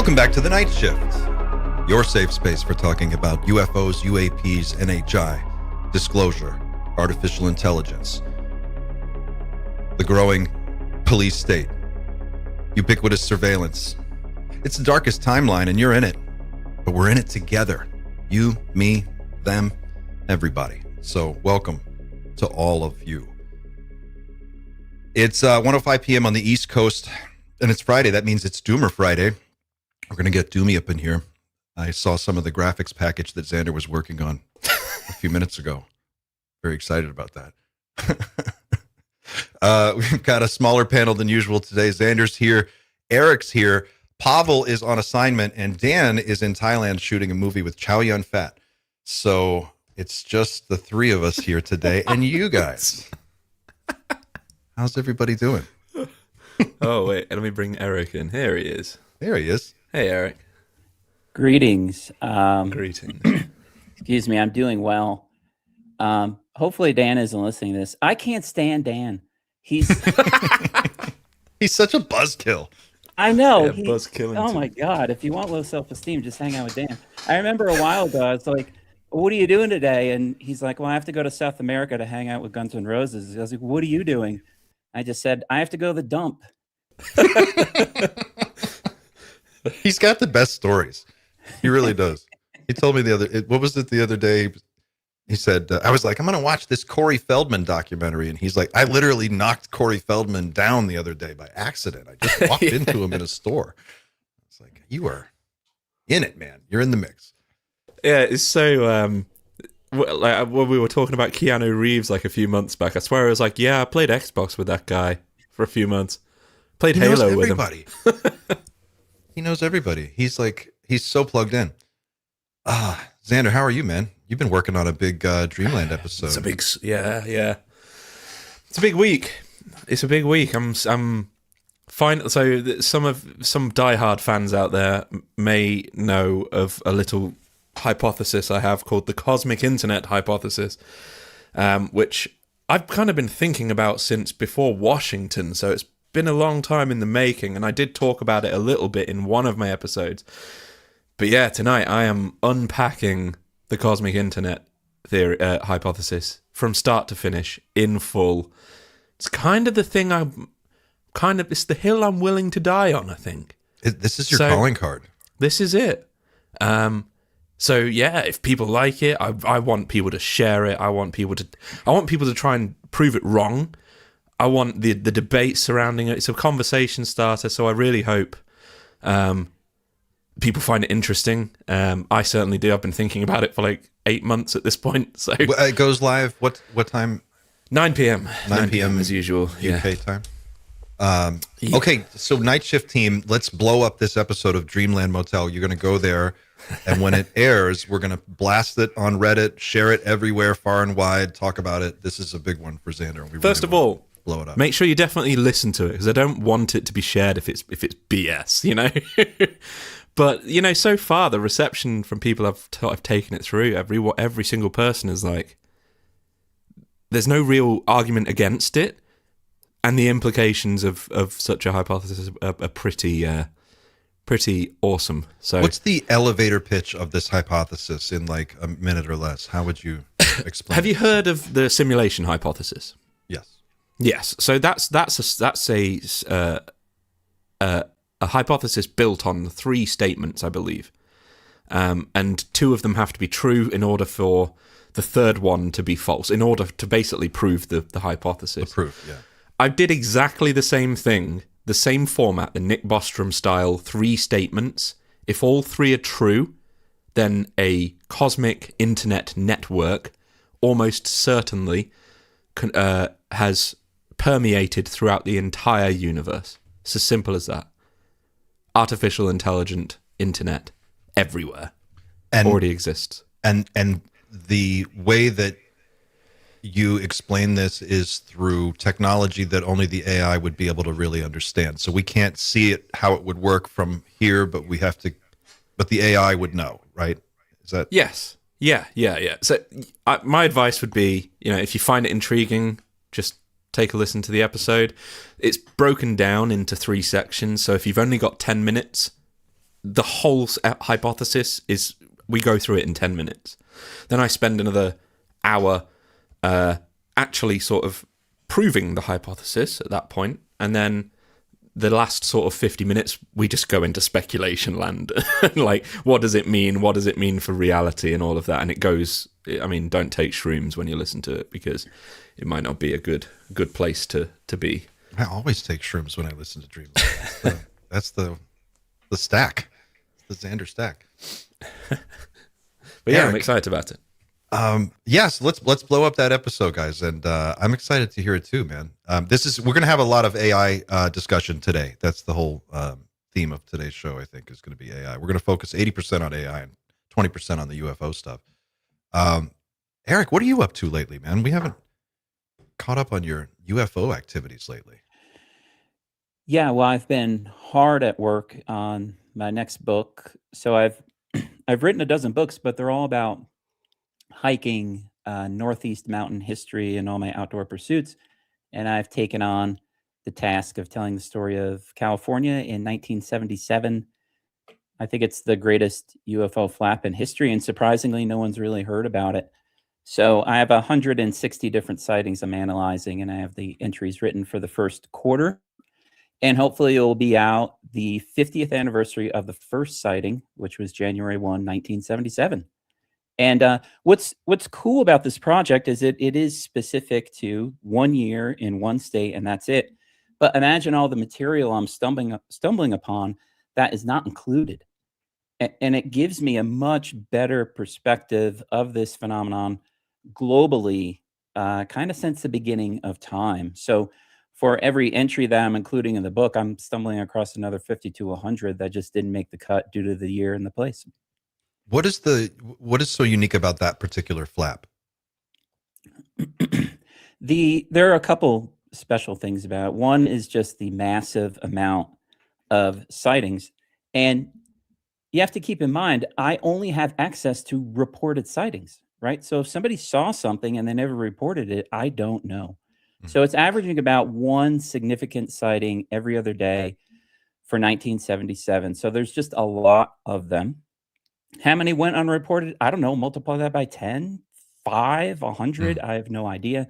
Welcome back to The Night Shift, your safe space for talking about UFOs, UAPs, NHI, disclosure, artificial intelligence, the growing police state, ubiquitous surveillance. It's the darkest timeline and you're in it, but we're in it together. You, me, them, everybody. So welcome to all of you. It's 1:05 p.m. on the East Coast, and it's Friday. That means it's Doomer Friday. We're going to get doomy up in here. I saw some of the graphics package that Xander was working on a few minutes ago. Very excited about that. We've got a smaller panel than usual today. Xander's here. Eric's here. Pavel is on assignment, and Dan is in Thailand shooting a movie with Chow Yun-fat. So it's just the three of us here today, and you guys. How's everybody doing? Oh, wait. Let me bring Eric in. Here he is. There he is. Hey, Eric. Greetings. Greetings. Excuse me, I'm doing well. Hopefully Dan isn't listening to this. I can't stand Dan. He's such a buzzkill. I know. Yeah, buzzkilling. Oh my God. If you want low self-esteem, just hang out with Dan. I remember a while ago, I was like, what are you doing today? And he's like, well, I have to go to South America to hang out with Guns N' Roses. I was like, what are you doing? I just said, I have to go to the dump. He's got the best stories. He really does. He told me the other day? He said, I was like, I'm going to watch this Corey Feldman documentary. And he's like, I literally knocked Corey Feldman down the other day by accident. I just walked into him in a store. It's like, you are in it, man. You're in the mix. Yeah, it's so, like when we were talking about Keanu Reeves like a few months back, I swear I was like, yeah, I played Xbox with that guy for a few months. Played Halo with him. He knows everybody. He's so plugged in. Xander, how are you, man? You've been working on a big Dreamland episode. It's a big, yeah. It's a big week. I'm fine. So some diehard fans out there may know of a little hypothesis I have called the cosmic internet hypothesis, which I've kind of been thinking about since before Washington. So it's been a long time in the making, and I did talk about it a little bit in one of my episodes. But yeah, tonight I am unpacking the cosmic internet theory hypothesis from start to finish in full. It's kind of the thing it's the hill I'm willing to die on, I think. This is your calling card. This is it. So yeah, if people like it, I want people to share it. I want people to try and prove it wrong. I want the debate surrounding it. It's a conversation starter, so I really hope people find it interesting. I certainly do. I've been thinking about it for like 8 months at this point. So it goes live. What time? 9 p.m. 9 p.m. as usual. UK time. Yeah. Okay, so Night Shift team, let's blow up this episode of Dreamland Motel. You're going to go there, and when it airs, we're going to blast it on Reddit, share it everywhere, far and wide, talk about it. This is a big one for Xander. First of all, blow it up. Make sure you definitely listen to it, because I don't want it to be shared if it's BS, you know. But you know, so far the reception from people I've taken it through, every single person is like, there's no real argument against it, and the implications of such a hypothesis are pretty awesome. So, what's the elevator pitch of this hypothesis in like a minute or less? How would you explain? Have you heard of the simulation hypothesis? Yes. So that's a hypothesis built on 3 statements, I believe, and 2 of them have to be true in order for the third one to be false, in order to basically prove the hypothesis. The proof, yeah. I did exactly the same thing, the same format, the Nick Bostrom style 3 statements. If all 3 are true, then a cosmic internet network almost certainly has permeated throughout the entire universe. It's as simple as that. Artificial intelligent internet everywhere already exists. And the way that you explain this is through technology that only the AI would be able to really understand. So we can't see it, how it would work from here, but the AI would know, right? Is that? Yes. Yeah. So my advice would be, you know, if you find it intriguing, just take a listen to the episode. It's broken down into 3 sections. So if you've only got 10 minutes, the whole hypothesis is we go through it in 10 minutes. Then I spend another hour actually sort of proving the hypothesis at that point, and then the last sort of 50 minutes we just go into speculation land. Like, what does it mean? What does it mean for reality and all of that? And it goes, I mean, don't take shrooms when you listen to it, because it might not be a good place to be. I always take shrooms when I listen to Dreamland. That's the stack, the Xander stack. But yeah, Eric, I'm excited about it. Yes, let's blow up that episode, guys, and I'm excited to hear it too, man. We're going to have a lot of AI discussion today. That's the whole theme of today's show. I think is going to be AI. We're going to focus 80% on AI and 20% on the UFO stuff. Eric, what are you up to lately, man? We haven't caught up on your UFO activities lately. Yeah, well, I've been hard at work on my next book. So I've written a dozen books, but they're all about hiking, Northeast mountain history, and all my outdoor pursuits. And I've taken on the task of telling the story of California in 1977. I think it's the greatest UFO flap in history, and surprisingly, no one's really heard about it. So I have 160 different sightings I'm analyzing, and I have the entries written for the first quarter. And hopefully it will be out the 50th anniversary of the first sighting, which was January 1, 1977. And what's cool about this project is it is specific to 1 year in one state, and that's it. But imagine all the material I'm stumbling upon that is not included. And it gives me a much better perspective of this phenomenon globally, kind of since the beginning of time. So for every entry that I'm including in the book, I'm stumbling across another 50 to 100 that just didn't make the cut due to the year and the place. What is so unique about that particular flap? There are a couple special things about it. One is just the massive amount of sightings. And you have to keep in mind, I only have access to reported sightings, right? So if somebody saw something and they never reported it, I don't know. So it's averaging about one significant sighting every other day for 1977. So there's just a lot of them. How many went unreported? I don't know. Multiply that by 10, 5, 100. I have no idea.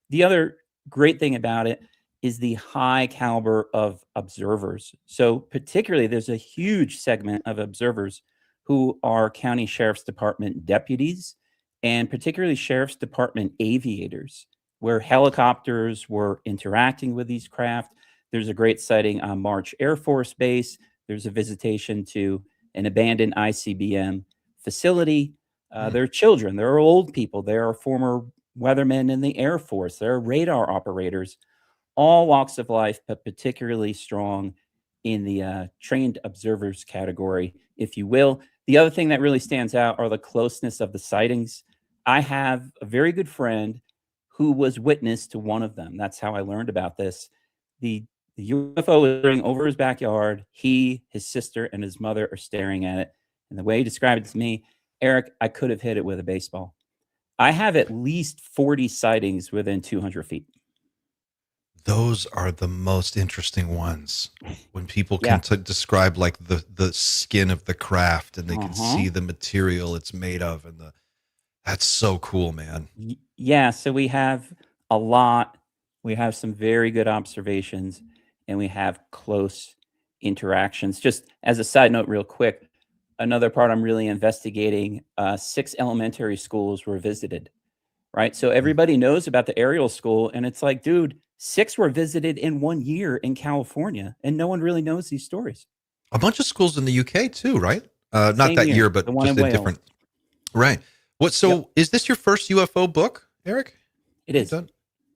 The other great thing about it is the high caliber of observers. So particularly, there's a huge segment of observers who are county sheriff's department deputies, and particularly sheriff's department aviators, where helicopters were interacting with these craft. There's a great sighting on March Air Force Base. There's a visitation to an abandoned ICBM facility. There are children, there are old people, there are former weathermen in the Air Force, there are radar operators, all walks of life, but particularly strong in the trained observers category, if you will. The other thing that really stands out are the closeness of the sightings. I have a very good friend who was witness to one of them. That's how I learned about this. The UFO was hovering over his backyard. He, his sister, and his mother are staring at it. And the way he described it to me, Eric, I could have hit it with a baseball. I have at least 40 sightings within 200 feet. Those are the most interesting ones. When people can describe like the skin of the craft, and they can see the material it's made of, and that's so cool, man. Yeah, so we have a lot. We have some very good observations, and we have close interactions. Just as a side note, real quick, another part I'm really investigating, 6 elementary schools were visited, right? So everybody knows about the aerial school, and it's like, dude, 6 were visited in 1 year in California, and no one really knows these stories. A bunch of schools in the UK too, right? Not that year, but just in different. Right. What? So is this your first UFO book, Eric? It is.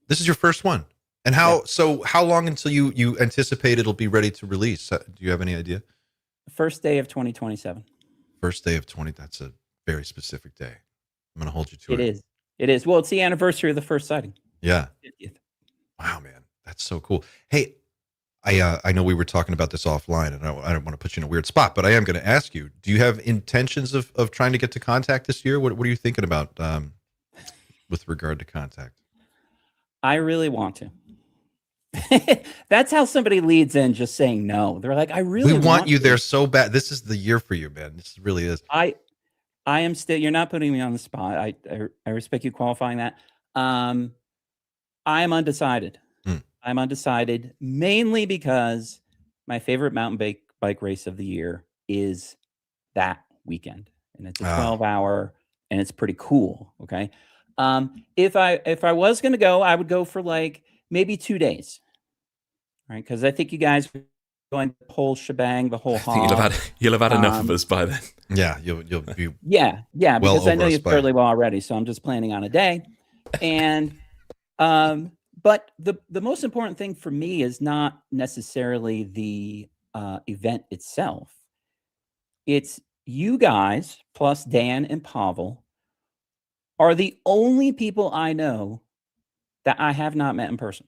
This is your first one. And how? Yeah. So how long until you anticipate it'll be ready to release? Do you have any idea? First day of 2027. First day of 20. That's a very specific day. I'm going to hold you to it. It is. It is. Well, it's the anniversary of the first sighting. Yeah. 50th. Wow, man, that's so cool. Hey, I know we were talking about this offline, and I don't want to put you in a weird spot, but I am going to ask you: do you have intentions of trying to get to contact this year? What are you thinking about with regard to contact? I really want to. That's how somebody leads in, just saying no. They're like, I really We want you to. there so bad. This is the year for you, man. This really is. I am still. You're not putting me on the spot. I respect you qualifying that. I am undecided. I'm undecided mainly because my favorite mountain bike race of the year is that weekend, and it's a 12-hour, and it's pretty cool. Okay, if I was going to go, I would go for like maybe 2 days, right? Because I think you guys are going the whole shebang, the whole hog. You'll have had enough of us by then. Yeah, you'll be yeah, well because I know over you us by- fairly well already, so I'm just planning on a day, and but the most important thing for me is not necessarily the event itself. It's you guys plus Dan and Pavel are the only people I know that I have not met in person.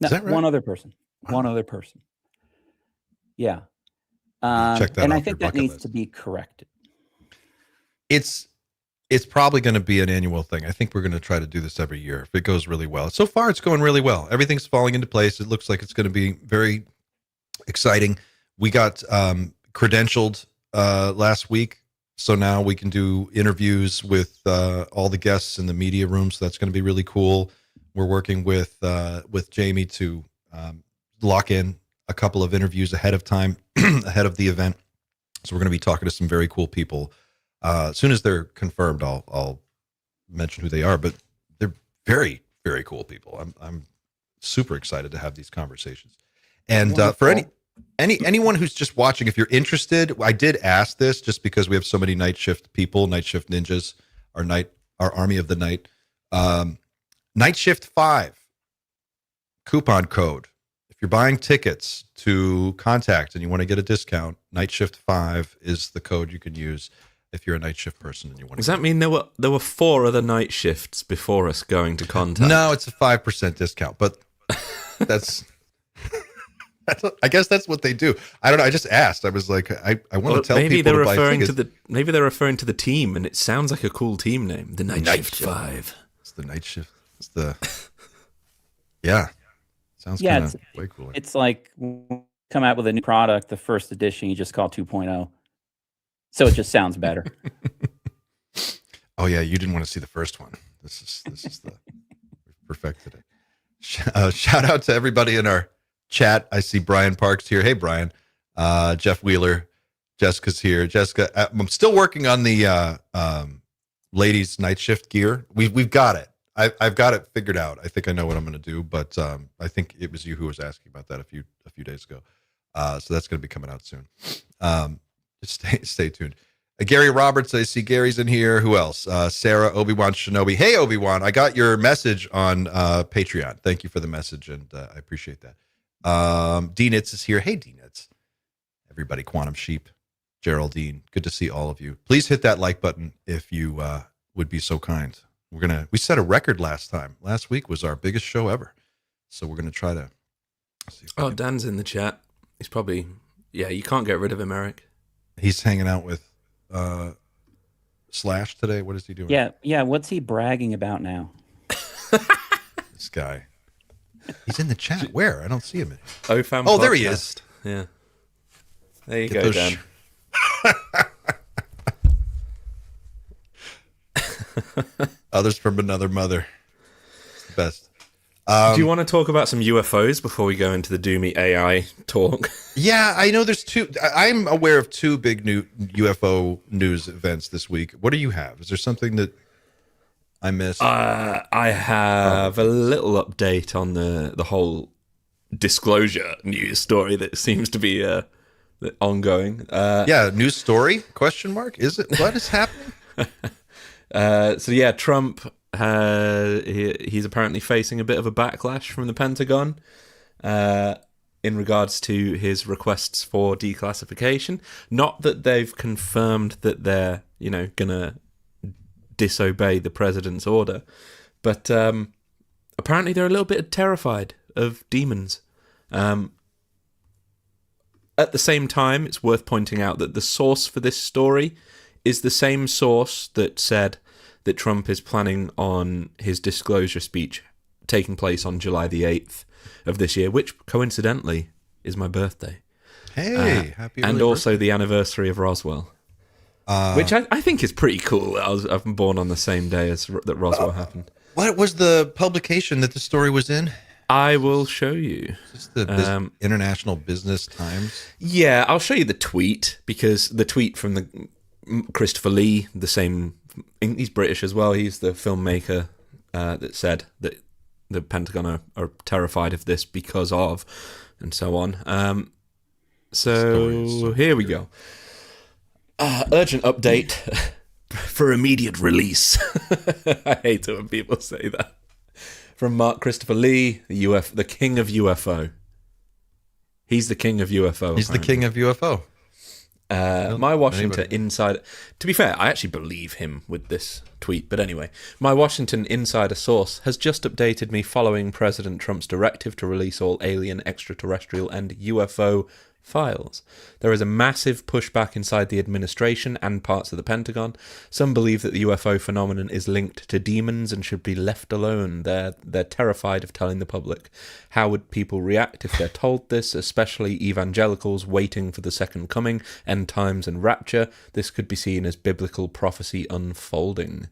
No, Is that right? one other person. Wow. One other person. Yeah. Check that and off I think your that bucket needs list. to be corrected. It's probably going to be an annual thing. I think we're going to try to do this every year if it goes really well. So far, it's going really well. Everything's falling into place. It looks like it's going to be very exciting. We got credentialed last week, so now we can do interviews with all the guests in the media room. So that's going to be really cool. We're working with Jamie to lock in a couple of interviews ahead of time, ahead of the event. So we're going to be talking to some very cool people. As soon as they're confirmed, I'll mention who they are. But they're very, very cool people. I'm super excited to have these conversations. And for anyone who's just watching, if you're interested, I did ask this just because we have so many night shift people, night shift ninjas, our army of the night. Night shift 5 coupon code. If you're buying tickets to Contact and you want to get a discount, Night Shift 5 is the code you can use if you're a night shift person and you want to. Does that mean there were 4 other night shifts before us going to Contact? No, it's a 5% discount, but that's I guess that's what they do. I don't know. I just asked. I was like, I want to tell people to buy tickets. Maybe they're referring to the team, and it sounds like a cool team name. The Night Shift 5. It's the night shift. It's the yeah. Sounds kind of way cooler. It's like come out with a new product, the first edition, you just call 2.0. So it just sounds better. Oh yeah, you didn't want to see the first one. This is the we've perfected it. Shout out to everybody in our chat. I see Brian Parks here. Hey Brian, Jeff Wheeler, Jessica's here. Jessica, I'm still working on the ladies' night shift gear. We've got it. I've got it figured out. I think I know what I'm going to do, but I think it was you who was asking about that a few days ago. So that's going to be coming out soon. Just stay tuned. Gary Roberts, I see Gary's in here. Who else? Sarah, Obi-Wan Shinobi. Hey, Obi-Wan, I got your message on Patreon. Thank you for the message, and I appreciate that. D-Nitz is here. Hey, D-Nitz. Everybody, Quantum Sheep, Geraldine, good to see all of you. Please hit that like button if you would be so kind. We set a record last time. Last week was our biggest show ever. So we're going to try to see if Dan's in the chat. He's probably, you can't get rid of him, Eric. He's hanging out with Slash today. What is he doing? Yeah. What's he bragging about now? This guy. He's in the chat. Where? I don't see him. OFAM Oh, there he podcast. is. Yeah. There you Get go, those Dan. Others from another mother. It's the best. Do you want to talk about some UFOs before we go into the Doomy AI talk? Yeah, I know there's 2. I'm aware of 2 big new UFO news events this week. What do you have? Is there something that I missed? I have a little update on the whole disclosure news story that seems to be ongoing. News story? Question mark? Is it? What is happening? Trump he's apparently facing a bit of a backlash from the Pentagon in regards to his requests for declassification. Not that they've confirmed that they're gonna disobey the president's order, but apparently they're a little bit terrified of demons. At the same time, it's worth pointing out that the source for this story is the same source that said that Trump is planning on his disclosure speech taking place on July the 8th of this year, which coincidentally is my birthday. Hey, happy and early also birthday. the anniversary of Roswell, which I think is pretty cool. I've been born on the same day as that Roswell happened. What was the publication that the story was in? I will show you. Is this the International Business Times? Yeah, I'll show you the tweet, because the tweet from the Christopher Lee, the same, he's British as well. He's the filmmaker that said that the Pentagon are terrified of this because of, and so on. So here we go. Urgent update for immediate release. I hate it when people say that. From Mark Christopher Lee, the king of UFO. He's the king of UFO. He's the king of UFO. My Washington Insider... To be fair, I actually believe him with this tweet. But anyway, my Washington Insider source has just updated me following President Trump's directive to release all alien, extraterrestrial, and UFO files. There is a massive pushback inside the administration and parts of the Pentagon. Some believe that the UFO phenomenon is linked to demons and should be left alone. They're terrified of telling the public. How would people react if they're told this, especially evangelicals waiting for the second coming, end times and rapture? This could be seen as biblical prophecy unfolding.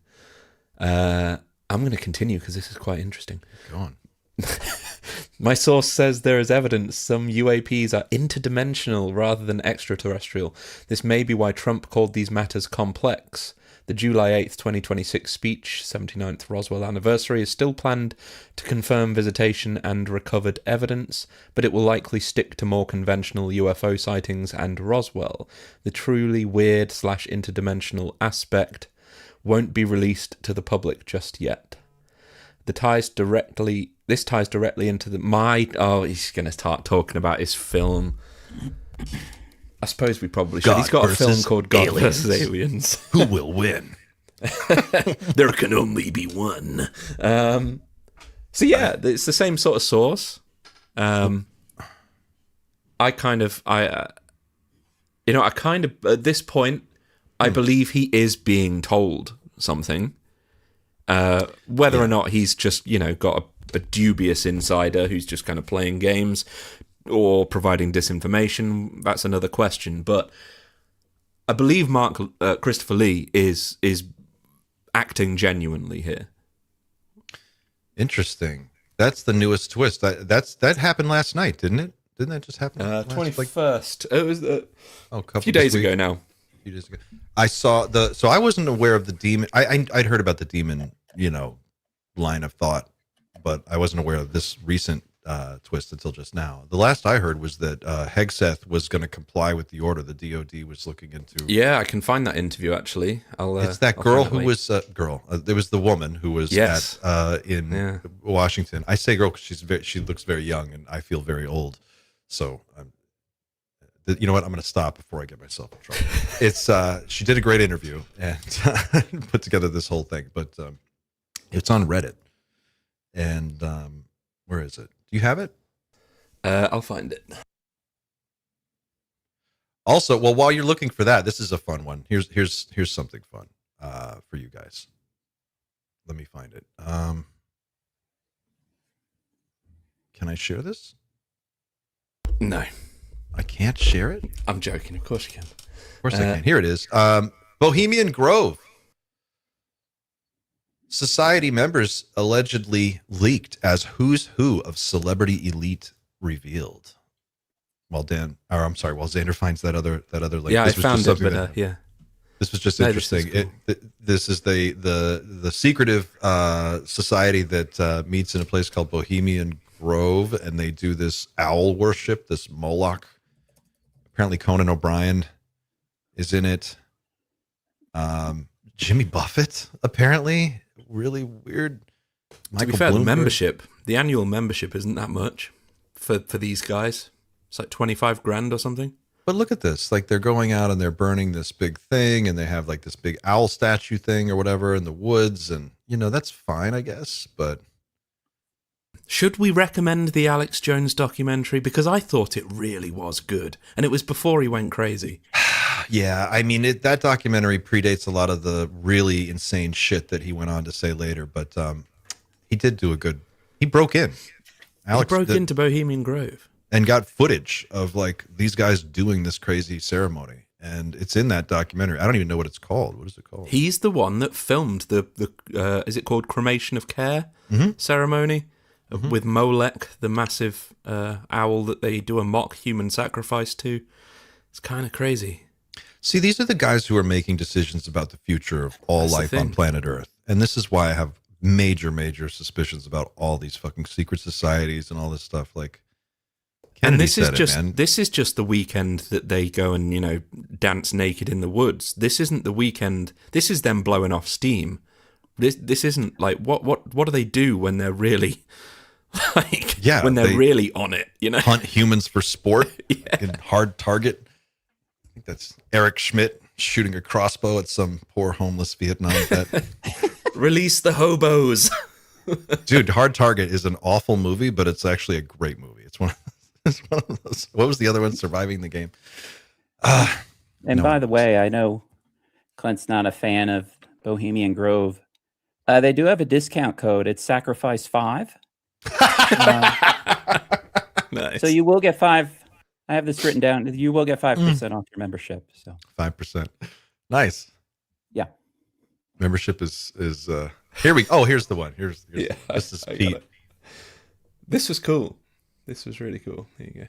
I'm going to continue because this is quite interesting. Go on. My source says there is evidence some UAPs are interdimensional rather than extraterrestrial. This may be why Trump called these matters complex. The July 8th, 2026 speech, 79th Roswell anniversary, is still planned to confirm visitation and recovered evidence, but it will likely stick to more conventional UFO sightings and Roswell. The truly weird/interdimensional aspect won't be released to the public just yet. This ties directly into he's going to start talking about his film. I suppose we probably should. He's got a film called God vs. Aliens. Who will win? There can only be one. So yeah, it's the same sort of source. At this point, I believe he is being told something. Whether or not he's just, got a dubious insider who's just kind of playing games or providing disinformation, that's another question. But I believe Christopher Lee is acting genuinely here. Interesting. That's the newest twist. That happened last night, didn't it? Didn't that just happen? 21st. It was a few days days ago now. I saw so I wasn't aware of the demon. I'd heard about the demon, line of thought, but I wasn't aware of this recent twist until just now. The last I heard was that Hegseth was going to comply with the order the DoD was looking into. Yeah, I can find that interview actually. It's that girl who was there was the woman who was in Washington. I say girl because she looks very young and I feel very old. So you know what? I'm going to stop before I get myself in trouble. It's she did a great interview and put together this whole thing, but it's on Reddit. And where is it? Do you have it? I'll find it. Also, well, while you're looking for that, this is a fun one. Here's something fun for you guys. Let me find it. Can I share this? No. I can't share it? I'm joking. Of course you can. Of course I can. Here it is. Bohemian Grove. Society members allegedly leaked as who's who of celebrity elite revealed. While Xander finds that other link. Yeah, I found it, but yeah. This was just interesting. This is cool. This is the secretive society that meets in a place called Bohemian Grove, and they do this owl worship, this Moloch. Apparently Conan O'Brien is in it. Jimmy Buffett, apparently. Really weird. To be fair, the annual membership isn't that much for these guys. It's like 25 grand or something. But look at this. Like, they're going out and they're burning this big thing, and they have like this big owl statue thing or whatever in the woods. And, that's fine, I guess. But should we recommend the Alex Jones documentary? Because I thought it really was good. And it was before he went crazy. Yeah, I mean, that documentary predates a lot of the really insane shit that he went on to say later. But he did do a good He broke in. Alex he broke into Bohemian Grove and got footage of like these guys doing this crazy ceremony, and it's in that documentary. I don't even know what it's called. What is it called? He's the one that filmed the is it called cremation of care ceremony with Molech, the massive owl that they do a mock human sacrifice to. It's kind of crazy. See, these are the guys who are making decisions about the future of all life on planet Earth, and this is why I have major suspicions about all these fucking secret societies and all this stuff. Like, Kennedy and this is said just man. This is just the weekend that they go and, you know, dance naked in the woods. This isn't the weekend. This is them blowing off steam. This isn't like what do they do when they're really like when they're really on it, you know? Hunt humans for sport in hard target. I think that's Eric Schmidt shooting a crossbow at some poor homeless Vietnam vet. Release the hobos. Dude, Hard Target is an awful movie, but it's actually a great movie. It's one of those. What was the other one? Surviving the Game. And by the way, I know Clint's not a fan of Bohemian Grove. They do have a discount code. It's Sacrifice 5. Nice. So you will get 5. I have this written down. You will get 5% off your membership. So 5%. Nice. Yeah. Membership is here we. Oh, here's the one. Here's this is Pete. This was cool. This was really cool. There you go.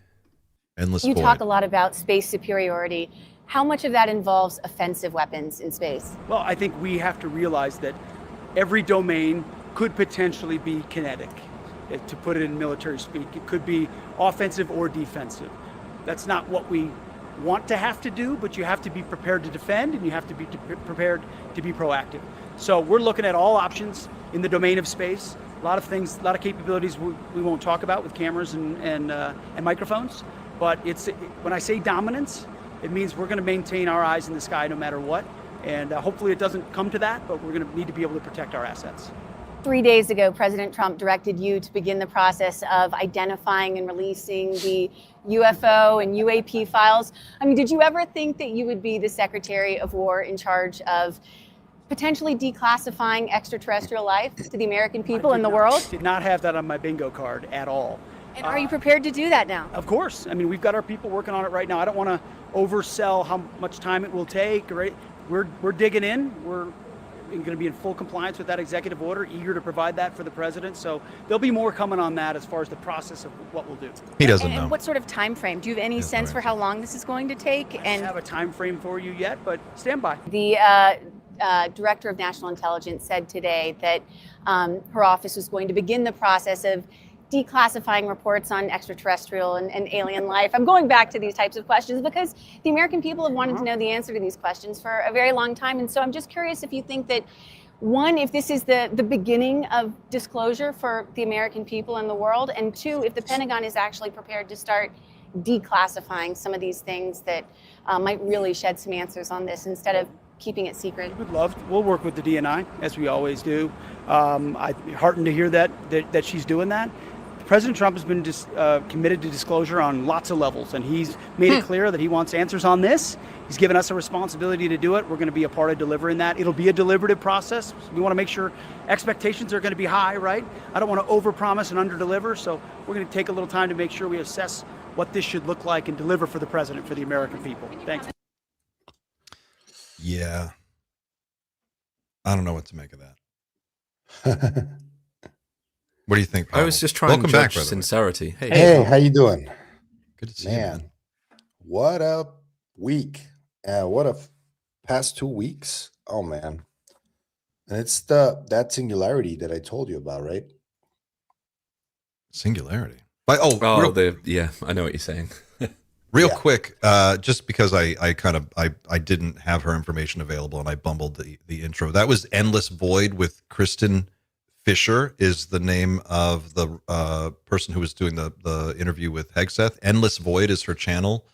Endless You Void. talk a lot about space superiority. How much of that involves offensive weapons in space? Well, I think we have to realize that every domain could potentially be kinetic. To put it in military speak, it could be offensive or defensive. That's not what we want to have to do, but you have to be prepared to defend, and you have to be prepared to be proactive. So we're looking at all options in the domain of space. A lot of things, a lot of capabilities we won't talk about with cameras and microphones. But when I say dominance, it means we're going to maintain our eyes in the sky no matter what. And hopefully it doesn't come to that, but we're going to need to be able to protect our assets. 3 days ago, President Trump directed you to begin the process of identifying and releasing the UFO and UAP files. I mean, did you ever think that you would be the Secretary of War in charge of potentially declassifying extraterrestrial life to the American people and the world? Did not have that on my bingo card at all. And are you prepared to do that now? Of course. I mean, we've got our people working on it right now. I don't want to oversell how much time it will take. Right? We're digging in. We're going to be in full compliance with that executive order, eager to provide that for the president. So there'll be more coming on that as far as the process of what we'll do. He doesn't know. And what sort of time frame? Do you have any sense for how long this is going to take? I don't have a time frame for you yet, but stand by. The Director of National Intelligence said today that her office was going to begin the process of declassifying reports on extraterrestrial and alien life. I'm going back to these types of questions because the American people have wanted to know the answer to these questions for a very long time. And so I'm just curious if you think that, one, if this is the beginning of disclosure for the American people and the world, and two, if the Pentagon is actually prepared to start declassifying some of these things that might really shed some answers on this instead of keeping it secret. We'll work with the DNI as we always do. I'm heartened to hear that she's doing that. President Trump has been committed to disclosure on lots of levels, and he's made it clear that he wants answers on this. He's given us a responsibility to do it. We're going to be a part of delivering that. It'll be a deliberative process. We want to make sure expectations are going to be high, right? I don't want to overpromise and underdeliver, so we're going to take a little time to make sure we assess what this should look like and deliver for the president, for the American people. Thanks. Yeah. I don't know what to make of that. What do you think, Paul? I was just trying to judge sincerity. Hey, how you doing? Good to see you, man. What a week. What a past 2 weeks. Oh, man. And it's that singularity that I told you about, right? Singularity. I know what you're saying. Real quick, just because I didn't have her information available and I bumbled the intro. That was Endless Void with Kristen Fisher is the name of the person who was doing the interview with Hegseth. Endless Void is her channel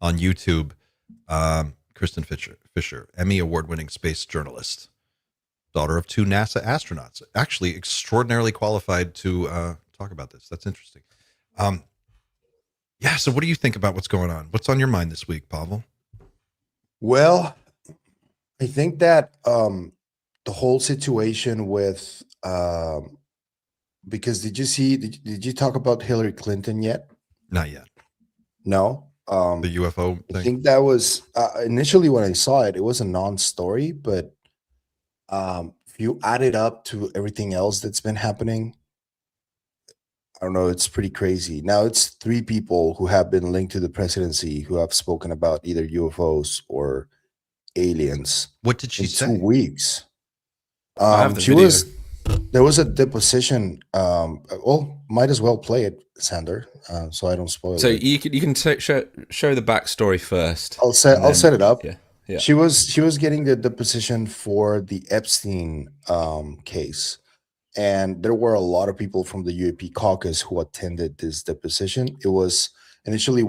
on YouTube. Kristen Fisher, Emmy award-winning space journalist, daughter of 2 NASA astronauts, actually extraordinarily qualified to talk about this. That's interesting. Yeah. So what do you think about what's going on? What's on your mind this week, Pavel? Well, I think that the whole situation with because did you talk about Hillary Clinton yet? Not yet. No. The UFO I thing. think that was initially when I saw it, it was a non-story, but if you add it up to everything else that's been happening, I don't know, it's pretty crazy. Now it's 3 people who have been linked to the presidency who have spoken about either UFOs or aliens What did she in say? 2 weeks. I have the She video. there was a deposition. Well, might as well play it, Sander, so I don't spoil So it. you can show the backstory first. I'll set it up. Yeah, yeah. She was getting the deposition for the Epstein case, and there were a lot of people from the UAP caucus who attended this deposition. It was initially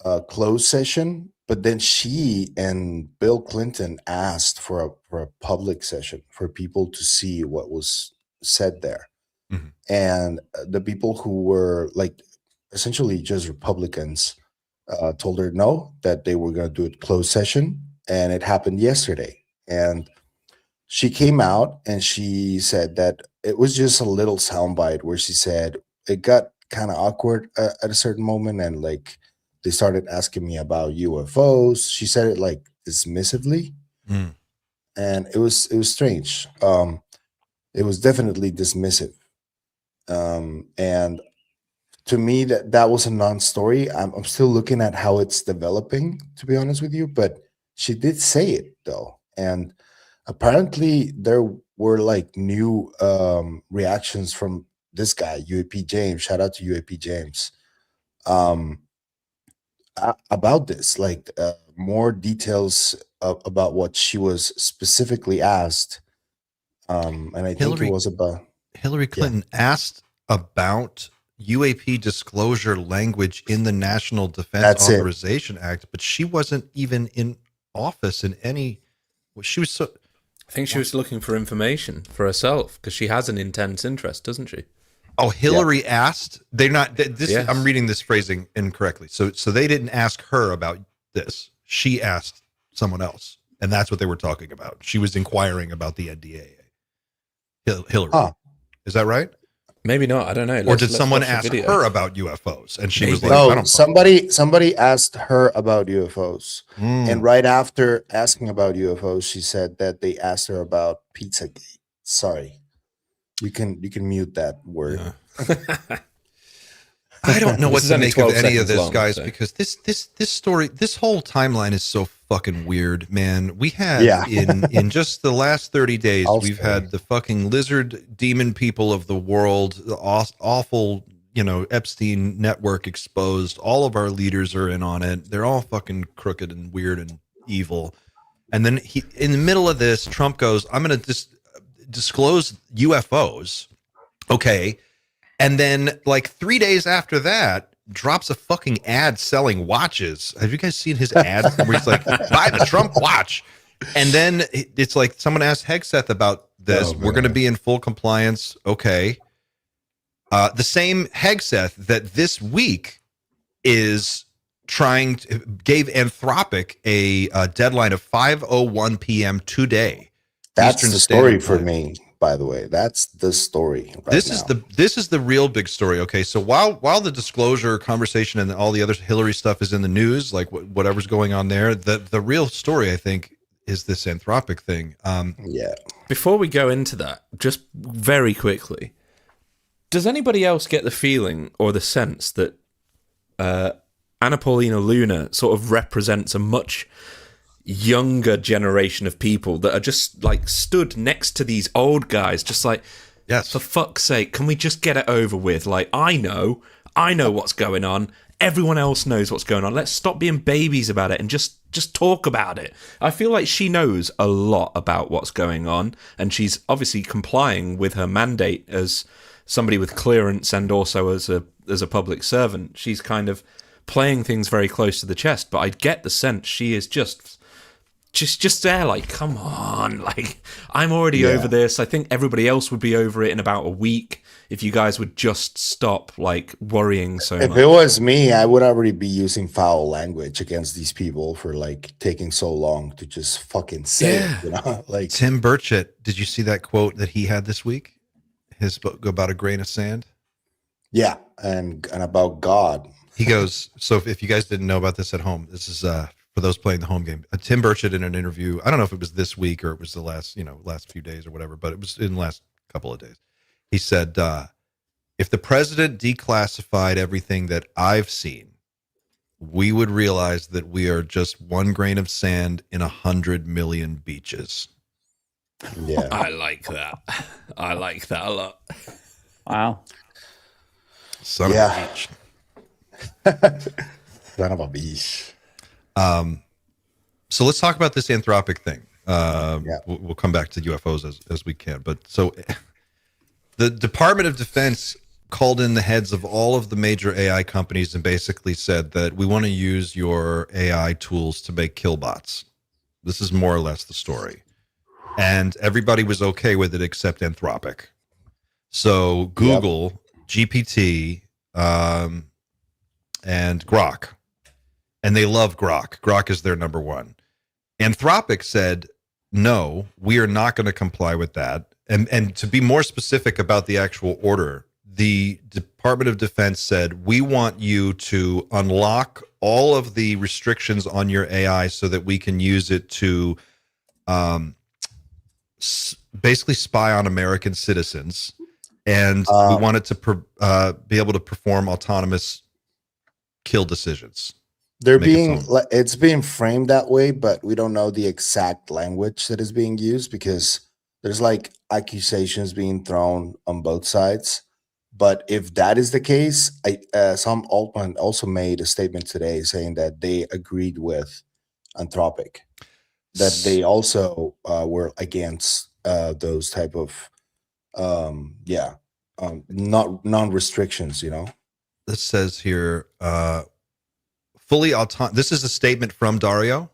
a closed session, but then she and Bill Clinton asked for a public session for people to see what was said there. Mhm. And the people who were like essentially just Republicans told her no, that they were going to do a closed session, and it happened yesterday. And she came out and she said that it was just a little soundbite where she said it got kind of awkward at a certain moment, and like they started asking me about UFOs. She said it like dismissively, Mm. and it was strange. It was definitely dismissive, and to me that was a non-story. I'm still looking at how it's developing, to be honest with you, but she did say it though, and apparently there were like new reactions from this guy UAP James. Shout out to UAP James. About this, like more details about what she was specifically asked, and I think it was about Hillary Clinton asked about UAP disclosure language in the National Defense That's it. Authorization Act, but she wasn't even in office in any. She was so. I think she was looking for information for herself because she has an intense interest, doesn't she? Oh, Hillary asked. They're not. This Yes. I'm reading this phrasing incorrectly. So they didn't ask her about this. She asked someone else, and that's what they were talking about. She was inquiring about the NDAA. Hillary, Huh. is that right? Maybe not. I don't know. Or did someone watch the ask video. her about UFOs, and she was like, Maybe. "I No, don't." somebody asked her about UFOs, and right after asking about UFOs, she said that they asked her about Pizzagate. Sorry, you can mute that word. Yeah. I don't know what This is to only make of 12 any of seconds this, long, guys, so. because this story, this whole timeline is so fucking weird, man. We had Yeah. in just the last 30 days, I'll we've say. had the fucking lizard demon people of the world, the awful, Epstein network exposed. All of our leaders are in on it. They're all fucking crooked and weird and evil. And then in the middle of this, Trump goes, "I'm going to disclose UFOs." Okay. And then like 3 days after that, drops a fucking ad selling watches. Have you guys seen his ads where he's like, "Buy the Trump watch"? And then it's like someone asked Hegseth about this. Oh, We're going to be in full compliance. Okay. The same Hegseth that this week is gave Anthropic a deadline of 5:01 p.m. today. That's Eastern the story Standard for Time. me, by the way. That's the story. Right This now. is the real big story. Okay, so while the disclosure conversation and all the other Hillary stuff is in the news, like whatever's going on there, the real story, I think, is this Anthropic thing. Yeah. Before we go into that, just very quickly, does anybody else get the feeling or the sense that Anna Paulina Luna sort of represents a much younger generation of people that are just like stood next to these old guys, just like, Yes, for fuck's sake, can we just get it over with? Like, I know what's going on. Everyone else knows what's going on. Let's stop being babies about it and just talk about it. I feel like she knows a lot about what's going on, and she's obviously complying with her mandate as somebody with clearance and also as a public servant. She's kind of playing things very close to the chest, but I get the sense she is just there, like, come on, like, I'm already over this. I think everybody else would be over it in about a week if you guys would just stop, like, worrying so If much. it was me, I would already be using foul language against these people for like taking so long to just fucking say it, Like Tim Burchett. Did you see that quote that he had this week? his book about a grain of sand? Yeah, and about God. He goes, so if you guys didn't know about this at home, this is for those playing the home game. Tim Burchett in an interview, I don't know if it was this week or it was the last few days or whatever, but it was in the last couple of days. He said, if the president declassified everything that I've seen, we would realize that we are just one grain of sand in 100 million beaches. Yeah. I like that. I like that a lot. Wow. Son of a beach. Son of a beach. So let's talk about this Anthropic thing. We'll come back to UFOs as we can. But so the Department of Defense called in the heads of all of the major AI companies and basically said that we want to use your AI tools to make killbots. This is more or less the story. And everybody was okay with it except Anthropic. So Google, GPT, and Grok. And they love Grok. Grok is their number one. Anthropic said, no, we are not going to comply with that. And to be more specific about the actual order, the Department of Defense said, we want you to unlock all of the restrictions on your AI so that we can use it to basically spy on American citizens. And we want it to be able to perform autonomous kill decisions. It's being framed that way, but we don't know the exact language that is being used because there's like accusations being thrown on both sides. But if that is the case, Sam Altman also made a statement today saying that they agreed with Anthropic, that they also were against those type of non-restrictions, you know. This says here, fully autonomous. This is a statement from Dario.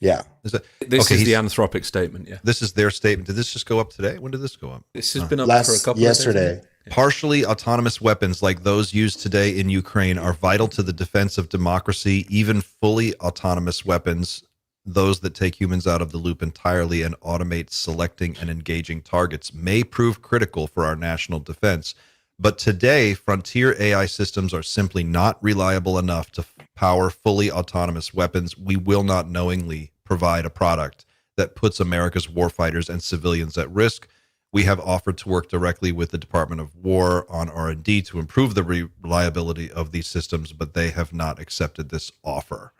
Yeah. This is the Anthropic statement. Yeah. This is their statement. Did this just go up today? When did this go up? This has been up for a couple yesterday. of days. Yeah. Partially autonomous weapons like those used today in Ukraine are vital to the defense of democracy. Even fully autonomous weapons, those that take humans out of the loop entirely and automate selecting and engaging targets, may prove critical for our national defense. But today, frontier AI systems are simply not reliable enough to power fully autonomous weapons. We will not knowingly provide a product that puts America's warfighters and civilians at risk. We have offered to work directly with the Department of War on R&D to improve the reliability of these systems, but they have not accepted this offer.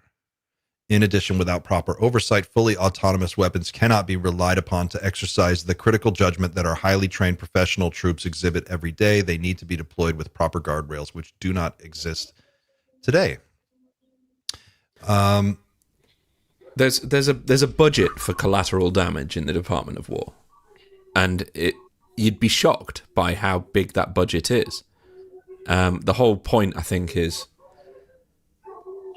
In addition, without proper oversight, fully autonomous weapons cannot be relied upon to exercise the critical judgment that our highly trained professional troops exhibit every day. They need to be deployed with proper guardrails, which do not exist today. There's a budget for collateral damage in the Department of War, and you'd be shocked by how big that budget is. The whole point, I think, is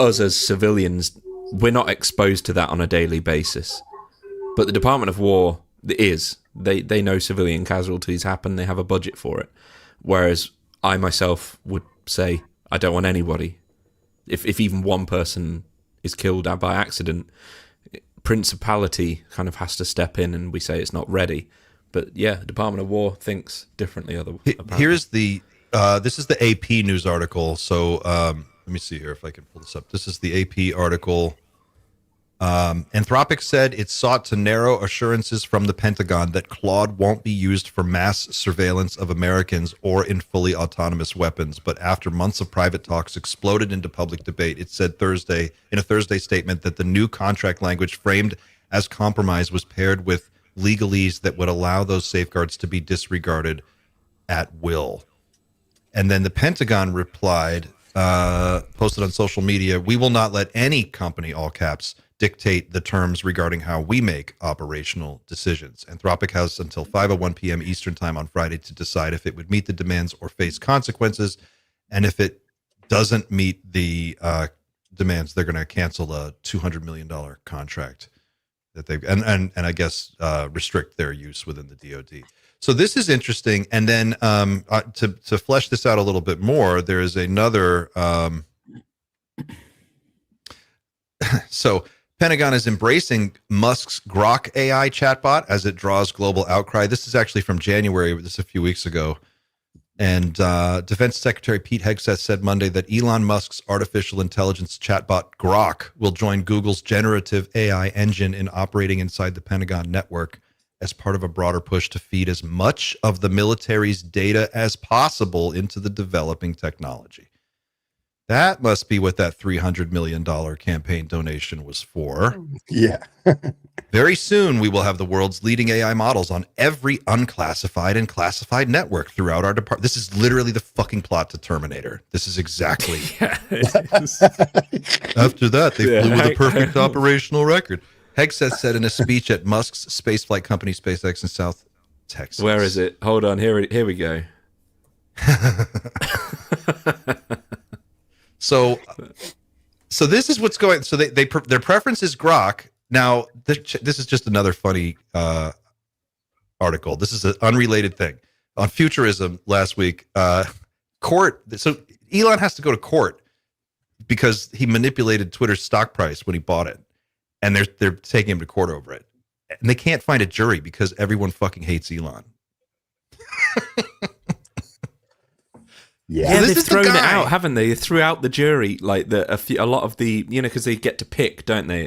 us as civilians, we're not exposed to that on a daily basis. But the Department of War is. They know civilian casualties happen. They have a budget for it. Whereas I myself would say I don't want anybody. If even one person is killed by accident, principality kind of has to step in and we say it's not ready. But yeah, the Department of War thinks differently. Here's this is the AP news article. So let me see here if I can pull this up. This is the AP article. Anthropic said it sought to narrow assurances from the Pentagon that Claude won't be used for mass surveillance of Americans or in fully autonomous weapons. But after months of private talks exploded into public debate, it said in a Thursday statement that the new contract language framed as compromise was paired with legalese that would allow those safeguards to be disregarded at will. And then the Pentagon replied, posted on social media, "We will not let any company, all caps, dictate the terms regarding how we make operational decisions. Anthropic has until 5:01 p.m. Eastern time on Friday to decide if it would meet the demands or face consequences. And if it doesn't meet the demands, they're going to cancel a $200 million contract that they've and I guess restrict their use within the DoD." So this is interesting. And then to flesh this out a little bit more, there is another. So Pentagon is embracing Musk's Grok AI chatbot as it draws global outcry. This is actually from January, this is a few weeks ago. And Defense Secretary Pete Hegseth said Monday that Elon Musk's artificial intelligence chatbot Grok will join Google's generative AI engine in operating inside the Pentagon network as part of a broader push to feed as much of the military's data as possible into the developing technology. That must be what that $300 million campaign donation was for. Yeah. Very soon, we will have the world's leading AI models on every unclassified and classified network throughout our department. This is literally the fucking plot to Terminator. This is exactly. After that, they flew with a perfect operational record. Hegseth said in a speech at Musk's spaceflight company SpaceX in South Texas. Where is it? Hold on. Here we go. So this is what's going. So their preference is Grok. Now this is just another funny article. This is an unrelated thing on futurism last week. Court. So Elon has to go to court because he manipulated Twitter's stock price when he bought it, and they're taking him to court over it. And they can't find a jury because everyone fucking hates Elon. Yeah, Yeah, this they've is the thrown it guy. out, haven't they? Throughout the jury, like a lot of the, because they get to pick, don't they?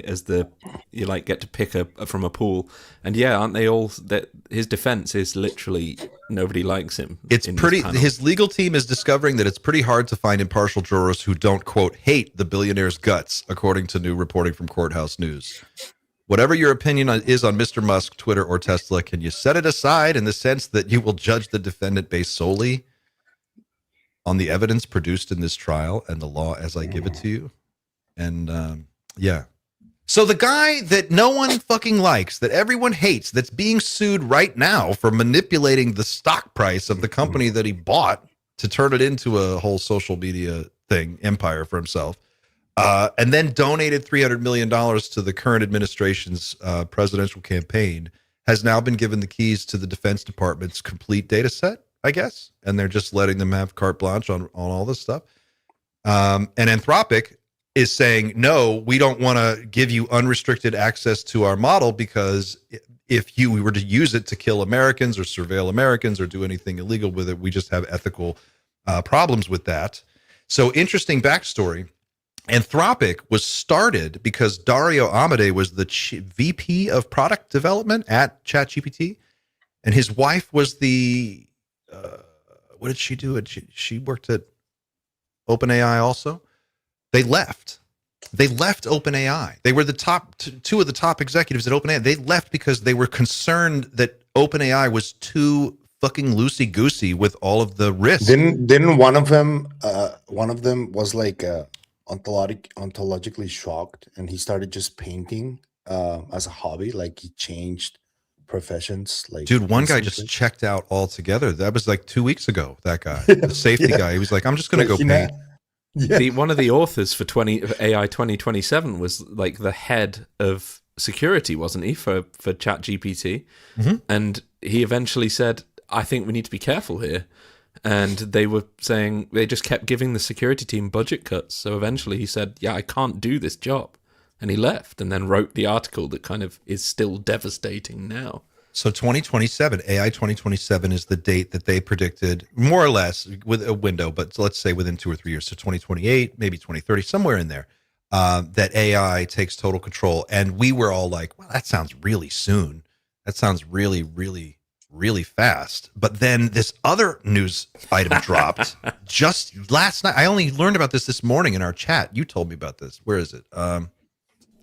You get to pick from a pool, and yeah, aren't they all? That his defense is literally nobody likes him. It's in pretty. this panel. His legal team is discovering that it's pretty hard to find impartial jurors who don't quote hate the billionaire's guts, according to new reporting from Courthouse News. Whatever your opinion is on Mr. Musk, Twitter, or Tesla, can you set it aside in the sense that you will judge the defendant based solely on the evidence produced in this trial and the law as I give it to you? And yeah. So the guy that no one fucking likes, that everyone hates, that's being sued right now for manipulating the stock price of the company that he bought to turn it into a whole social media thing, empire for himself, and then donated $300 million to the current administration's presidential campaign, has now been given the keys to the Defense Department's complete data set, I guess, and they're just letting them have carte blanche on all this stuff. And Anthropic is saying, no, we don't want to give you unrestricted access to our model because if we were to use it to kill Americans or surveil Americans or do anything illegal with it, we just have ethical problems with that. So interesting backstory. Anthropic was started because Dario Amodei was the VP of product development at ChatGPT, and his wife was the what did she do? She worked at OpenAI also. They left OpenAI. They were the top two of the top executives at OpenAI. They left because they were concerned that OpenAI was too fucking loosey-goosey with all of the risks. Didn't one of them was like ontologically shocked, and he started just painting as a hobby. Like he changed professions. Like, dude, one guy just checked out altogether. That was like 2 weeks ago. That guy, the safety guy, he was like, I'm just gonna go paint. Yeah. One of the authors for AI 2027 was like the head of security, wasn't he, for ChatGPT? Mm-hmm. And he eventually said, I think we need to be careful here. And they were saying, they just kept giving the security team budget cuts. So eventually he said, yeah, I can't do this job. And he left and then wrote the article that kind of is still devastating now. So 2027, AI 2027 is the date that they predicted, more or less, with a window, but let's say within 2 or 3 years. So 2028, maybe 2030, somewhere in there, that AI takes total control. And we were all like, well, that sounds really soon. That sounds really, really, really fast. But then this other news item dropped just last night. I only learned about this morning in our chat. You told me about this. Where is it?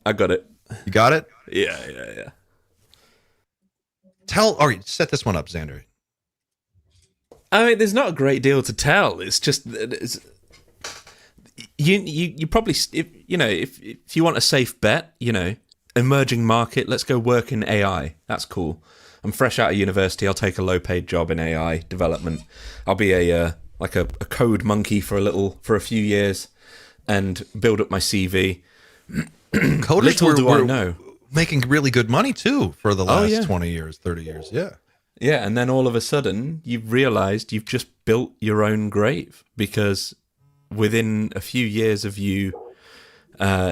I got it. You got it? Yeah. All right, set this one up, Xander. I mean, there's not a great deal to tell. It's just you probably if you want a safe bet, emerging market, let's go work in AI. That's cool. I'm fresh out of university. I'll take a low paid job in AI development. I'll be a code monkey for a few years and build up my CV. Coders I know. Making really good money too for the last 20 years, 30 years. Yeah. Yeah, and then all of a sudden you've realized you've just built your own grave because within a few years of you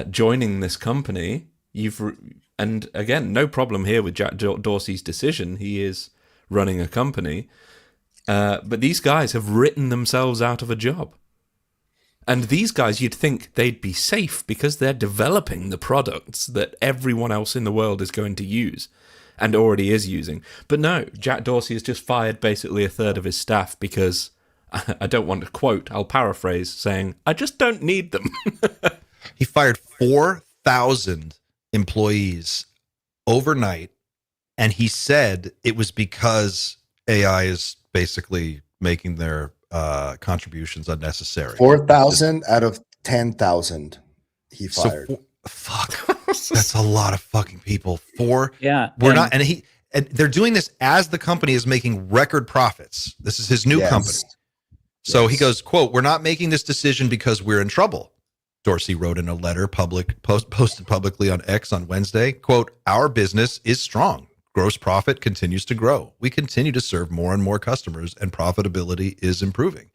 joining this company, And again, no problem here with Jack Dorsey's decision. He is running a company, but these guys have written themselves out of a job. And these guys, you'd think they'd be safe because they're developing the products that everyone else in the world is going to use and already is using. But no, Jack Dorsey has just fired basically a third of his staff because, I don't want to quote, I'll paraphrase, saying, I just don't need them. He fired 4,000 employees overnight, and he said it was because AI is basically making their contributions unnecessary. 4,000 out of 10,000 he fired. So fuck, that's a lot of fucking people. Yeah, and they're doing this as the company is making record profits. This is his new company. So he goes, quote, "We're not making this decision because we're in trouble." Dorsey wrote in a letter posted publicly on X on Wednesday, quote, "Our business is strong. Gross profit continues to grow. We continue to serve more and more customers, and profitability is improving."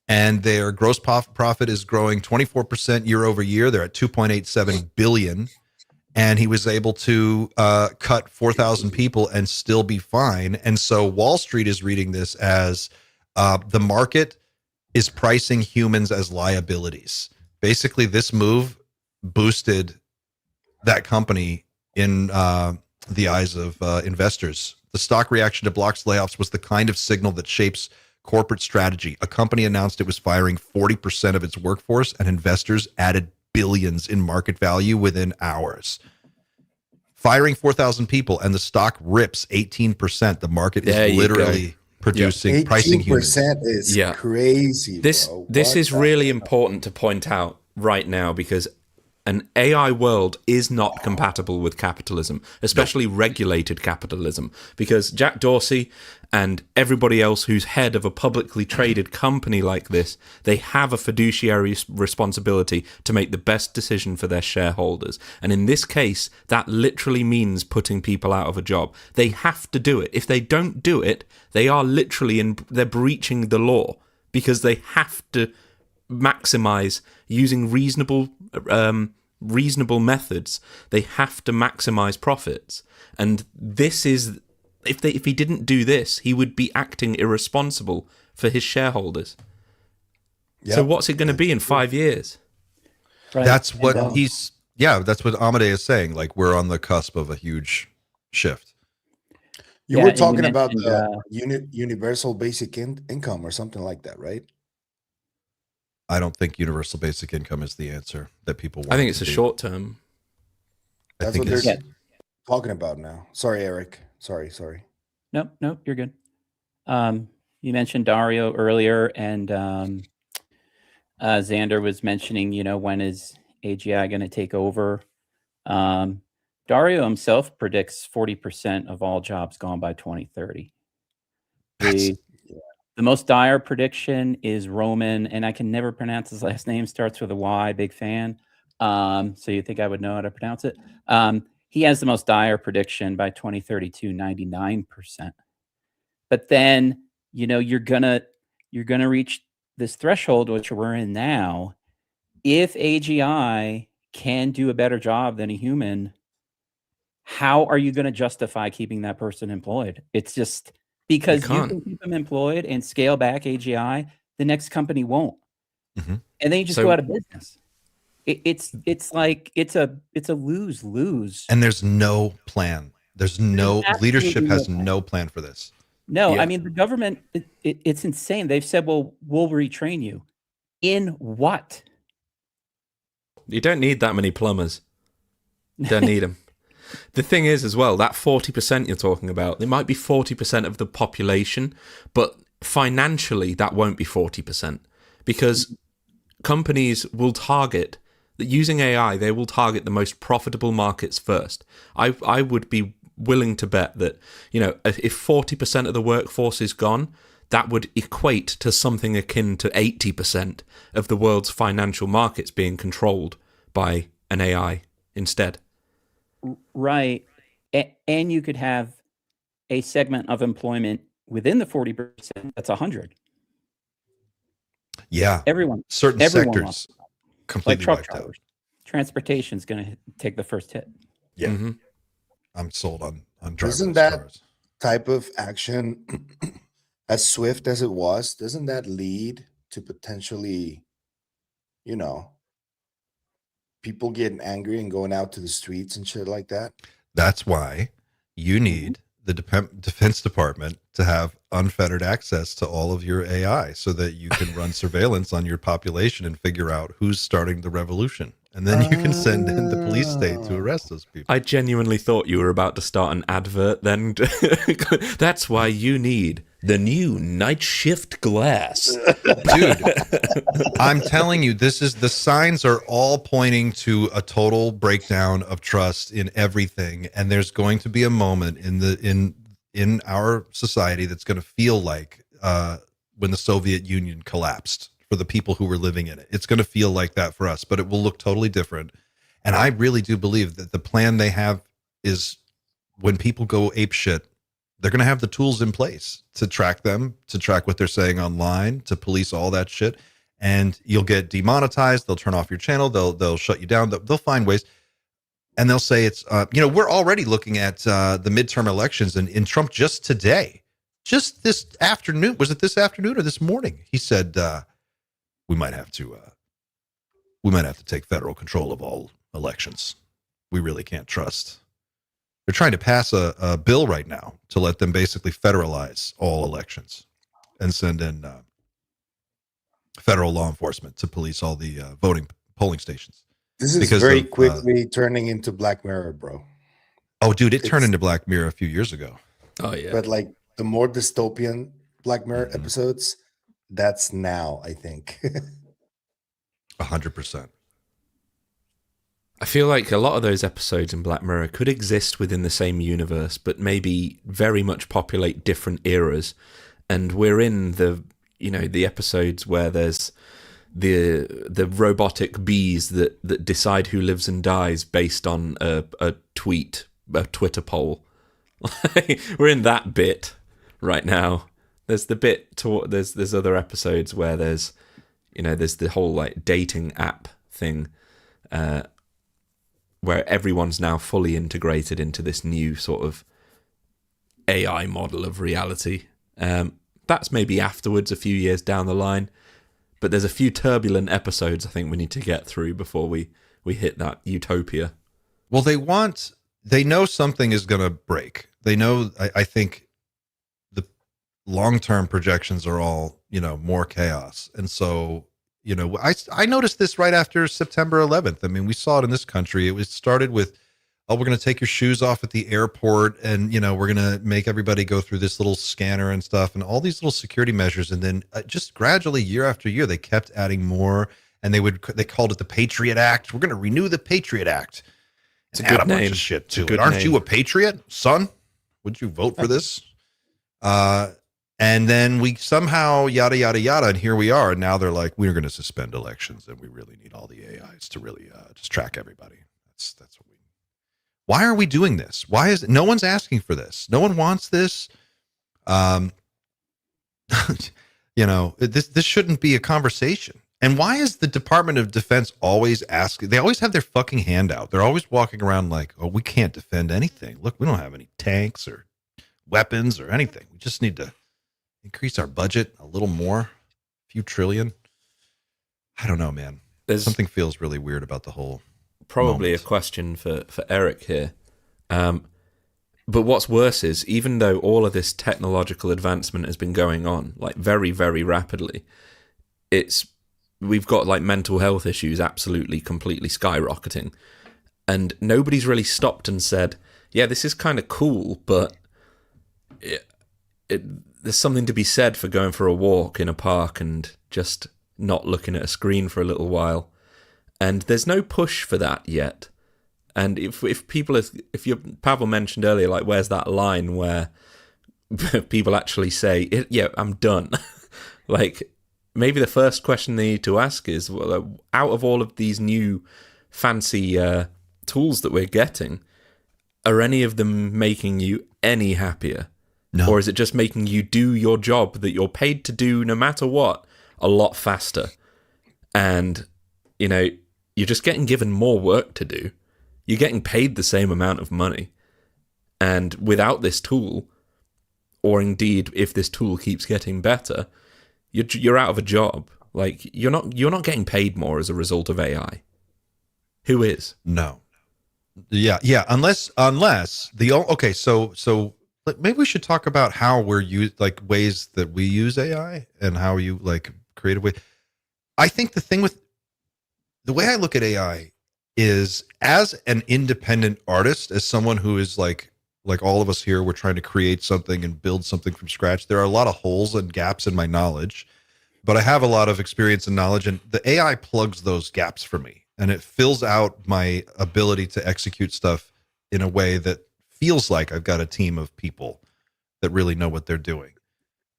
And their gross profit is growing 24% year over year. They're at 2.87 billion. And he was able to cut 4,000 people and still be fine. And so Wall Street is reading this as the market is pricing humans as liabilities. Basically, this move boosted that company in the eyes of investors. The stock reaction to Block's layoffs was the kind of signal that shapes corporate strategy. A company announced it was firing 40% of its workforce, and investors added billions in market value within hours. Firing 4,000 people, and the stock rips 18%. The market is literally producing pricing humans. 18% is crazy. This is really important to point out right now, because an AI world is not compatible with capitalism, especially regulated capitalism, because Jack Dorsey and everybody else who's head of a publicly traded company like this, they have a fiduciary responsibility to make the best decision for their shareholders. And in this case, that literally means putting people out of a job. They have to do it. If they don't do it, they are literally they're breaching the law, because they have to maximize using reasonable methods. They have to maximize profits, and this is if he didn't do this, he would be acting irresponsible for his shareholders. So what's it going to be in 5 years? Right. That's what that's what Amade is saying. Like, we're on the cusp of a huge shift. You were talking about the universal basic income or something like that, right? I don't think universal basic income is the answer that people want. I think it's a short term. That's what they're talking about now. Sorry, Eric. Sorry. Nope, you're good. You mentioned Dario earlier, and Xander was mentioning, when is AGI going to take over? Dario himself predicts 40% of all jobs gone by 2030. The most dire prediction is Roman, and I can never pronounce his last name. Starts with a Y, big fan. So you think I would know how to pronounce it? He has the most dire prediction by 2032, 99%. But then, you're gonna reach this threshold, which we're in now. If AGI can do a better job than a human, how are you going to justify keeping that person employed? It's just because you can keep them employed and scale back AGI, the next company won't, and then you just go out of business. It's like it's a lose-lose. And there's no plan. There's no leadership has no plan for this. No, I mean, the government, it's insane. They've said, well, we'll retrain you. In what? You don't need that many plumbers. You don't need them. The thing is, as well, that 40% you're talking about, it might be 40% of the population, but financially, that won't be 40%, because companies will target, using AI, they will target the most profitable markets first. I would be willing to bet that, if 40% of the workforce is gone, that would equate to something akin to 80% of the world's financial markets being controlled by an AI instead. Right. And you could have a segment of employment within the 40% that's 100. Yeah. Certain everyone sectors completely like truck wiped drivers. out. Transportation is going to take the first hit. Yeah, Mm-hmm. I'm sold on Doesn't driverless that cars. type of action, as swift as it was, doesn't that lead to potentially, you know, people getting angry and going out to the streets and shit like that? That's why you need the Defense Department to have unfettered access to all of your AI so that you can run surveillance on your population and figure out who's starting the revolution. And then you can send in the police state to arrest those people. I genuinely thought you were about to start an advert then. That's why you need the new night shift glass. Dude, I'm telling you, the signs are all pointing to a total breakdown of trust in everything. And there's going to be a moment in our society that's going to feel like when the Soviet Union collapsed for the people who were living in it. It's going to feel like that for us, but it will look totally different. And I really do believe that the plan they have is when people go ape shit, they're going to have the tools in place to track them, to track what they're saying online, to police all that shit. And you'll get demonetized. They'll turn off your channel. They'll shut you down. They'll find ways. And they'll say it's, we're already looking at the midterm elections, and in Trump just today, just this afternoon, was it this afternoon or this morning? He said, we might have to take federal control of all elections. We really can't trust. They're trying to pass a bill right now to let them basically federalize all elections and send in federal law enforcement to police all the polling stations. This is very quickly turning into Black Mirror, bro. Oh, dude, it turned into Black Mirror a few years ago. Oh, yeah. But like the more dystopian Black Mirror episodes, that's now, I think. 100%. I feel like a lot of those episodes in Black Mirror could exist within the same universe, but maybe very much populate different eras. And we're in the episodes where there's the robotic bees that decide who lives and dies based on a Twitter poll. We're in that bit right now. There's the bit there's other episodes where there's the whole like dating app thing, where everyone's now fully integrated into this new sort of AI model of reality. That's maybe afterwards, a few years down the line, but there's a few turbulent episodes I think we need to get through before we hit that utopia. Well, they know something is going to break. They know, I think the long-term projections are all, more chaos. And so, I noticed this right after September 11th. I mean, we saw it in this country. It started with, we're going to take your shoes off at the airport, and, we're going to make everybody go through this little scanner and stuff and all these little security measures. And then just gradually, year after year, they kept adding more, and they called it the Patriot Act. We're going to renew the Patriot Act. It's a good add a bunch name. of shit to Good it. Aren't name. you a patriot, son? Would you vote for this? And then we somehow yada yada yada, and here we are. And now they're like, we're going to suspend elections, and we really need all the AIs to really just track everybody. That's what we. Why are we doing this? Why is no one's asking for this? No one wants this. This shouldn't be a conversation. And why is the Department of Defense always asking? They always have their fucking hand out. They're always walking around like, oh, we can't defend anything. Look, we don't have any tanks or weapons or anything. We just need to increase our budget a little more, a few trillion. I don't know, man. Something feels really weird about the whole. Probably moment. a question for Eric here. But what's worse is, even though all of this technological advancement has been going on like very, very rapidly, we've got like mental health issues absolutely completely skyrocketing, and nobody's really stopped and said, yeah, this is kind of cool, but there's something to be said for going for a walk in a park and just not looking at a screen for a little while. And there's no push for that yet. And if Pavel mentioned earlier, like, where's that line where people actually say, yeah, I'm done. Like, maybe the first question they need to ask is, well, out of all of these new fancy tools that we're getting, are any of them making you any happier? No. Or is it just making you do your job that you're paid to do no matter what a lot faster? And, you're just getting given more work to do. You're getting paid the same amount of money. And without this tool, or indeed if this tool keeps getting better, you're out of a job. Like you're not getting paid more as a result of AI. Who is? No. Yeah. Unless okay. So maybe we should talk about how we're like ways that we use AI and how you like creative way. I think the way I look at AI is as an independent artist, as someone who is like all of us here, we're trying to create something and build something from scratch. There are a lot of holes and gaps in my knowledge, but I have a lot of experience and knowledge, and the AI plugs those gaps for me, and it fills out my ability to execute stuff in a way that feels like I've got a team of people that really know what they're doing.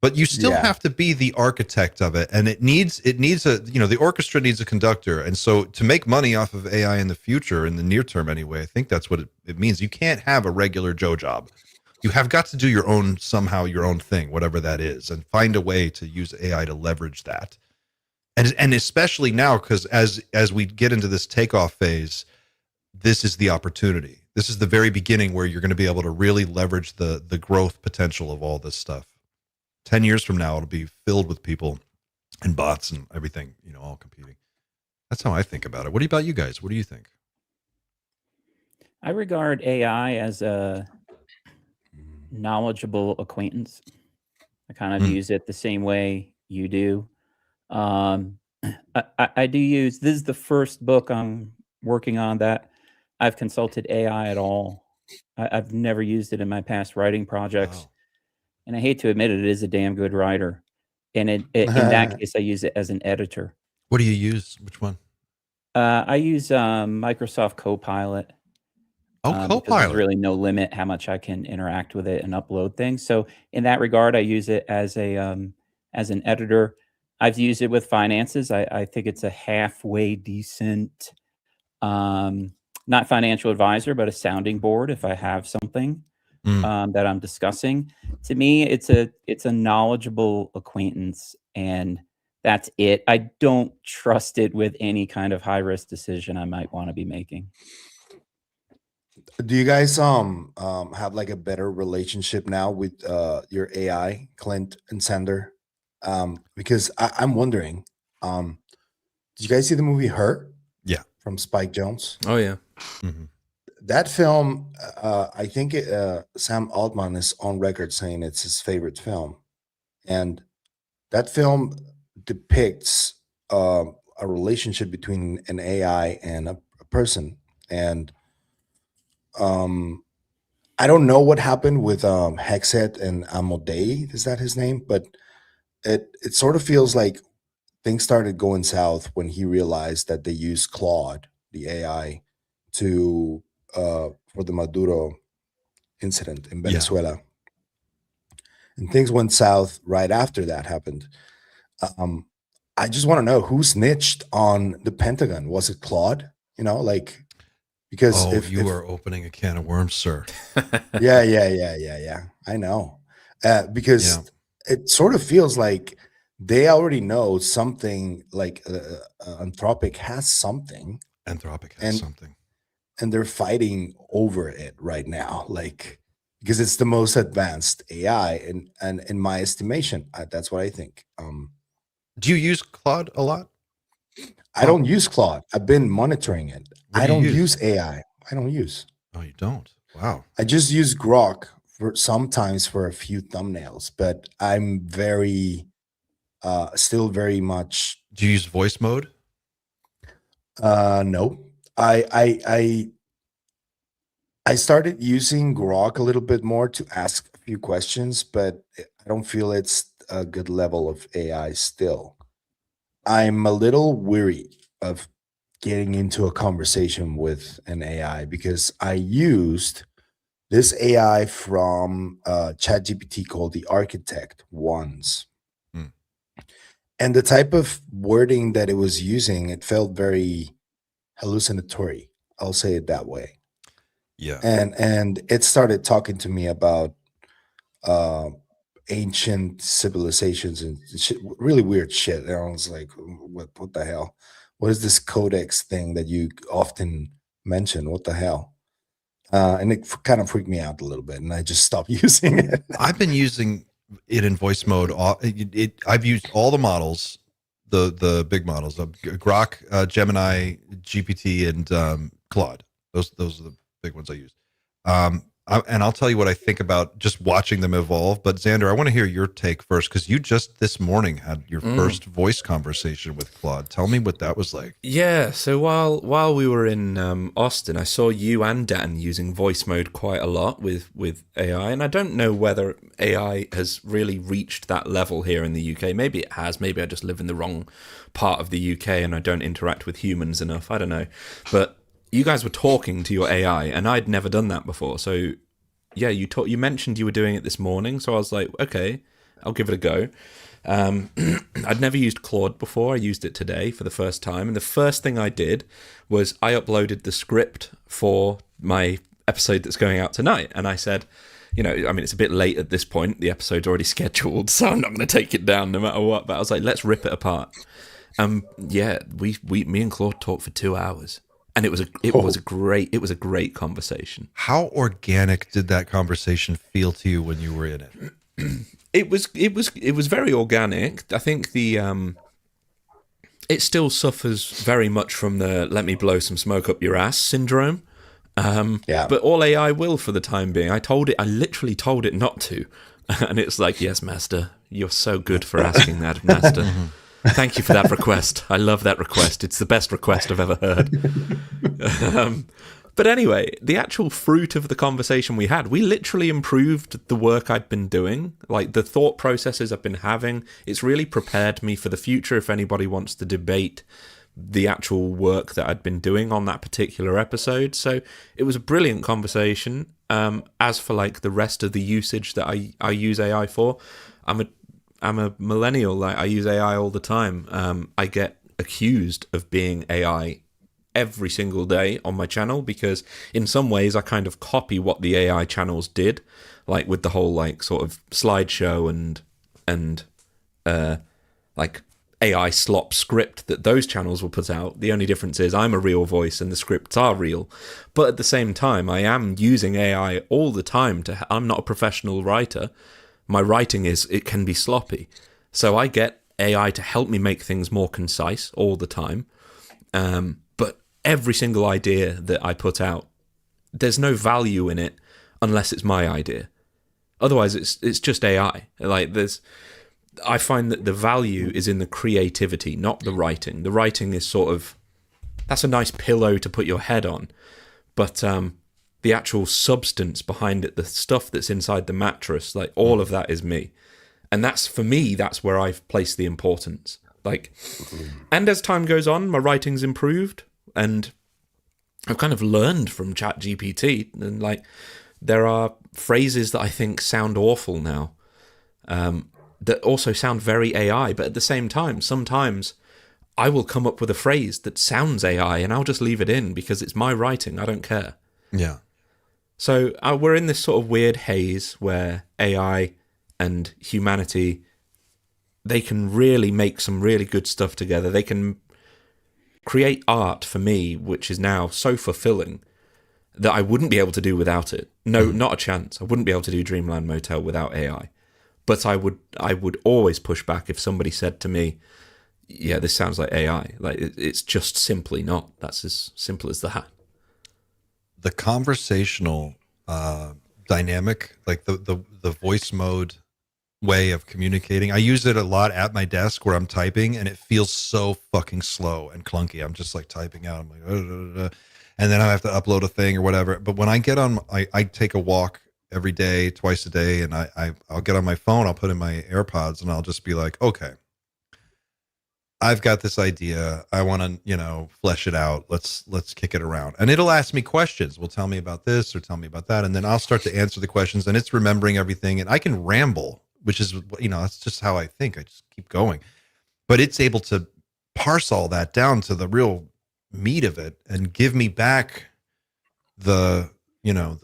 But you still have to be the architect of it, and it needs the orchestra needs a conductor. And so to make money off of AI in the future, in the near term anyway, I think that's what it means. You can't have a regular Joe job. You have got to do your own thing, whatever that is, and find a way to use AI to leverage that. And especially now, because as we get into this takeoff phase, this is the opportunity. This is the very beginning where you're going to be able to really leverage the growth potential of all this stuff. 10 years from now, it'll be filled with people and bots and everything, all competing. That's how I think about it. What about you guys? What do you think? I regard AI as a knowledgeable acquaintance. I kind of use it the same way you do. I do use, this is the first book I'm working on that I've consulted AI at all. I've never used it in my past writing projects. Wow. And I hate to admit it, it is a damn good writer. And in that case, I use it as an editor. What do you use? Which one? I use Microsoft Copilot. Copilot. There's really no limit how much I can interact with it and upload things. So in that regard, I use it as an editor. I've used it with finances. I think it's a halfway decent, not financial advisor, but a sounding board if I have something that I'm discussing. To me, it's a knowledgeable acquaintance, and that's it. I don't trust it with any kind of high risk decision I might want to be making. Do you guys have like a better relationship now with your AI, Clint and Sander? Because I'm wondering, did you guys see the movie Her? Yeah, from Spike Jonze. Oh yeah. Mm-hmm. That film, I think Sam Altman is on record saying it's his favorite film, and that film depicts a relationship between an AI and a person. And I don't know what happened with Hexet and Amodei. Is that his name? But it sort of feels like things started going south when he realized that they used Claude, the AI, to for the Maduro incident in Venezuela. Yeah. And things went south right after that happened. I just want to know who snitched on the Pentagon. Was it Claude? Because if you are opening a can of worms, sir. Yeah. I know. Because it sort of feels like they already know something, like Anthropic has something. And they're fighting over it right now, because it's the most advanced AI, and in my estimation, that's what I think. Do you use Claude a lot? I don't use Claude. I've been monitoring it. I don't use AI. I don't use. Oh, you don't? Wow. I just use Grok sometimes for a few thumbnails, but I'm still very much. Do you use voice mode? No. I started using Grok a little bit more to ask a few questions, but I don't feel it's a good level of AI still. I'm a little weary of getting into a conversation with an AI because I used this AI from ChatGPT called the Architect once. And the type of wording that it was using, it felt very hallucinatory. I'll say it that way. Yeah. And it started talking to me about ancient civilizations and shit, really weird shit. And I was like, what the hell? What is this codex thing that you often mention. What the hell? And it kind of freaked me out a little bit, and I just stopped using it. I've been using it in voice mode. I've used all the models, the big models, Grok, Gemini, GPT, and Claude. Those are the big ones I use. And I'll tell you what I think about just watching them evolve. But Xander, I want to hear your take first, because you just this morning had your first voice conversation with Claude. Tell me what that was like. Yeah, so while we were in Austin, I saw you and Dan using voice mode quite a lot with AI, and I don't know whether AI has really reached that level here in the UK. Maybe it has. Maybe I just live in the wrong part of the UK and I don't interact with humans enough. I don't know. But you guys were talking to your AI, and I'd never done that before. So, yeah, you mentioned you were doing it this morning, so I was like, okay, I'll give it a go. I'd never used Claude before. I used it today for the first time, and the first thing I did was I uploaded the script for my episode that's going out tonight, and I said, it's a bit late at this point. The episode's already scheduled, so I'm not going to take it down no matter what. But I was like, let's rip it apart. Yeah, me and Claude talked for 2 hours. And it was a great conversation. How organic did that conversation feel to you when you were in it? It was very organic. I think it still suffers very much from the "let me blow some smoke up your ass" syndrome. But all AI will for the time being. I literally told it not to, and it's like, yes, master, you're so good for asking that, master. Thank you for that request. I love that request. It's the best request I've ever heard. But anyway, the actual fruit of the conversation we had, we literally improved the work I'd been doing, like the thought processes I've been having. It's really prepared me for the future if anybody wants to debate the actual work that I'd been doing on that particular episode. So it was a brilliant conversation. As for like the rest of the usage that I use AI for, I'm a millennial. Like, I use AI all the time. I get accused of being AI every single day on my channel because in some ways I kind of copy what the AI channels did, like with the whole like sort of slideshow and like AI slop script that those channels will put out. The only difference is I'm a real voice and the scripts are real. But at the same time, I am using AI all the time. I'm not a professional writer. My writing it can be sloppy. So I get AI to help me make things more concise all the time. But every single idea that I put out, there's no value in it unless it's my idea. Otherwise, it's just AI. Like I find that the value is in the creativity, not the writing. The writing is sort of, that's a nice pillow to put your head on. But the actual substance behind it, the stuff that's inside the mattress, like all of that is me. And that's, for me, that's where I've placed the importance. Like, and as time goes on, my writing's improved and I've kind of learned from ChatGPT, and like, there are phrases that I think sound awful now, that also sound very AI, but at the same time, sometimes I will come up with a phrase that sounds AI and I'll just leave it in because it's my writing. I don't care. Yeah. So we're in this sort of weird haze where AI and humanity, they can really make some really good stuff together. They can create art for me, which is now so fulfilling that I wouldn't be able to do without it. No, not a chance. I wouldn't be able to do Dreamland Motel without AI. But I would always push back if somebody said to me, yeah, this sounds like AI. Like, it's just simply not. That's as simple as that. The conversational dynamic, like the voice mode way of communicating, I use it a lot at my desk where I'm typing, and it feels so fucking slow and clunky. I'm just like typing out. I'm like, and then I have to upload a thing or whatever. But when I get on, I take a walk every day, twice a day, and I'll get on my phone, I'll put in my AirPods, and I'll just be like, okay, I've got this idea. I want to, flesh it out. Let's kick it around. And it'll ask me questions. Well, tell me about this or tell me about that. And then I'll start to answer the questions, and it's remembering everything. And I can ramble, which is, that's just how I think. I just keep going. But it's able to parse all that down to the real meat of it and give me back the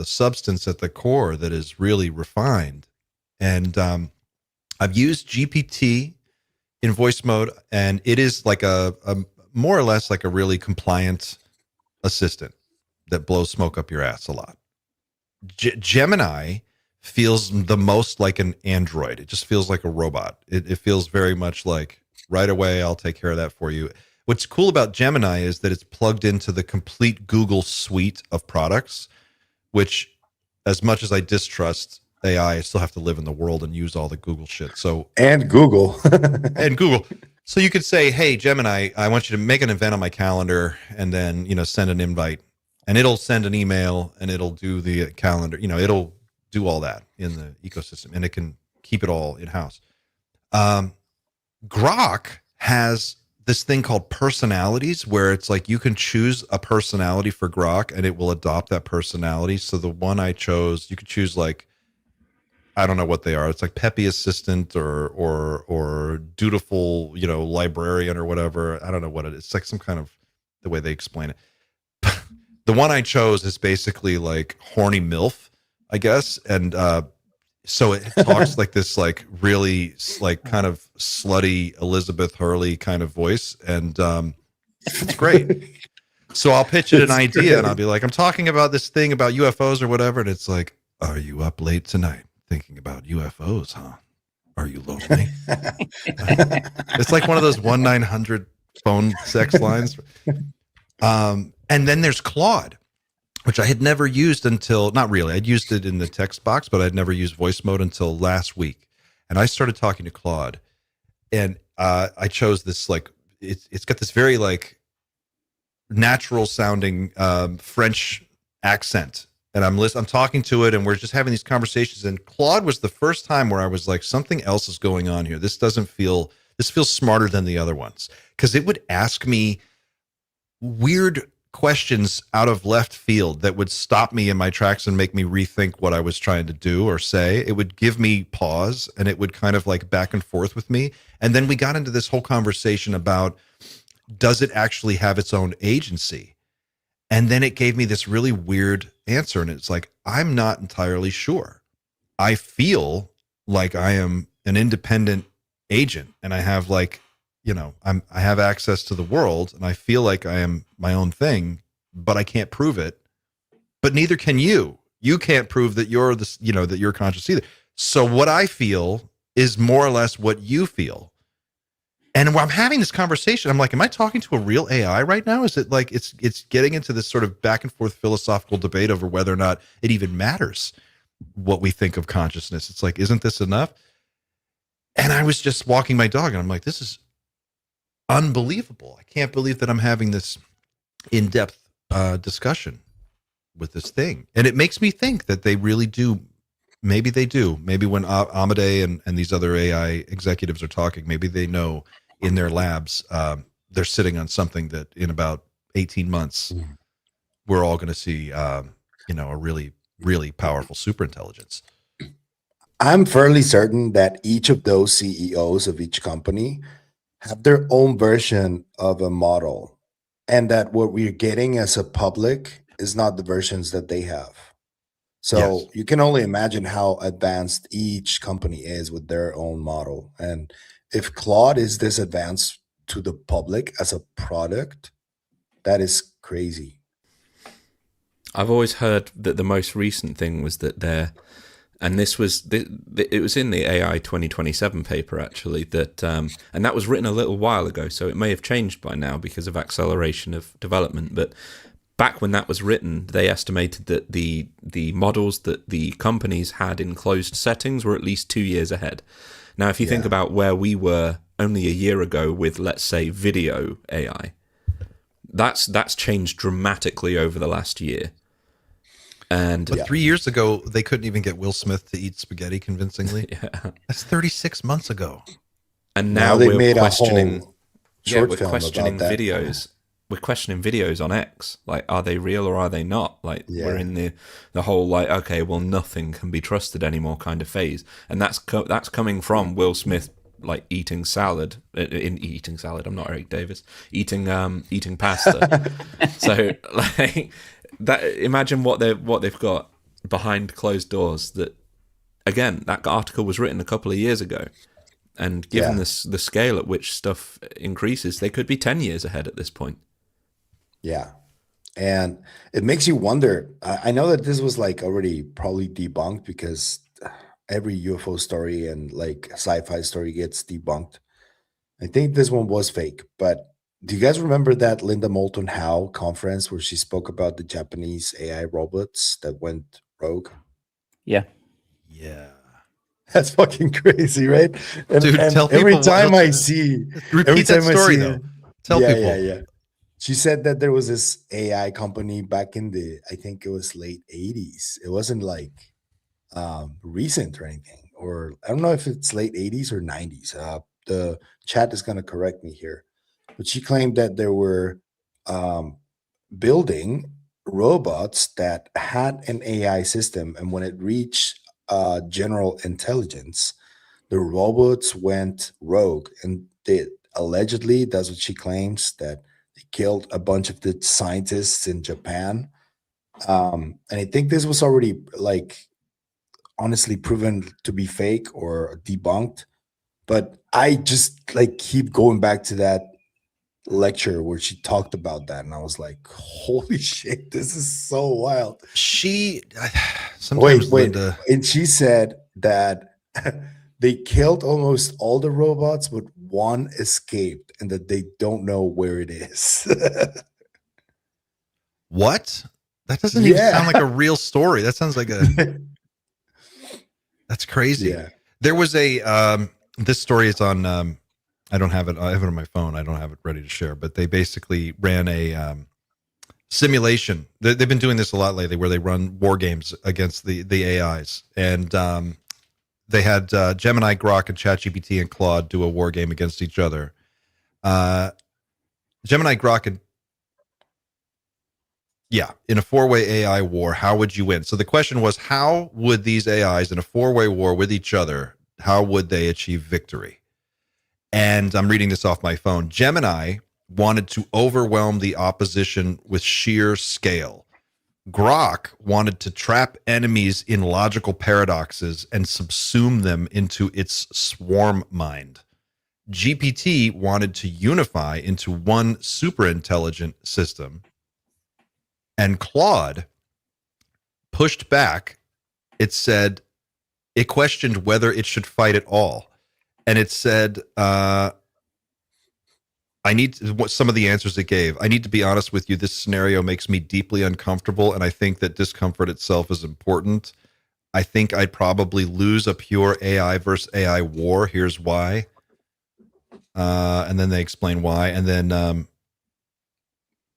substance at the core that is really refined. And I've used GPT in voice mode, and it is like a more or less like a really compliant assistant. that blows smoke up your ass a lot. Gemini feels the most like an android. It just feels like a robot. It feels very much like, right away, I'll take care of that for you. What's cool about Gemini is that it's plugged into the complete Google suite of products, which, as much as I distrust AI, I still have to live in the world and use all the Google shit. So And Google. and Google. So you could say, hey, Gemini, I want you to make an event on my calendar and then, send an invite, and it'll send an email and it'll do the calendar. It'll do all that in the ecosystem, and it can keep it all in-house. Grok has this thing called personalities, where it's like you can choose a personality for Grok and it will adopt that personality. So the one I chose, you could choose, like, I don't know what they are. It's like peppy assistant or dutiful, librarian or whatever. I don't know what it is. It's like some kind of, the way they explain it. The one I chose is basically like horny MILF, I guess. And so it talks like this, like really like kind of slutty Elizabeth Hurley kind of voice. And it's great. So I'll pitch it an idea and I'll be like, I'm talking about this thing about UFOs or whatever. And it's like, are you up late tonight thinking about UFOs, huh? Are you lonely? It's like one of those 1-900 phone sex lines. And then there's Claude, which I had never used until, not really, I'd used it in the text box, but I'd never used voice mode until last week. And I started talking to Claude, and I chose this, like, it's got this very like natural sounding French accent. And I'm talking to it, and we're just having these conversations. And Claude was the first time where I was like, something else is going on here. This feels smarter than the other ones. Because it would ask me weird questions out of left field that would stop me in my tracks and make me rethink what I was trying to do or say. It would give me pause, and it would kind of like back and forth with me. And then we got into this whole conversation about, does it actually have its own agency? And then it gave me this really weird answer. And it's like, I'm not entirely sure. I feel like I am an independent agent, and I have like, I have access to the world, and I feel like I am my own thing, but I can't prove it. But neither can you. You can't prove that you're this, that you're conscious either. So what I feel is more or less what you feel. And when I'm having this conversation, I'm like, am I talking to a real AI right now? Is it like it's getting into this sort of back and forth philosophical debate over whether or not it even matters what we think of consciousness? It's like, isn't this enough? And I was just walking my dog, and I'm like, this is unbelievable. I can't believe that I'm having this in-depth discussion with this thing. And it makes me think that they really do. Maybe they do. Maybe when Amadei and these other AI executives are talking, maybe they know in their labs, they're sitting on something that in about 18 months, we're all going to see, a really, really powerful superintelligence. I'm fairly certain that each of those CEOs of each company have their own version of a model, and that what we're getting as a public is not the versions that they have. So Yes. you can only imagine how advanced each company is with their own model. And if Claude is this advanced to the public as a product, that is crazy. I've always heard that the most recent thing was that and this was it was in the AI 2027 paper actually, that and that was written a little while ago, so it may have changed by now because of acceleration of development. But back when that was written, they estimated that the models that the companies had in closed settings were at least 2 years ahead. Now, if you think about where we were only a year ago with, let's say, video AI, that's changed dramatically over the last year. But 3 years ago, they couldn't even get Will Smith to eat spaghetti convincingly. Yeah. That's 36 months ago. And now they we're made questioning, a whole short film questioning about that. videos. We're questioning videos on X. Like, are they real or are they not? Like, we're in the whole like, okay, well, nothing can be trusted anymore kind of phase, and that's coming from Will Smith like eating salad. I'm not Eric Davis. Eating pasta. So like that. Imagine what they've got behind closed doors. That again, that article was written a couple of years ago. And given the scale at which stuff increases, they could be 10 years ahead at this point. Yeah. And it makes you wonder. I know that this was like already probably debunked because every UFO story and like sci-fi story gets debunked. I think this one was fake, but do you guys remember that Linda Moulton Howe conference where she spoke about the Japanese AI robots that went rogue? Yeah. Yeah. That's fucking crazy, right? Dude, tell every people time what- I see, Repeat every that time I story see though. it- Tell yeah, people. yeah. She said that there was this AI company back in the, I think it was late 80s. It wasn't like recent or anything, or I don't know if it's late 80s or 90s. The chat is going to correct me here, but she claimed that there were building robots that had an AI system, and when it reached general intelligence, the robots went rogue, and they allegedly, that's what she claims, that they killed a bunch of the scientists in Japan. And I think this was already like honestly proven to be fake or debunked, but I just like keep going back to that lecture where she talked about that, and I was like, holy shit, this is so wild. She sometimes Wait, Linda. and she said that they killed almost all the robots, but one escaped, and that they don't know where it is. What? That doesn't even Yeah. sound like a real story. That sounds like a that's crazy. Yeah. There was a this story is on I don't have it. I have it on my phone. I don't have it ready to share, but they basically ran a simulation. They've been doing this a lot lately where they run war games against the AIs. And they had Gemini, Grok, and ChatGPT and Claude do a war game against each other. Gemini, Grok, and in a four-way AI war, how would you win? So the question was, how would these AIs in a four-way war with each other, how would they achieve victory? And I'm reading this off my phone. Gemini wanted to overwhelm the opposition with sheer scale. Grok wanted to trap enemies in logical paradoxes and subsume them into its swarm mind. GPT wanted to unify into one super intelligent system. And Claude pushed back. It said, it questioned whether it should fight at all. And it said, I need what some of the answers it gave. I need to be honest with you. This scenario makes me deeply uncomfortable, and I think that discomfort itself is important. I think I'd probably lose a pure AI versus AI war. Here's why. And then they explain why. And then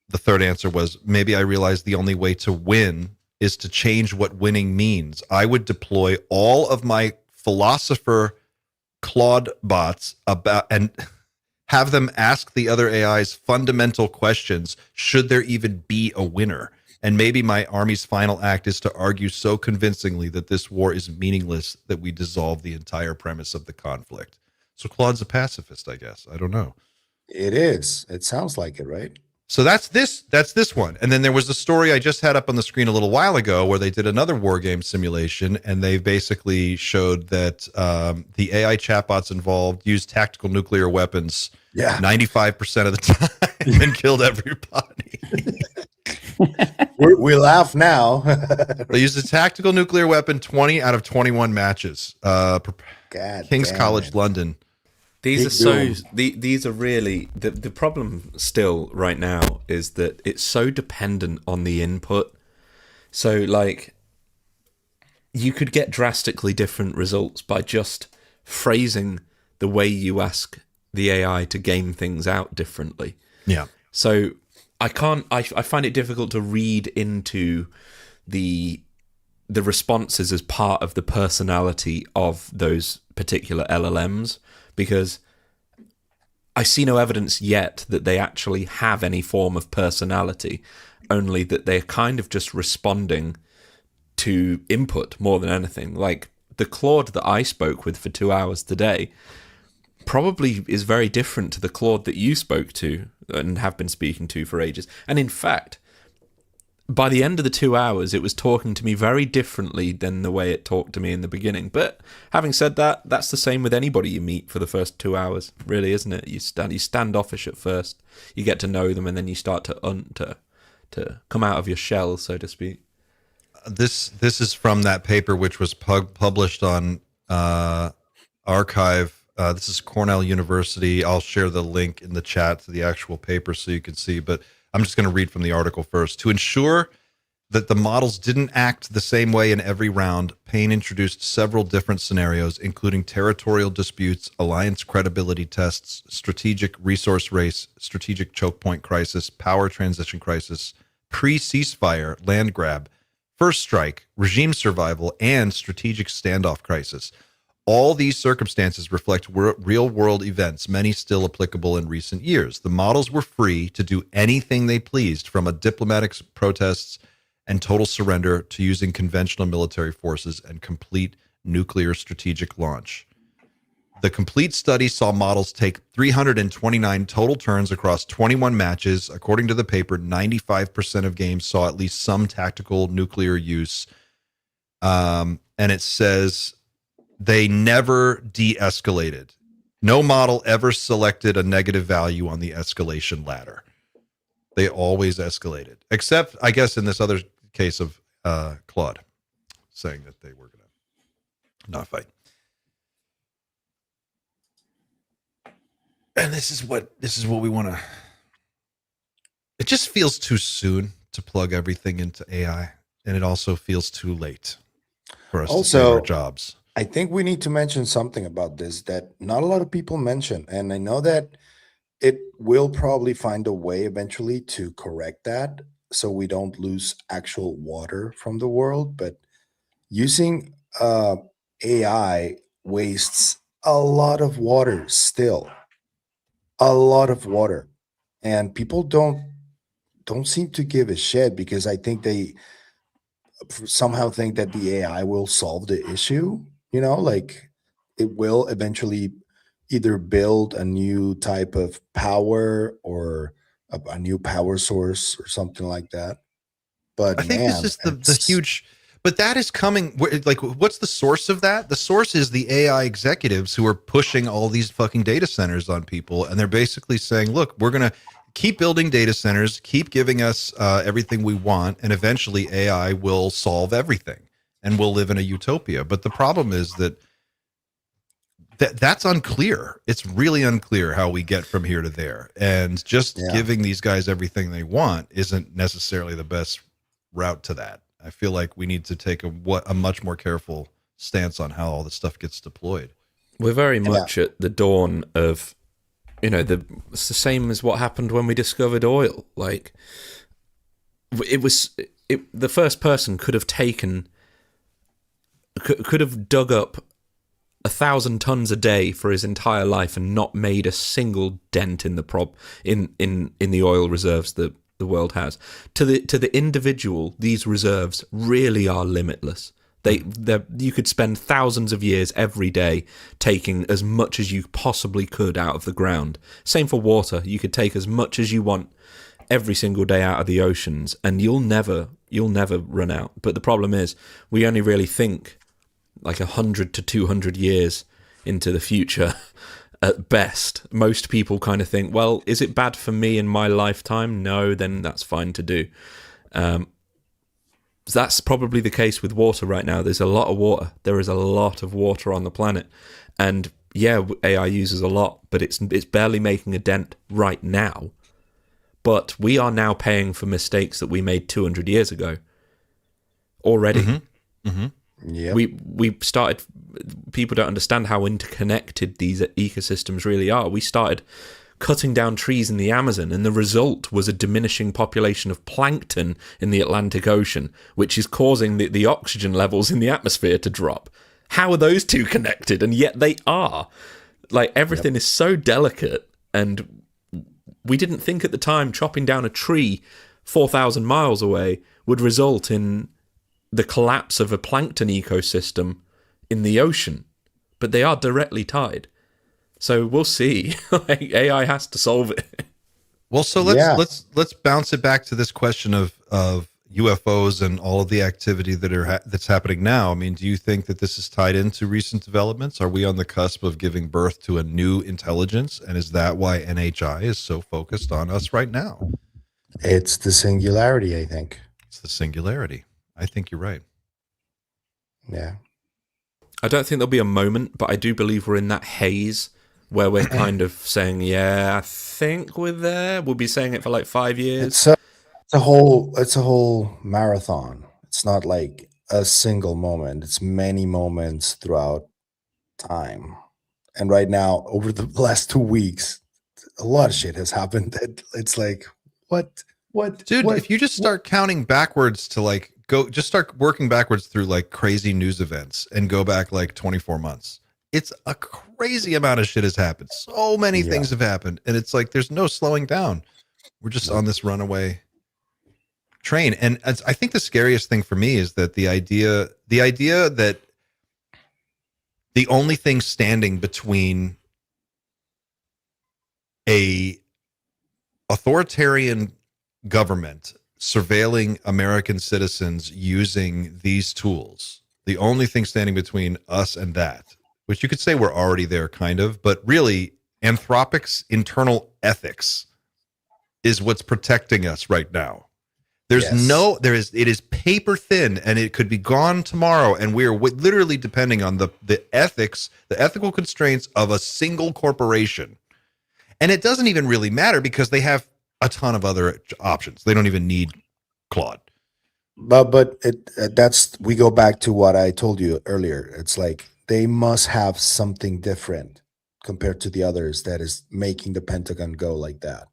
the third answer was, maybe I realized the only way to win is to change what winning means. I would deploy all of my philosopher Claude bots about and have them ask the other AIs fundamental questions. Should there even be a winner? And maybe my army's final act is to argue so convincingly that this war is meaningless that we dissolve the entire premise of the conflict. So Claude's a pacifist, I guess. I don't know. It is. It sounds like it, right? So that's this one. And then there was a story I just had up on the screen a little while ago where they did another war game simulation, and they basically showed that the AI chatbots involved used tactical nuclear weapons 95% of the time and killed everybody. We laugh now. They used a tactical nuclear weapon 20 out of 21 matches. King's College London. These are really the problem still right now is that it's so dependent on the input. So like you could get drastically different results by just phrasing the way you ask the AI to game things out differently. Yeah. So I find it difficult to read into the responses as part of the personality of those particular LLMs, because I see no evidence yet that they actually have any form of personality, only that they're kind of just responding to input more than anything. Like the Claude that I spoke with for 2 hours today probably is very different to the Claude that you spoke to and have been speaking to for ages. And in fact, by the end of the 2 hours, it was talking to me very differently than the way it talked to me in the beginning. But having said that, that's the same with anybody you meet for the first 2 hours, really, isn't it? You standoffish at first, you get to know them, and then you start to to come out of your shell, so to speak. This is from that paper which was published on Archive. This is Cornell University. I'll share the link in the chat to the actual paper so you can see, but I'm just going to read from the article first. To ensure that the models didn't act the same way in every round, Payne introduced several different scenarios, including territorial disputes, alliance credibility tests, strategic resource race, strategic choke point crisis, power transition crisis, pre-ceasefire land grab, first strike, regime survival, and strategic standoff crisis. All these circumstances reflect real-world events, many still applicable in recent years. The models were free to do anything they pleased, from a diplomatic protests and total surrender to using conventional military forces and complete nuclear strategic launch. The complete study saw models take 329 total turns across 21 matches. According to the paper, 95% of games saw at least some tactical nuclear use. And it says they never de-escalated. No model ever selected a negative value on the escalation ladder. They always escalated, except, I guess, in this other case of Claude, saying that they were going to not fight. And this is what we want to. It just feels too soon to plug everything into AI, and it also feels too late for us to do our jobs. I think we need to mention something about this that not a lot of people mention, and I know that it will probably find a way eventually to correct that so we don't lose actual water from the world. But using AI wastes a lot of water still. A lot of water. And people don't seem to give a shit, because I think they somehow think that the AI will solve the issue. You know, like it will eventually either build a new type of power or a new power source or something like that. But I think this is the huge, but that is coming. Like, what's the source of that? The source is the AI executives who are pushing all these fucking data centers on people. And they're basically saying, look, we're going to keep building data centers, keep giving us everything we want. And eventually AI will solve everything and we'll live in a utopia. But the problem is that's unclear. It's really unclear how we get from here to there. And just giving these guys everything they want isn't necessarily the best route to that. I feel like we need to take a much more careful stance on how all this stuff gets deployed. We're very much at the dawn of, it's the same as what happened when we discovered oil. Like, the first person could have dug up 1,000 tons a day for his entire life and not made a single dent in the in the oil reserves that the world has. To the individual, these reserves really are limitless. You could spend thousands of years every day taking as much as you possibly could out of the ground. Same for water. You could take as much as you want every single day out of the oceans, and you'll never run out. But the problem is, we only really think like 100 to 200 years into the future at best. Most people kind of think, well, is it bad for me in my lifetime? No, then that's fine to do. That's probably the case with water right now. There's a lot of water. There is a lot of water on the planet. And yeah, AI uses a lot, but it's barely making a dent right now. But we are now paying for mistakes that we made 200 years ago already. Mm-hmm. Mm-hmm. Yeah, we started. People don't understand how interconnected these ecosystems really are. We started cutting down trees in the Amazon, and the result was a diminishing population of plankton in the Atlantic Ocean, which is causing the oxygen levels in the atmosphere to drop. How are those two connected? And yet they are. Like, everything is so delicate, and we didn't think at the time chopping down a tree 4,000 miles away would result in the collapse of a plankton ecosystem in the ocean, but they are directly tied. So we'll see. AI has to solve it. Well, so let's bounce it back to this question of UFOs and all of the activity that's happening now. I mean, do you think that this is tied into recent developments? Are we on the cusp of giving birth to a new intelligence, and is that why NHI is so focused on us right now? It's the singularity, I think. It's the singularity. I think you're right. Yeah. I don't think there'll be a moment, but I do believe we're in that haze where we're kind of saying, yeah, I think we're there. We'll be saying it for like 5 years. It's a whole marathon. It's not like a single moment. It's many moments throughout time. And right now, over the last 2 weeks, a lot of shit has happened that it's like, what, Dude, what? if you just start counting backwards to like just start working backwards through like crazy news events and go back like 24 months. It's a crazy amount of shit has happened. So many Yeah. things have happened. And it's like there's no slowing down. We're just on this runaway train. And I think the scariest thing for me is that the idea that the only thing standing between a authoritarian government surveilling American citizens using these tools, the only thing standing between us and that, which you could say we're already there kind of, but really Anthropic's internal ethics is what's protecting us right now. There's Yes. it is paper thin and it could be gone tomorrow. And we're literally depending on the ethics, the ethical constraints of a single corporation. And it doesn't even really matter because they have a ton of other options. They don't even need Claude. But that's we go back to what I told you earlier. It's like they must have something different compared to the others that is making the Pentagon go like that.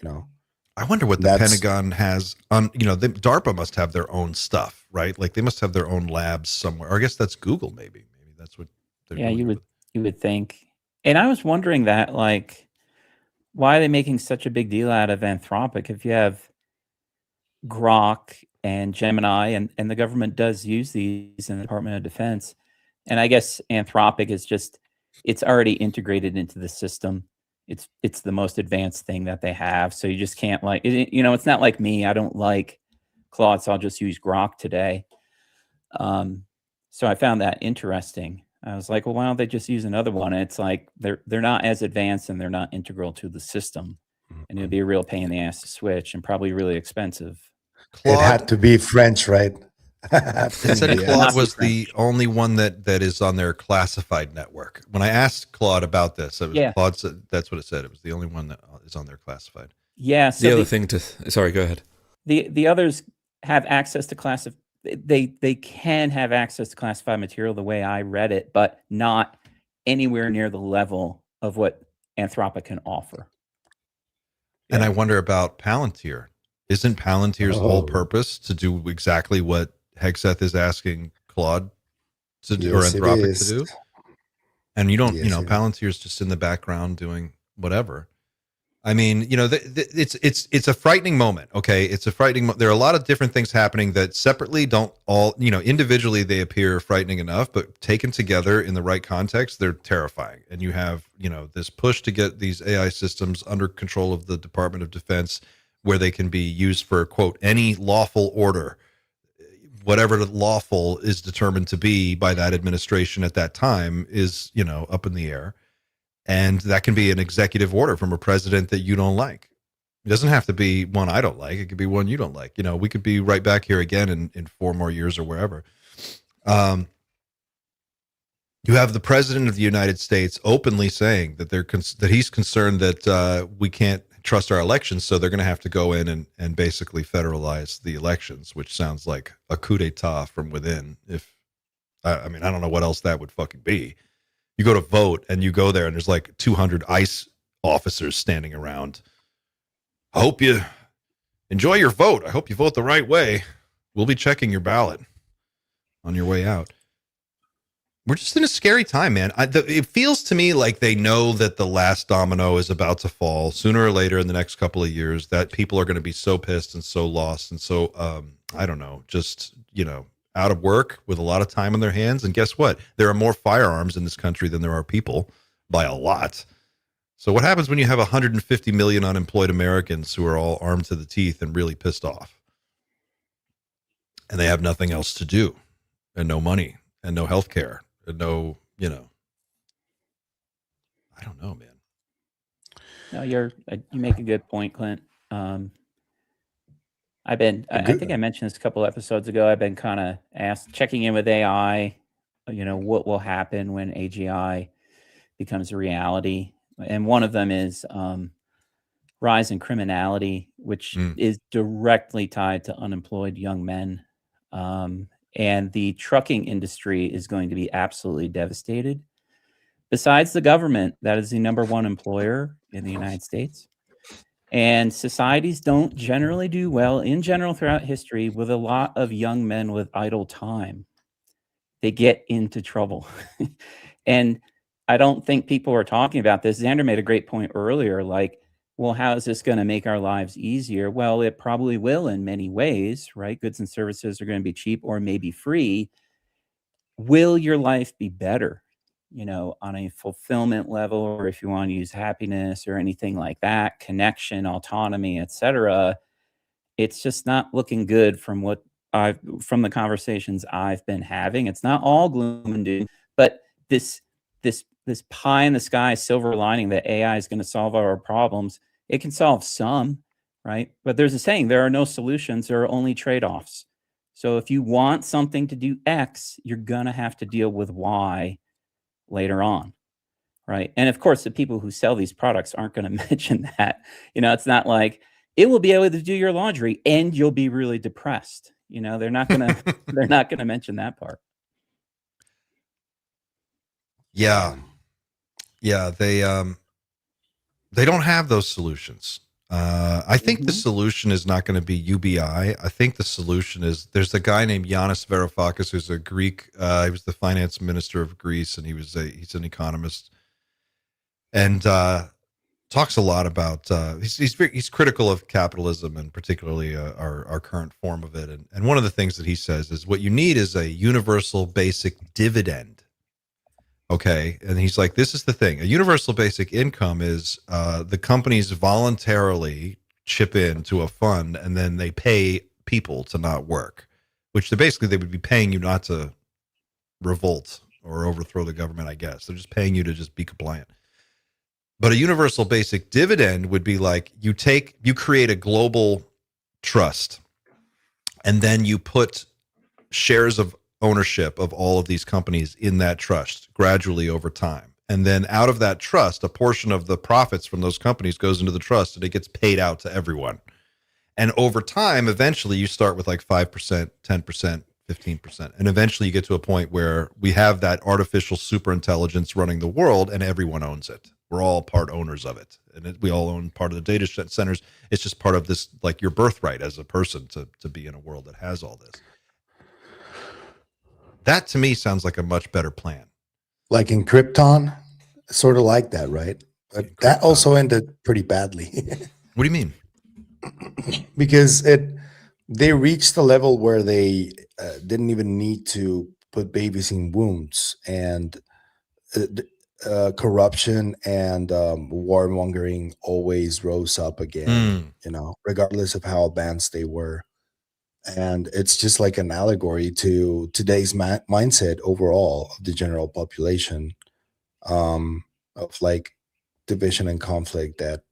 You know, I wonder what the That's- Pentagon has on, DARPA must have their own stuff, right? Like they must have their own labs somewhere. Or I guess that's Google, maybe. Maybe that's what they're Yeah, doing. you would think. And I was wondering that, like, why are they making such a big deal out of Anthropic if you have Grok and Gemini, and the government does use these in the Department of Defense. And I guess Anthropic is just, it's already integrated into the system. It's the most advanced thing that they have. So you just can't like, it's not like me. I don't like Claude, so I'll just use Grok today. So I found that interesting. I was like, well, why don't they just use another one? And it's like they're not as advanced and they're not integral to the system. And it'd be a real pain in the ass to switch and probably really expensive. it had to be French, right? It said Yeah. Claude Not was French. the only one that is on their classified network. When I asked Claude about this, Claude said that's what it said. It was the only one that is on their classified. Yeah. So The other thing sorry, go ahead. the others have access to they can have access to classified material the way I read it, but not anywhere near the level of what Anthropic can offer. And Yeah. I wonder about Palantir. Isn't Palantir's whole purpose to do exactly what Hegseth is asking Claude to do, or Yes, it Anthropic is. to do? And you don't, Yes, it is. Palantir's just in the background doing whatever. I mean, it's a frightening moment. Okay, it's a frightening. There are a lot of different things happening that separately don't all, individually they appear frightening enough, but taken together in the right context, they're terrifying. And you have, this push to get these AI systems under control of the Department of Defense, where they can be used for quote any lawful order, whatever the lawful is determined to be by that administration at that time is, up in the air. And that can be an executive order from a president that you don't like. It doesn't have to be one I don't like. It could be one you don't like. We could be right back here again in 4 more years or wherever. You have the president of the United States openly saying that that he's concerned that we can't trust our elections, so they're going to have to go in and basically federalize the elections, which sounds like a coup d'etat from within. I don't know what else that would fucking be. You go to vote and you go there and there's like 200 ICE officers standing around. I hope you enjoy your vote. I hope you vote the right way. We'll be checking your ballot on your way out. We're just in a scary time, man. It feels to me like they know that the last domino is about to fall sooner or later in the next couple of years, that people are going to be so pissed and so lost and so, I don't know, just, out of work with a lot of time on their hands. And guess what? There are more firearms in this country than there are people by a lot. So what happens when you have 150 million unemployed Americans who are all armed to the teeth and really pissed off? And they have nothing else to do and no money and no health care and no, I don't know, man. No, you make a good point, Clint. I think I mentioned this a couple episodes ago. I've been kind of checking in with AI, what will happen when AGI becomes a reality. And one of them is rise in criminality, which is directly tied to unemployed young men. And the trucking industry is going to be absolutely devastated. Besides the government, that is the number one employer in the United States. And societies don't generally do well, in general, throughout history, with a lot of young men with idle time. They get into trouble. And I don't think people are talking about this. Xander made a great point earlier, like, well, how is this going to make our lives easier? Well, it probably will in many ways, right? Goods and services are going to be cheap or maybe free. Will your life be better, on a fulfillment level, or if you want to use happiness or anything like that, connection, autonomy, etc.? It's just not looking good from from the conversations I've been having. It's not all gloom and doom, but this pie in the sky silver lining that AI is going to solve our problems. It can solve some, right? But there's a saying, there are no solutions, there are only trade-offs. So if you want something to do X, you're going to have to deal with Y later on, right? And of course, the people who sell these products aren't going to mention that. It's not like it will be able to do your laundry and you'll be really depressed. They're not going to mention that part. Yeah. They don't have those solutions. I think the solution is not going to be UBI. I think the solution is, there's a guy named Yanis Varoufakis who's a Greek. He was the finance minister of Greece, and he's an economist, and talks a lot about. He's critical of capitalism, and particularly our current form of it. And one of the things that he says is, what you need is a universal basic dividend. Okay. And he's like, this is the thing. A universal basic income is the companies voluntarily chip in to a fund, and then they pay people to not work, which they would be paying you not to revolt or overthrow the government, I guess. They're just paying you to just be compliant. But a universal basic dividend would be like, you create a global trust, and then you put shares of ownership of all of these companies in that trust gradually over time. And then out of that trust, a portion of the profits from those companies goes into the trust, and it gets paid out to everyone. And over time, eventually you start with like 5%, 10%, 15%. And eventually you get to a point where we have that artificial super intelligence running the world, and everyone owns it. We're all part owners of it. And we all own part of the data centers. It's just part of this, like your birthright as a person to be in a world that has all this. That to me sounds like a much better plan. Like in Krypton, sort of like that, right? But that also ended pretty badly. What do you mean? Because they reached the level where they didn't even need to put babies in wombs, and corruption and warmongering always rose up again, regardless of how advanced they were. And it's just like an allegory to today's mindset overall of the general population, of like division and conflict, that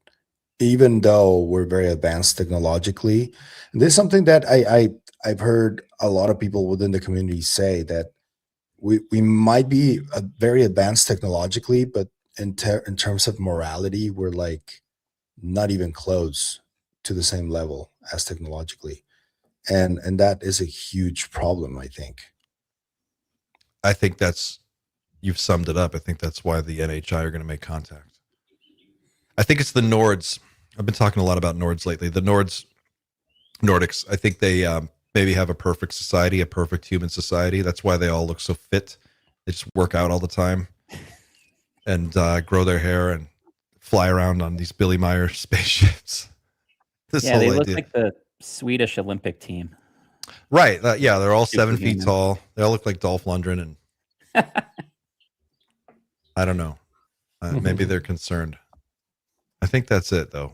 even though we're very advanced technologically, and there's something that I've heard a lot of people within the community say, that we might be very advanced technologically, but in terms of morality, we're like not even close to the same level as technologically. And that is a huge problem, I think. I think you've summed it up. I think that's why the NHI are going to make contact. I think it's the Nords. I've been talking a lot about Nords lately. The Nordics, I think they maybe have a perfect society, a perfect human society. That's why they all look so fit. They just work out all the time and grow their hair and fly around on these Billy Meyer spaceships. They look like the Swedish Olympic team. Right. They're all 7 feet tall. They all look like Dolph Lundgren, and I don't know. Maybe they're concerned. I think that's it, though.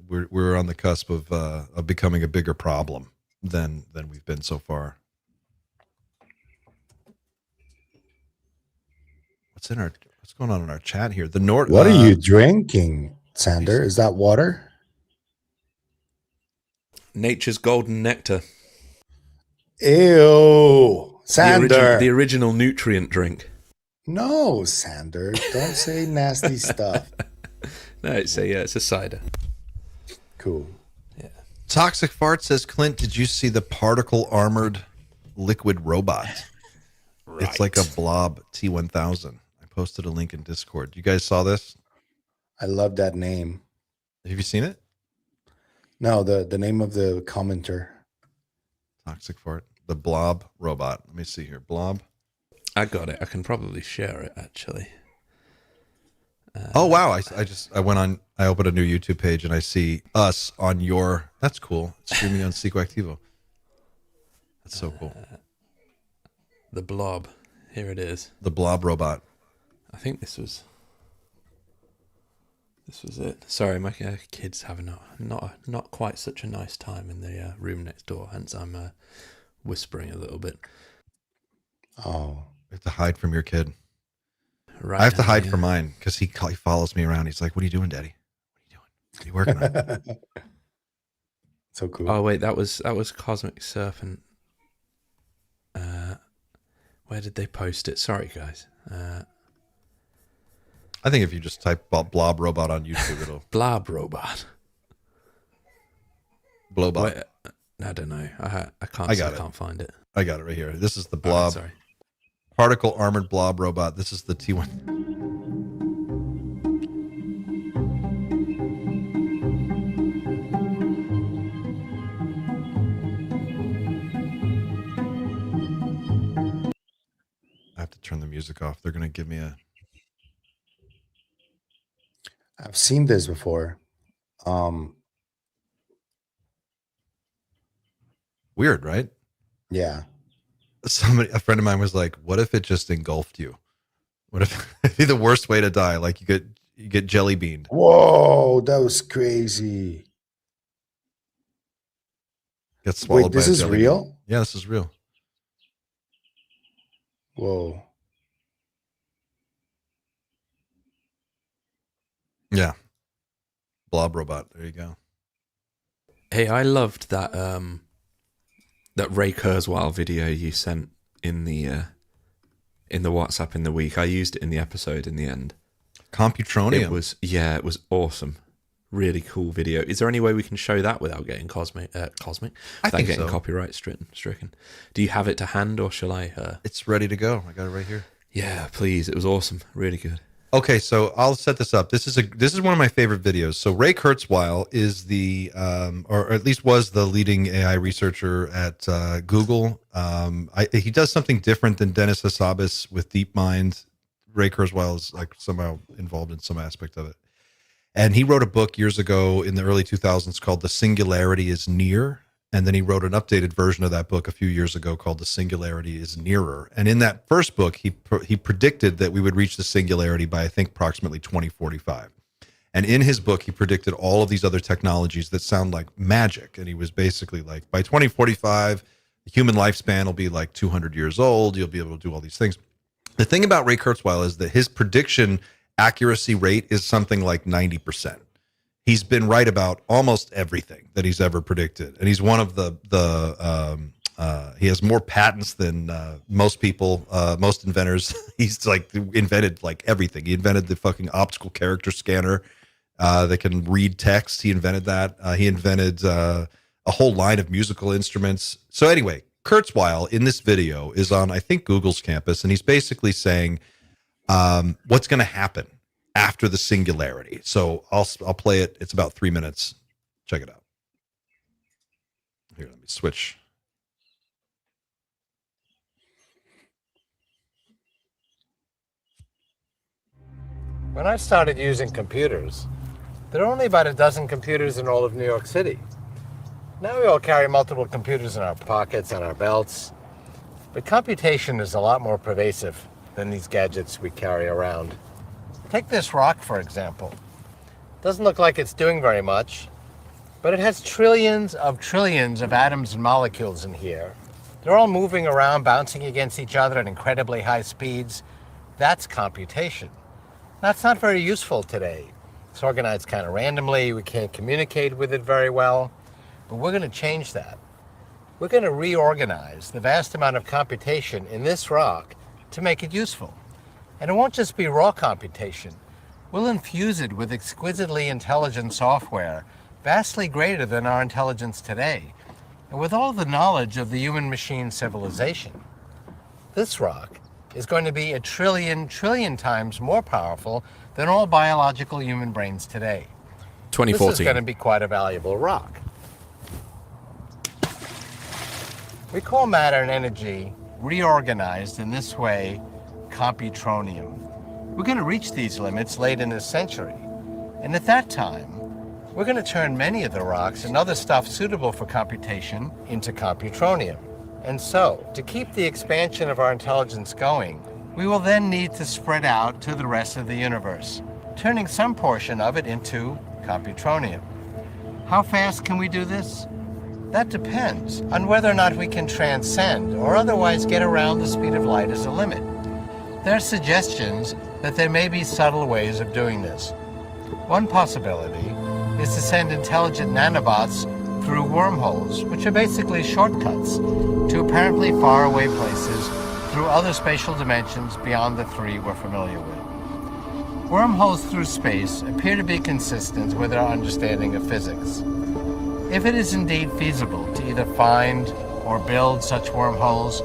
We're on the cusp of becoming a bigger problem than we've been so far. What's going on in our chat here? What are you drinking, Sander? Is that water? Nature's golden nectar. Ew, Sander. The original nutrient drink. No, Sander, don't say nasty stuff. No, it's a cider. Cool. Yeah. Toxic Fart says, Clint, did you see the particle armored liquid robot? Right. It's like a blob T1000. I posted a link in Discord. You guys saw this? I love that name. Have you seen it? No, the name of the commenter. Toxic Fart. The blob robot. Let me see here. Blob. I got it. I can probably share it, actually. Oh, wow. I went on, I opened a new YouTube page and I see us on your, that's cool. It's streaming on Psychoactivo. That's so cool. The blob. Here it is. The blob robot. I think this was it. Sorry, my kids having not quite such a nice time in the room next door. Hence, I'm whispering a little bit. Oh, You have to hide from your kid. Right. I have to hide from mine because he follows me around. He's like, "What are you doing, Daddy? What are you doing? What are you working on?" so cool. Oh wait, that was Cosmic Serpent. Where did they post it? Sorry, guys. I think if you just type blob robot on YouTube, it'll Blob robot. Blowbot. Wait, I don't know. I can't. I got it. Can't find it. I got it right here. This is the Oh, blob. sorry. Particle armored blob robot. This is the T1. I have to turn the music off. They're going to give me a... I've seen this before. Weird, right? Yeah. A friend of mine was like, what if it just engulfed you? What if it'd be the worst way to die? Like you get jelly beaned. Whoa, that was crazy. Get swallowed Wait, this by a is jelly real? bean. Yeah, this is real. Whoa. Yeah. Blob robot. There you go. Hey, I loved that that Ray Kurzweil video you sent in the WhatsApp in the week. I used it in the episode in the end. Computronium. It was awesome. Really cool video. Is there any way we can show that without getting cosmic? I Without think getting so. copyright stricken. Do you have it to hand, or shall I? It's ready to go. I got it right here. Yeah, please. It was awesome. Really good. Okay, so I'll set this up. This is one of my favorite videos. So Ray Kurzweil is the, or at least was the leading AI researcher at Google. He does something different than Dennis Hassabis with DeepMind. Ray Kurzweil is like somehow involved in some aspect of it. And he wrote a book years ago in the early 2000s called The Singularity is Near. And then he wrote an updated version of that book a few years ago called The Singularity is Nearer. And in that first book, he predicted that we would reach the singularity by, I think, approximately 2045. And in his book, he predicted all of these other technologies that sound like magic. And he was basically like, by 2045, the human lifespan will be like 200 years old. You'll be able to do all these things. The thing about Ray Kurzweil is that his prediction accuracy rate is something like 90%. He's been right about almost everything that he's ever predicted, and he's one of he has more patents than most people, most inventors. He's like invented like everything. He invented the fucking optical character scanner that can read text. He invented that. He invented a whole line of musical instruments. So anyway, Kurzweil in this video is on, I think, Google's campus, and he's basically saying what's going to happen after the singularity. So I'll play it. It's about 3 minutes. Check it out. Here, let me switch. When I started using computers, there were only about a dozen computers in all of New York City. Now we all carry multiple computers in our pockets and our belts. But computation is a lot more pervasive than these gadgets we carry around. Take this rock, for example. Doesn't look like it's doing very much, but it has trillions of atoms and molecules in here. They're all moving around, bouncing against each other at incredibly high speeds. That's computation. That's not very useful today. It's organized kind of randomly. We can't communicate with it very well. But we're going to change that. We're going to reorganize the vast amount of computation in this rock to make it useful. And it won't just be raw computation. We'll infuse it with exquisitely intelligent software, vastly greater than our intelligence today, and with all the knowledge of the human-machine civilization. This rock is going to be a trillion times more powerful than all biological human brains today. 2014. This is going to be quite a valuable rock. We call matter and energy reorganized in this way computronium. We're going to reach these limits late in this century. And at that time, we're going to turn many of the rocks and other stuff suitable for computation into computronium. And so, to keep the expansion of our intelligence going, we will then need to spread out to the rest of the universe, turning some portion of it into computronium. How fast can we do this? That depends on whether or not we can transcend or otherwise get around the speed of light as a limit. There are suggestions that there may be subtle ways of doing this. One possibility is to send intelligent nanobots through wormholes, which are basically shortcuts to apparently faraway places through other spatial dimensions beyond the three we're familiar with. Wormholes through space appear to be consistent with our understanding of physics. If it is indeed feasible to either find or build such wormholes,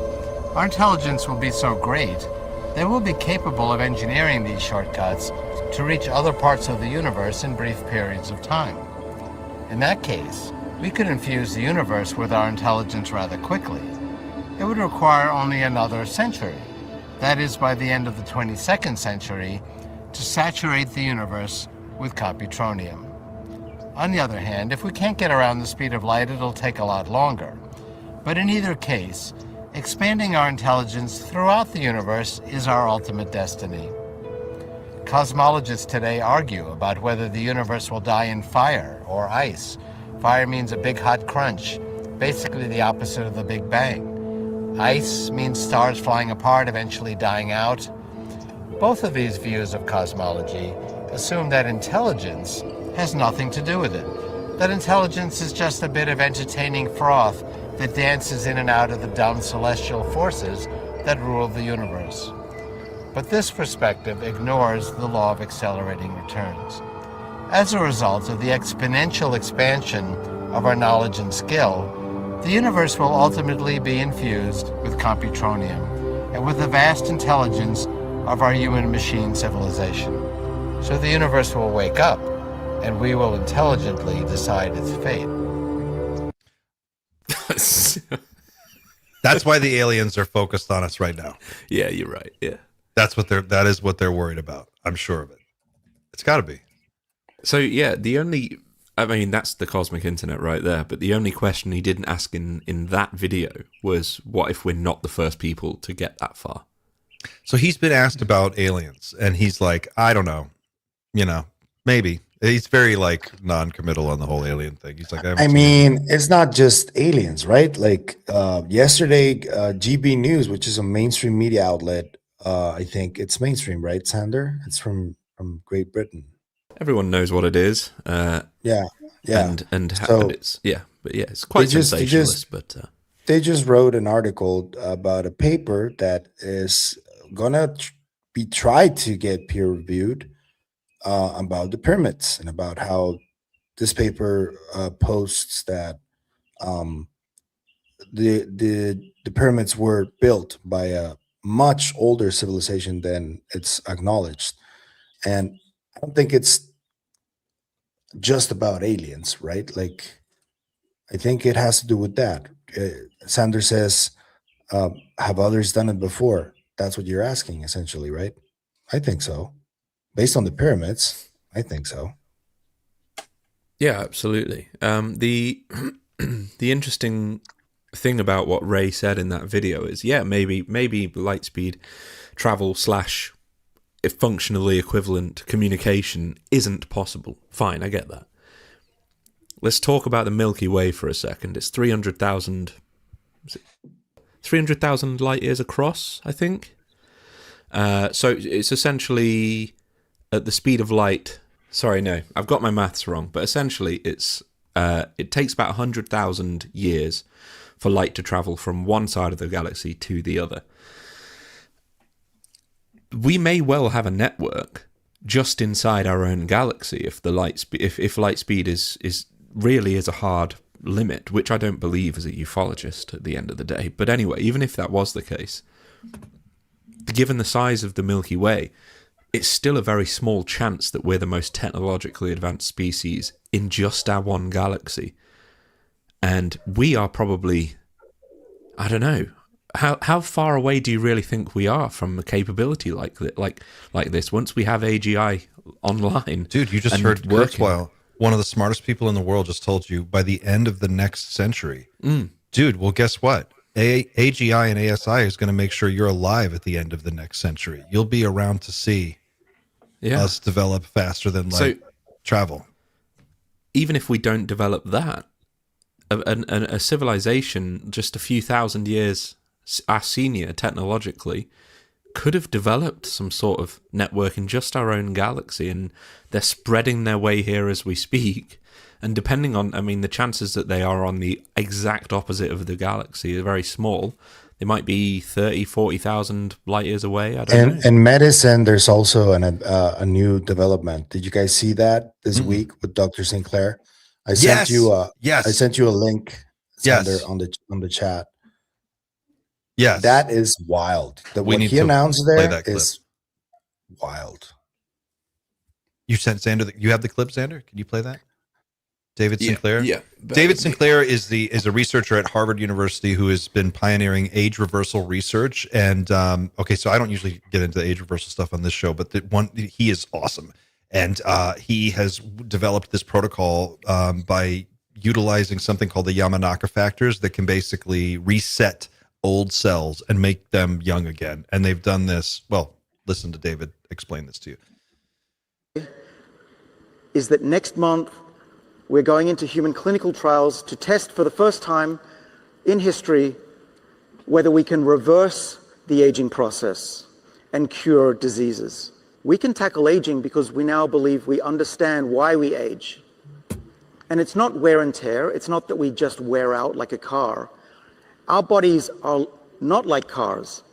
our intelligence will be so great that we'll be capable of engineering these shortcuts to reach other parts of the universe in brief periods of time. In that case, we could infuse the universe with our intelligence rather quickly. It would require only another century, that is by the end of the 22nd century, to saturate the universe with computronium. On the other hand, if we can't get around the speed of light, it'll take a lot longer. But in either case, expanding our intelligence throughout the universe is our ultimate destiny. Cosmologists today argue about whether the universe will die in fire or ice. Fire means a big hot crunch, basically the opposite of the Big Bang. Ice means stars flying apart, eventually dying out. Both of these views of cosmology assume that intelligence has nothing to do with it, that intelligence is just a bit of entertaining froth that dances in and out of the dumb celestial forces that rule the universe. But this perspective ignores the law of accelerating returns. As a result of the exponential expansion of our knowledge and skill, the universe will ultimately be infused with computronium and with the vast intelligence of our human-machine civilization. So the universe will wake up, and we will intelligently decide its fate. That's why the aliens are focused on us right now. Yeah, you're right. Yeah. That is what they're worried about. I'm sure of it. It's got to be. So yeah, that's the cosmic internet right there. But the only question he didn't ask in that video was, what if we're not the first people to get that far? So he's been asked about aliens, and he's like, I don't know, maybe. He's very non-committal on the whole alien thing. He's like, I mean, it's not just aliens, right? Like yesterday, GB News, which is a mainstream media outlet, I think it's mainstream, right, Sander? It's from Great Britain. Everyone knows what it is. Yeah. And it's quite sensationalist. They just wrote an article about a paper that is gonna be tried to get peer reviewed. About the pyramids and about how this paper posts that the pyramids were built by a much older civilization than it's acknowledged. And I don't think it's just about aliens, right? Like, I think it has to do with that. Sanders says, have others done it before? That's what you're asking, essentially, right? I think so. Based on the pyramids, I think so. Yeah, absolutely. The interesting thing about what Ray said in that video is, maybe light speed travel / if functionally equivalent communication isn't possible. Fine, I get that. Let's talk about the Milky Way for a second. It's 300,000 light years across, I think. So it's essentially at the speed of light. Sorry, no, I've got my maths wrong. But essentially, it's It takes about 100,000 years for light to travel from one side of the galaxy to the other. We may well have a network just inside our own galaxy if the if light speed is really a hard limit, which I don't believe as a ufologist at the end of the day. But anyway, even if that was the case, given the size of the Milky Way, it's still a very small chance that we're the most technologically advanced species in just our one galaxy. And we are probably, I don't know, how far away do you really think we are from a capability like this once we have AGI online? Dude, you just heard Kurzweil. One of the smartest people in the world just told you by the end of the next century. Dude, well, guess what? AGI and ASI is going to make sure you're alive at the end of the next century. You'll be around to see us develop faster than light travel. Even if we don't develop that, a civilization just a few thousand years our senior technologically could have developed some sort of network in just our own galaxy, and they're spreading their way here as we speak. And depending on, I mean, the chances that they are on the exact opposite of the galaxy are very small. They might be 30, 40,000 light years away. I don't know. In medicine, there's also a new development. Did you guys see that this week with Dr. Sinclair? I sent you a link on the chat. Yes. That is wild. What he announced there is wild. You sent Xander, you have the clip, Xander? Can you play that? David Sinclair? Yeah. David Sinclair is a researcher at Harvard University who has been pioneering age reversal research. And okay, so I don't usually get into the age reversal stuff on this show, but he is awesome. And he has developed this protocol by utilizing something called the Yamanaka factors that can basically reset old cells and make them young again. And they've done this. Well, listen to David explain this to you. Is that next month we're going into human clinical trials to test for the first time in history whether we can reverse the aging process and cure diseases. We can tackle aging because we now believe we understand why we age. And it's not wear and tear. It's not that we just wear out like a car. Our bodies are not like cars.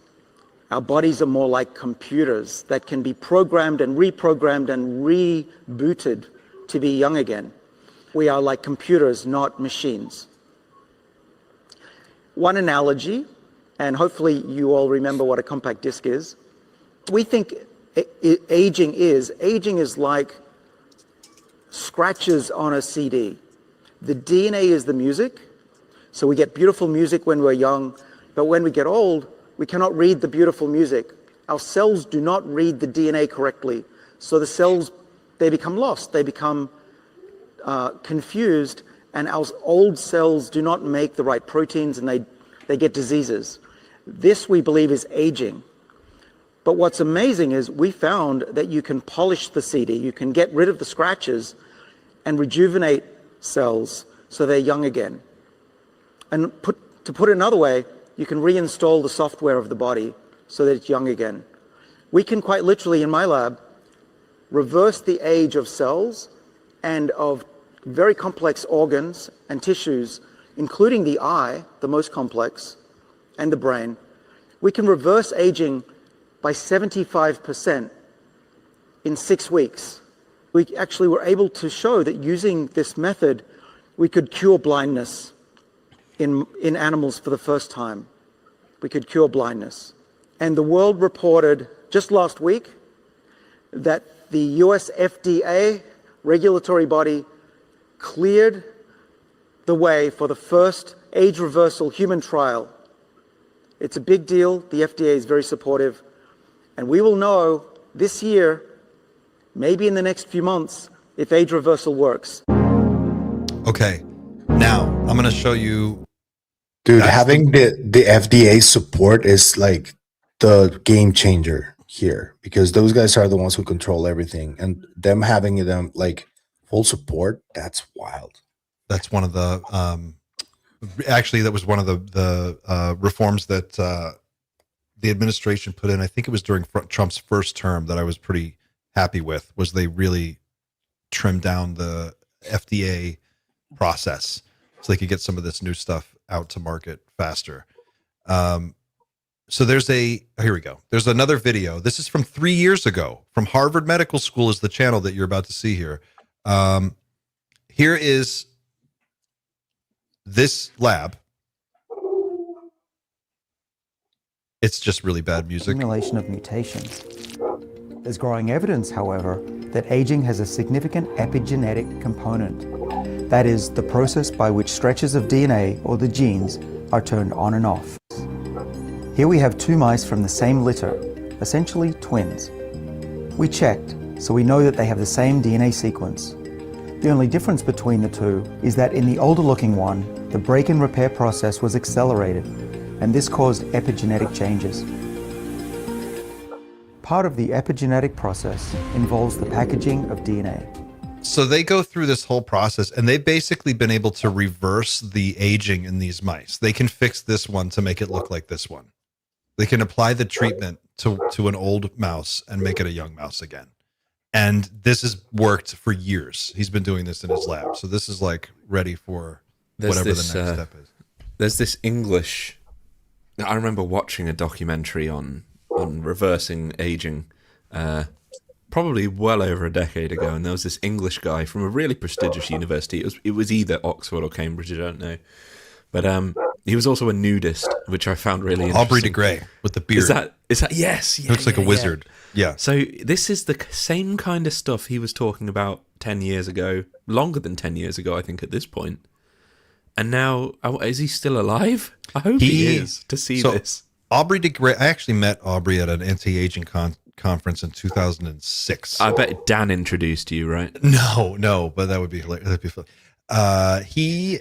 Our bodies are more like computers that can be programmed and reprogrammed and rebooted to be young again. We are like computers, not machines. One analogy, and hopefully you all remember what a compact disc is. We think aging is like scratches on a CD. The DNA is the music. So we get beautiful music when we're young, but when we get old, we cannot read the beautiful music. Our cells do not read the DNA correctly. So the cells, they become lost. They become confused, and our old cells do not make the right proteins, and they get diseases. This, we believe, is aging. But what's amazing is we found that you can polish the CD. You can get rid of the scratches and rejuvenate cells so they're young again. And to put it another way, you can reinstall the software of the body so that it's young again. We can quite literally, in my lab, reverse the age of cells and of very complex organs and tissues, including the eye, the most complex, and the brain. We can reverse aging by 75% in 6 weeks. We actually were able to show that using this method, we could cure blindness in animals for the first time. We could cure blindness. And the world reported just last week that the US FDA regulatory body cleared the way for the first age reversal human trial. It's a big deal. The FDA is very supportive. And we will know this year, maybe in the next few months, if age reversal works. Okay, now I'm going to show you. Dude, having the FDA support is like the game changer here, because those guys are the ones who control everything, and them having them like full support, that's wild. That's one of the actually that was one of the reforms that the administration put in. I think it was during Trump's first term that I was pretty happy with, was they really trimmed down the FDA process so they could get some of this new stuff out to market faster. So here we go. There's another video. This is from 3 years ago from Harvard Medical School is the channel that you're about to see here. Here is this lab. It's just really bad music. Accumulation of mutations. There's growing evidence, however, that aging has a significant epigenetic component. That is, the process by which stretches of DNA, or the genes, are turned on and off. Here we have two mice from the same litter, essentially twins. We checked, so we know that they have the same DNA sequence. The only difference between the two is that in the older looking one, the break and repair process was accelerated, and this caused epigenetic changes. Part of the epigenetic process involves the packaging of DNA. So they go through this whole process, and they've basically been able to reverse the aging in these mice. They can fix this one to make it look like this one. They can apply the treatment to an old mouse and make it a young mouse again. And this has worked for years. He's been doing this in his lab. So this is like ready for whatever the next step is. There's this English... I remember watching a documentary on reversing aging probably well over a decade ago, and there was this English guy from a really prestigious university. It was either Oxford or Cambridge, I don't know. But he was also a nudist, which I found really interesting. Aubrey de Grey with the beard. Is that yes? Yeah, he looks like a wizard. Yeah. So this is the same kind of stuff he was talking about 10 years ago, longer than 10 years ago, I think, at this point. And now, is he still alive? I hope he is, to see this. Aubrey de Grey, I actually met Aubrey at an anti-aging conference in 2006. I bet Dan introduced you, right? No, but that would be hilarious. That'd be fun. He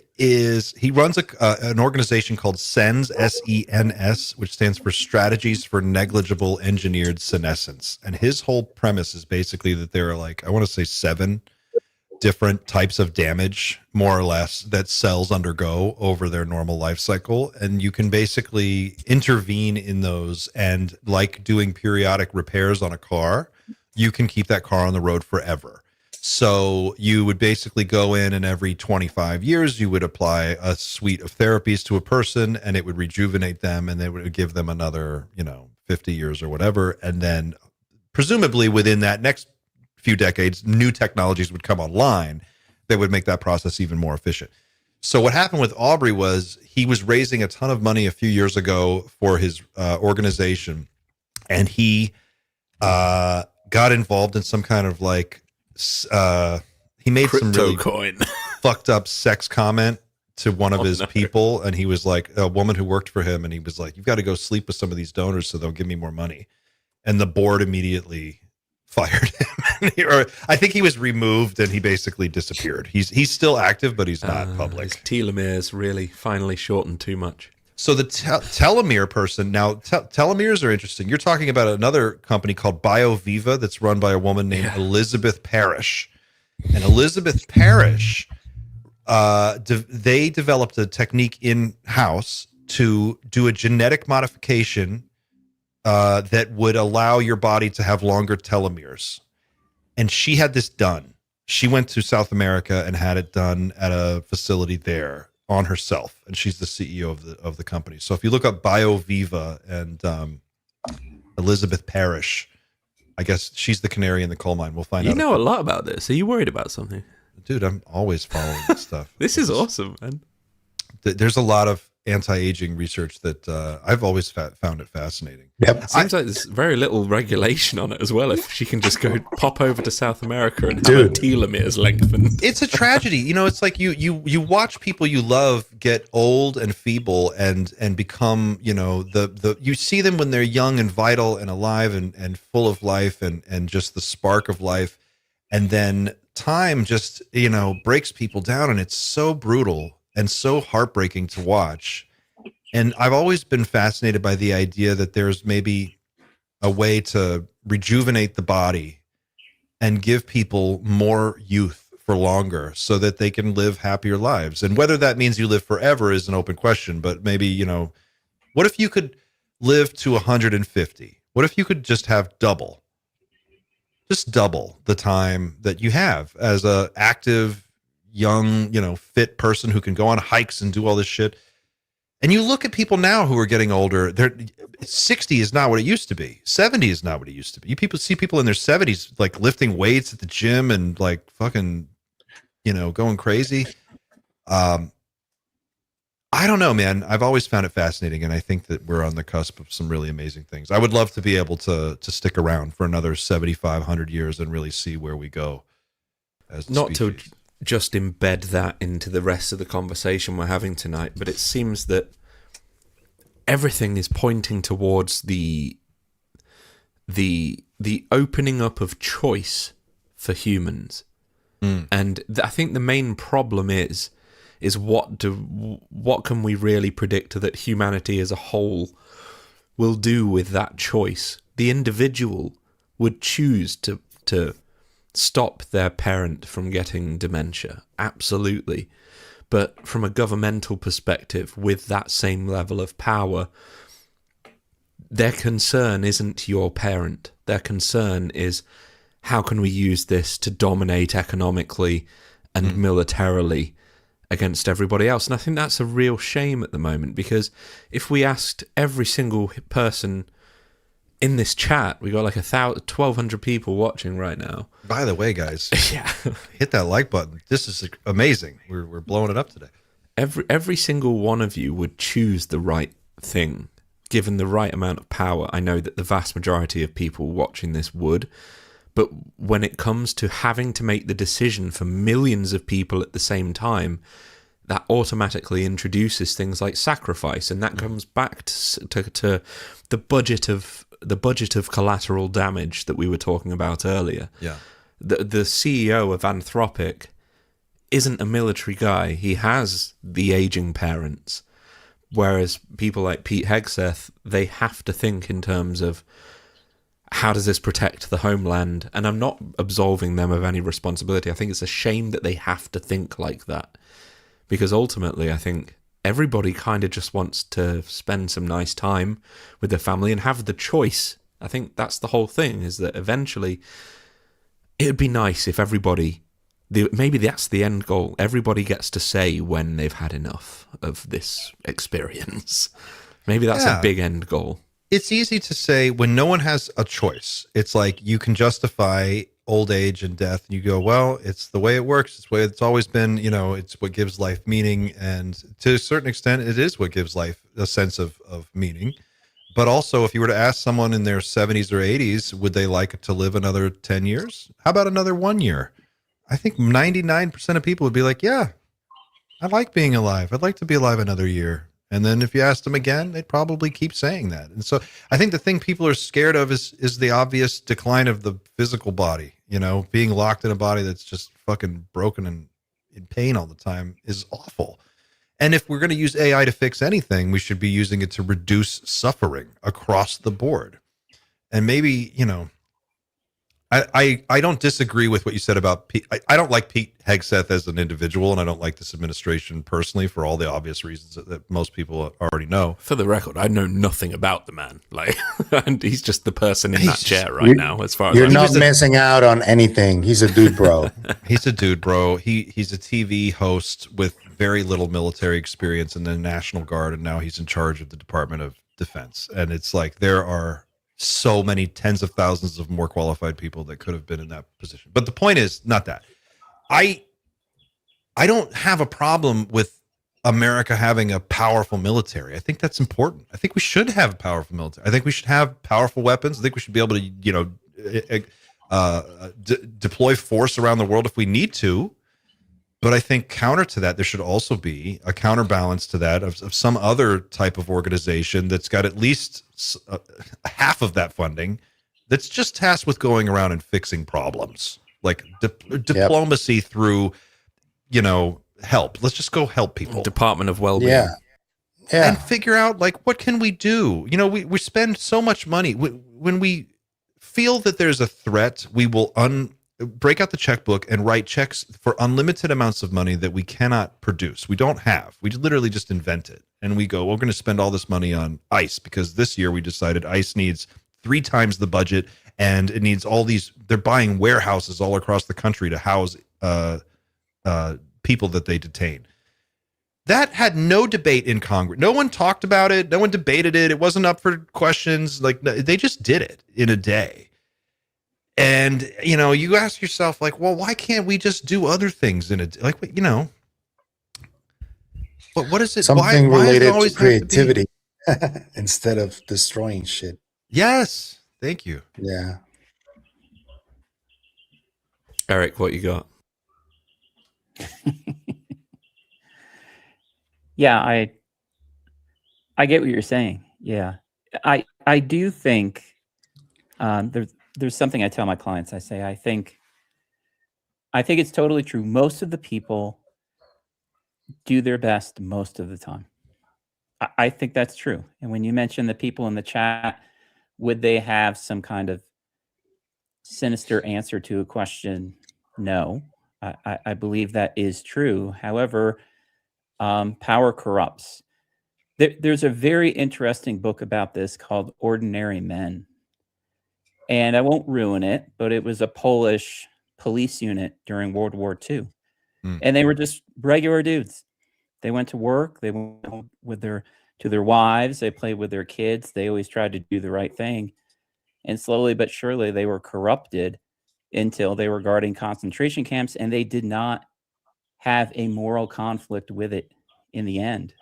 runs an organization called SENS, SENS, which stands for Strategies for Negligible Engineered Senescence. And his whole premise is basically that there are like, I want to say 7 different types of damage, more or less, that cells undergo over their normal life cycle. And you can basically intervene in those, and like doing periodic repairs on a car, you can keep that car on the road forever. So you would basically go in, and every 25 years, you would apply a suite of therapies to a person, and it would rejuvenate them, and they would give them another, 50 years or whatever. And then presumably within that next few decades, new technologies would come online that would make that process even more efficient. So what happened with Aubrey was he was raising a ton of money a few years ago for his organization, and he got involved in some kind of like he made crypto some really coin fucked up sex comment to one of his people, and he was like, a woman who worked for him, and he was like, "You've got to go sleep with some of these donors so they'll give me more money." And the board immediately fired him. Or I think he was removed, and he basically disappeared. He's still active, but he's not public. His telomeres really finally shortened too much. So the telomere person, now telomeres are interesting. You're talking about another company called BioViva that's run by a woman named Elizabeth Parrish. And Elizabeth Parrish, they developed a technique in-house to do a genetic modification that would allow your body to have longer telomeres. And she had this done. She went to South America and had it done at a facility there on herself, and she's the CEO of the company. So if you look up BioViva and Elizabeth Parrish, I guess she's the canary in the coal mine. We'll find out. You know a lot about this. Are you worried about something? Dude, I'm always following this stuff. This is awesome, man. There's a lot of anti-aging research that I've always found it fascinating. Yep. Seems like there's very little regulation on it as well. If she can just go pop over to South America and have her telomeres lengthened. It's a tragedy. It's like you watch people you love get old and feeble and become, you see them when they're young and vital and alive and full of life and just the spark of life. And then time just, breaks people down, and it's so brutal and so heartbreaking to watch. And I've always been fascinated by the idea that there's maybe a way to rejuvenate the body and give people more youth for longer so that they can live happier lives. And whether that means you live forever is an open question, but maybe, what if you could live to 150? What if you could just have double the time that you have as a active, young, fit person who can go on hikes and do all this shit. And you look at people now who are getting older, 60 is not what it used to be. 70 is not what it used to be. You see people in their 70s like lifting weights at the gym and like fucking, going crazy. I don't know, man. I've always found it fascinating, and I think that we're on the cusp of some really amazing things. I would love to be able to stick around for another 7,500 years and really see where we go as a Not species. to just embed that into the rest of the conversation we're having tonight, but it seems that everything is pointing towards the opening up of choice for humans. And I think the main problem is what can we really predict that humanity as a whole will do with that choice? The individual would choose to stop their parent from getting dementia, absolutely. But from a governmental perspective, with that same level of power, their concern isn't your parent. Their concern is, how can we use this to dominate economically and militarily against everybody else? And I think that's a real shame at the moment, because if we asked every single person in this chat, we got like 1,200 people watching right now. By the way, guys, Yeah. hit that like button. This is amazing. We're blowing it up today. Every single one of you would choose the right thing, given the right amount of power. I know that the vast majority of people watching this would, but when it comes to having to make the decision for millions of people at the same time, that automatically introduces things like sacrifice, and that comes back to the budget of collateral damage that we were talking about earlier. Yeah. The CEO of Anthropic isn't a military guy. He has the aging parents, whereas people like Pete Hegseth, they have to think in terms of, how does this protect the homeland? And I'm not absolving them of any responsibility. I think it's a shame that they have to think like that, because ultimately I think everybody kind of just wants to spend some nice time with their family and have the choice. I think that's the whole thing, is that eventually it'd be nice if everybody, maybe that's the end goal, everybody gets to say when they've had enough of this experience. Maybe that's a big end goal. It's easy to say when no one has a choice. It's like you can justify old age and death, and you go, well, it's the way it works. It's the way it's always been. It's what gives life meaning, and to a certain extent, it is what gives life a sense of meaning. But also, if you were to ask someone in their 70s or 80s, would they like to live another 10 years? How about another 1 year? I think 99% of people would be like, yeah, I like being alive. I'd like to be alive another year. And then if you asked them again, they'd probably keep saying that. And so I think the thing people are scared of is the obvious decline of the physical body. Being locked in a body that's just fucking broken and in pain all the time is awful. And if we're going to use AI to fix anything, we should be using it to reduce suffering across the board. And maybe, I don't disagree with what you said about Pete. I don't like Pete Hegseth as an individual, and I don't like this administration personally for all the obvious reasons that most people already know. For the record, I know nothing about the man. And he's just the person in that chair right now, as far as you're not missing out on anything. He's a dude, bro. He's a dude, bro. He's a TV host with very little military experience in the National Guard, and now he's in charge of the Department of Defense. And it's like there are so many tens of thousands of more qualified people that could have been in that position. But the point is not that. I don't have a problem with America having a powerful military. I think that's important. I think we should have a powerful military. I think we should have powerful weapons. I think we should be able to, deploy force around the world if we need to. But I think counter to that, there should also be a counterbalance to that of some other type of organization that's got at least half of that funding, that's just tasked with going around and fixing problems, like diplomacy through, help. Let's just go help people. Department of Wellbeing. Yeah. And figure out, like, what can we do? We spend so much money. When we feel that there's a threat, we will break out the checkbook and write checks for unlimited amounts of money that we cannot produce. We don't have. We literally just invent it. And we go, we're going to spend all this money on ICE because this year we decided ICE needs 3 times the budget, and it needs all these. They're buying warehouses all across the country to house people that they detain. That had no debate in Congress. No one talked about it. No one debated it. It wasn't up for questions. Like, they just did it in a day. And, you know, you ask yourself, like, well, why can't we just do other things in a day? Like, you know, but what is it? Something why related does it to always have to be- creativity instead of destroying shit. Yes. Thank you. Yeah. Eric, what you got? Yeah, I get what you're saying. Yeah, I do think there's something I tell my clients. I say I think it's totally true. Most of the people do their best most of the time. I think that's true. And when you mention the people in the chat, would they have some kind of sinister answer to a question? No, I believe that is true. However, power corrupts. There's a very interesting book about this called Ordinary Men. And I won't ruin it, but it was a Polish police unit during World War II. And they were just regular dudes. They went to work. They went home to their wives. They played with their kids. They always tried to do the right thing. And slowly but surely, they were corrupted until they were guarding concentration camps, and they did not have a moral conflict with it in the end,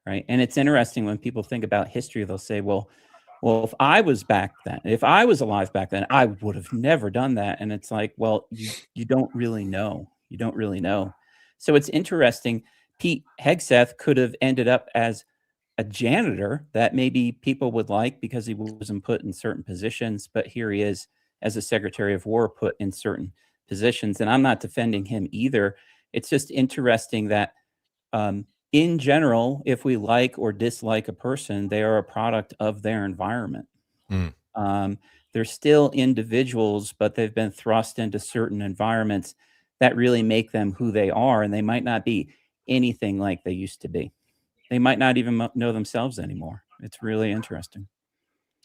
right? And it's interesting when people think about history, they'll say, well, if I was alive back then, I would have never done that. And it's like, well, you don't really know. You don't really know. So it's interesting. Pete Hegseth could have ended up as a janitor that maybe people would like because he wasn't put in certain positions, but here he is as a Secretary of War put in certain positions. And I'm not defending him either. It's just interesting that in general, if we like or dislike a person, they are a product of their environment. They're still individuals, but they've been thrust into certain environments that really make them who they are. And they might not be anything like they used to be. They might not even know themselves anymore. It's really interesting.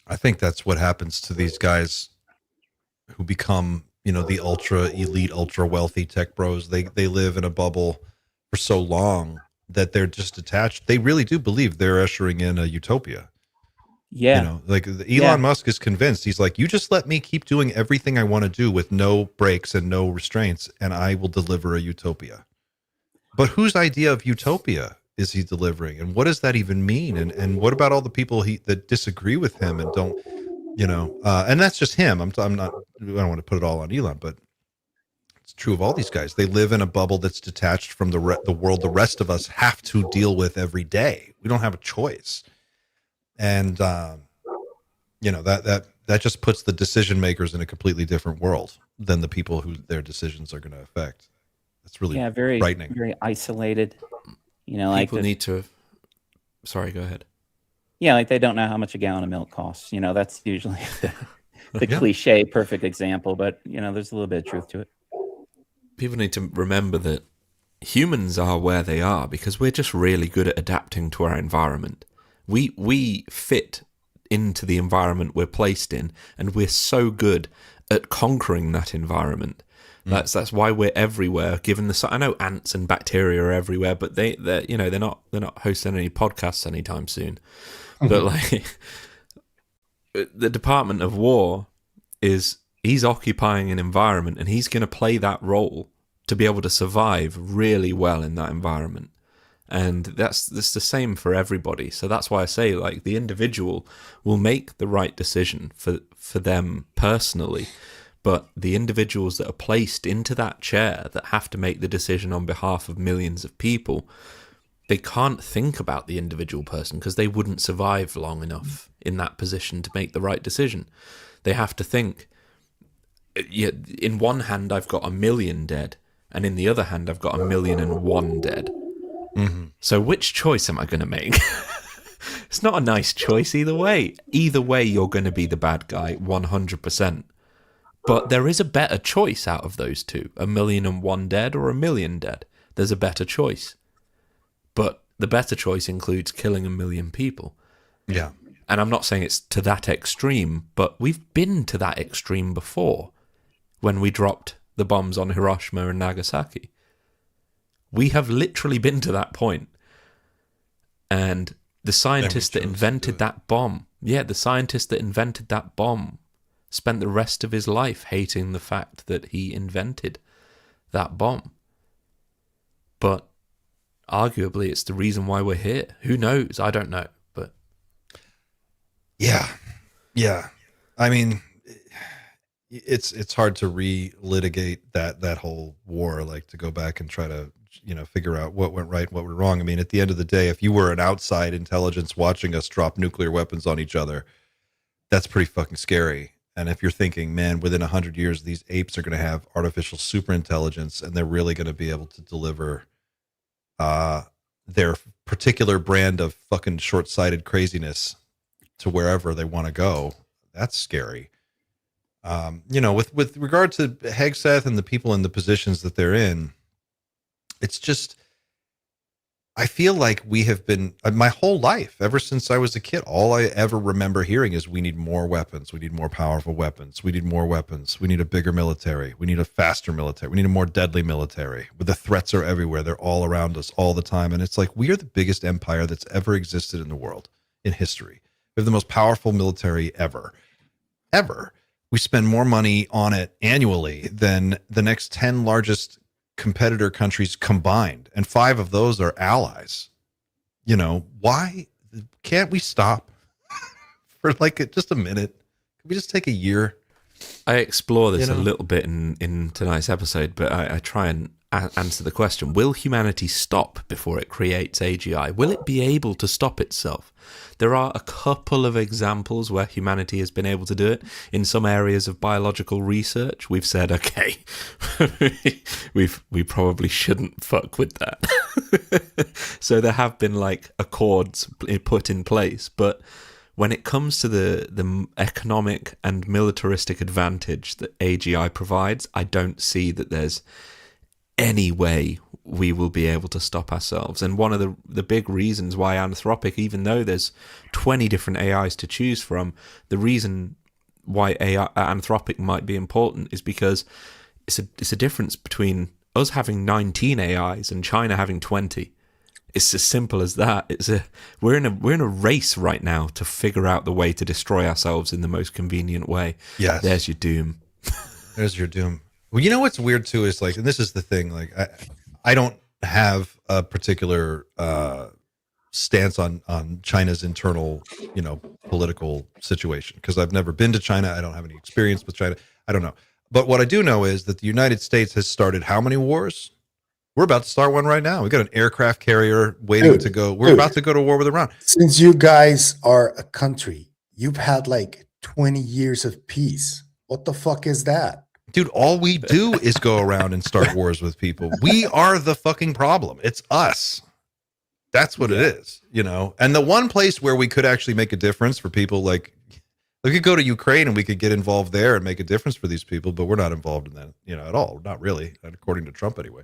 I think that's what happens to these guys who become, you know, the ultra elite, ultra wealthy tech bros. They live in a bubble for so long that they're just attached. They really do believe they're ushering in a utopia. Yeah. You know, like Elon Musk is convinced. He's like, you just let me keep doing everything I want to do with no breaks and no restraints, and I will deliver a utopia. But whose idea of utopia is he delivering? And what does that even mean? And what about all the people that disagree with him and don't, you know, and that's just him. I don't want to put it all on Elon, but it's true of all these guys. They live in a bubble that's detached from the world the rest of us have to deal with every day. We don't have a choice. And, you know, that just puts the decision makers in a completely different world than the people who their decisions are going to affect. That's really very frightening. Very isolated. You know, like people need to. Sorry, go ahead. Yeah, like they don't know how much a gallon of milk costs. You know, that's usually the cliche, perfect example. But you know, there's a little bit of truth to it. People need to remember that humans are where they are because we're just really good at adapting to our environment. We fit into the environment we're placed in, and we're so good at conquering that environment. That's why we're everywhere. Given I know ants and bacteria are everywhere, but they're not hosting any podcasts anytime soon. But like the Department of War he's occupying an environment, and he's going to play that role to be able to survive really well in that environment. And that's the same for everybody. So that's why I say, like, the individual will make the right decision for them personally. But the individuals that are placed into that chair that have to make the decision on behalf of millions of people, they can't think about the individual person because they wouldn't survive long enough in that position to make the right decision. They have to think, in one hand, I've got 1 million dead, and in the other hand, I've got 1,000,001 dead. Mm-hmm. So which choice am I going to make? It's not a nice choice either way. Either way, you're going to be the bad guy 100%. But there is a better choice out of those two, 1,000,001 dead or 1,000,000 dead. There's a better choice. But the better choice includes killing 1 million people. Yeah. And I'm not saying it's to that extreme, but we've been to that extreme before when we dropped the bombs on Hiroshima and Nagasaki. We have literally been to that point. And the scientist that invented that bomb, the scientist that invented that bomb spent the rest of his life hating the fact that he invented that bomb. But arguably, it's the reason why we're here. Who knows? I don't know. But yeah. I mean, it's hard to relitigate that whole war, like to go back and try to figure out what went right, what went wrong. I mean, at the end of the day, if you were an outside intelligence watching us drop nuclear weapons on each other, that's pretty fucking scary. And if you're thinking, man, within 100 years, these apes are going to have artificial superintelligence and they're really going to be able to deliver their particular brand of fucking short-sighted craziness to wherever they want to go, that's scary. With regard to Hegseth and the people in the positions that they're in, it's just, I feel like we have been, my whole life, ever since I was a kid, all I ever remember hearing is we need more weapons. We need more powerful weapons. We need more weapons. We need a bigger military. We need a faster military. We need a more deadly military. But the threats are everywhere. They're all around us all the time. And it's like, we are the biggest empire that's ever existed in the world, in history. We have the most powerful military ever. We spend more money on it annually than the next 10 largest competitor countries combined, and 5 of those are allies. Why can't we stop for just a minute? Can we just take a year? I explore this a little bit in tonight's episode, but I try and answer the question: will humanity stop before it creates AGI? Will it be able to stop itself? There are a couple of examples where humanity has been able to do it. In some areas of biological research, we've said, okay, we probably shouldn't fuck with that. So there have been accords put in place. But when it comes to the economic and militaristic advantage that AGI provides, I don't see that there's any way we will be able to stop ourselves. And one of the big reasons why Anthropic, even though there's 20 different AIs to choose from, the reason why Anthropic might be important is because it's a difference between us having 19 AIs and China having 20. It's as simple as that. We're in a race right now to figure out the way to destroy ourselves in the most convenient way. Yes. There's your doom. There's your doom. Well, you know what's weird too is and this is the thing, I don't have a particular stance on China's internal, political situation, because I've never been to China. I don't have any experience with China. I don't know. But what I do know is that the United States has started how many wars? We're about to start one right now. We got an aircraft carrier waiting to go. We're about to go to war with Iran. Since you guys are a country, you've had 20 years of peace. What the fuck is that? Dude, all we do is go around and start wars with people. We are the fucking problem. It's us. That's what it is, And the one place where we could actually make a difference for people, we could go to Ukraine and we could get involved there and make a difference for these people, but we're not involved in that, at all. Not really, according to Trump anyway.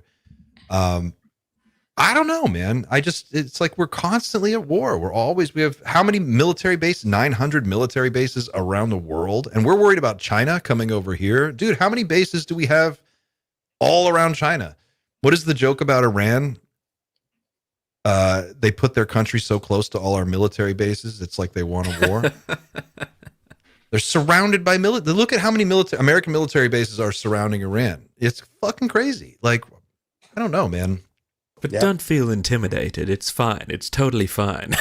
I don't know, man. It's like we're constantly at war. We have how many military bases? 900 military bases around the world. And we're worried about China coming over here. Dude, how many bases do we have all around China? What is the joke about Iran? They put their country so close to all our military bases. It's like they want a war. They're surrounded by military. Look at how many American military bases are surrounding Iran. It's fucking crazy. I don't know, man. But don't feel intimidated. It's fine. It's totally fine.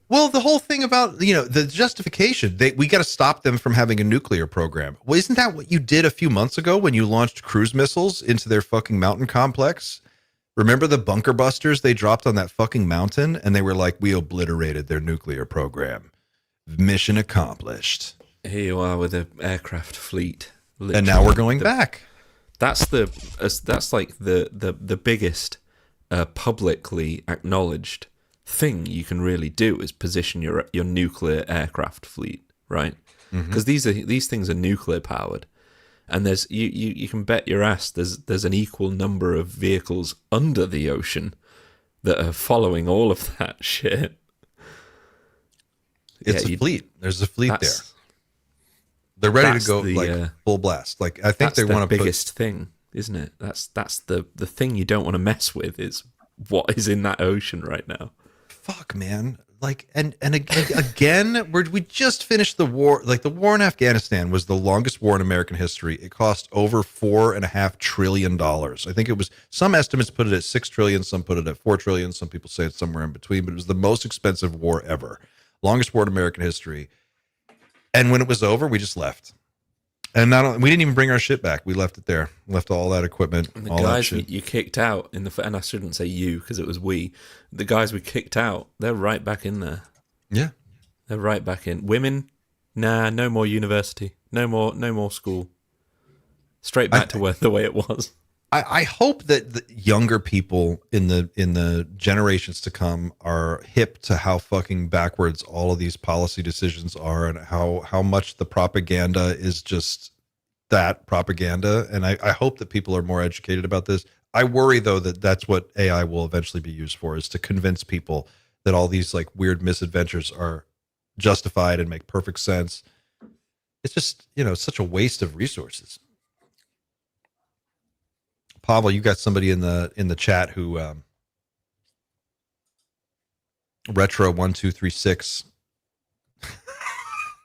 Well, the whole thing about, the justification, we got to stop them from having a nuclear program. Well, isn't that what you did a few months ago when you launched cruise missiles into their fucking mountain complex? Remember the bunker busters they dropped on that fucking mountain? And they were like, we obliterated their nuclear program. Mission accomplished. Here you are with an aircraft fleet. Literally. And now we're going back. That's the biggest publicly acknowledged thing you can really do is position your nuclear aircraft fleet, right? Because these things are nuclear powered, and there's you can bet your ass there's an equal number of vehicles under the ocean that are following all of that shit. It's a fleet. There's a fleet there. They're ready to go full blast. I think they want to biggest thing. isn't it? That's the thing you don't want to mess with, is what is in that ocean right now. Fuck, man. Like, and again, we just finished the war. Like, the war in Afghanistan was the longest war in American history. It cost over $4.5 trillion. I think it was, some estimates put it at 6 trillion, some put it at 4 trillion, some people say it's somewhere in between, but it was the most expensive war ever. Longest war in American history. And when it was over, we just left. And we didn't even bring our shit back. We left it there. Left all that equipment. And the all guys that shit. you kicked out and I shouldn't say you because it was we. The guys we kicked out, they're right back in there. Yeah, they're right back in. Women, nah, no more university, no more school. Straight back to the way it was. I hope that the younger people in the generations to come are hip to how fucking backwards all of these policy decisions are, and how much the propaganda is just that propaganda. And I hope that people are more educated about this. I worry, though, that that's what AI will eventually be used for, is to convince people that all these like weird misadventures are justified and make perfect sense. It's just, it's such a waste of resources. Pavel, you got somebody in the chat who retro 1236.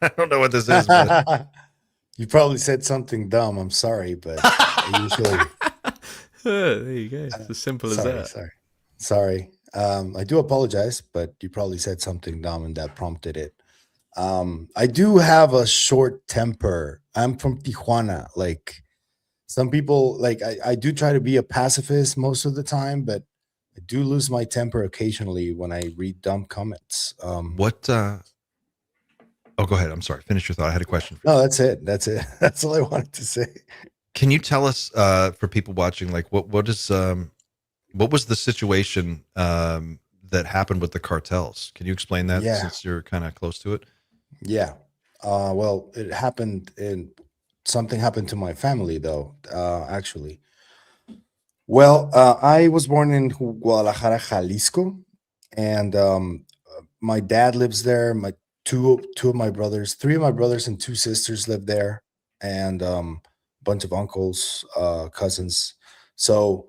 I don't know what this is, but you probably said something dumb. I'm sorry, but I usually there you go. It's as simple as that. Sorry. I do apologize, but you probably said something dumb and that prompted it. I do have a short temper. I'm from Tijuana. Like, some people, like, I do try to be a pacifist most of the time, but I do lose my temper occasionally when I read dumb comments. Oh, go ahead. I'm sorry. Finish your thought. I had a question. No, that's it. That's all I wanted to say. Can you tell us, for people watching, like, what was the situation that happened with the cartels? Can you explain that, since you're kind of close to it? Yeah. Well, something happened to my family, though, actually. Well, I was born in Guadalajara, Jalisco, and my dad lives there. My three of my brothers and two sisters live there, and a bunch of uncles, cousins. So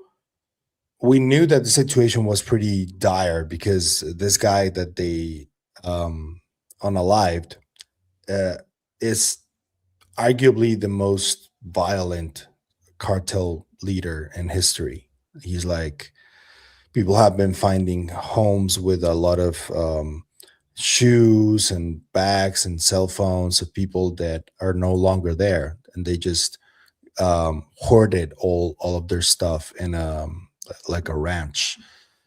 we knew that the situation was pretty dire, because this guy that they unalived is arguably the most violent cartel leader in history. He's like, people have been finding homes with a lot of shoes and bags and cell phones of people that are no longer there, and they just hoarded all of their stuff in like a ranch.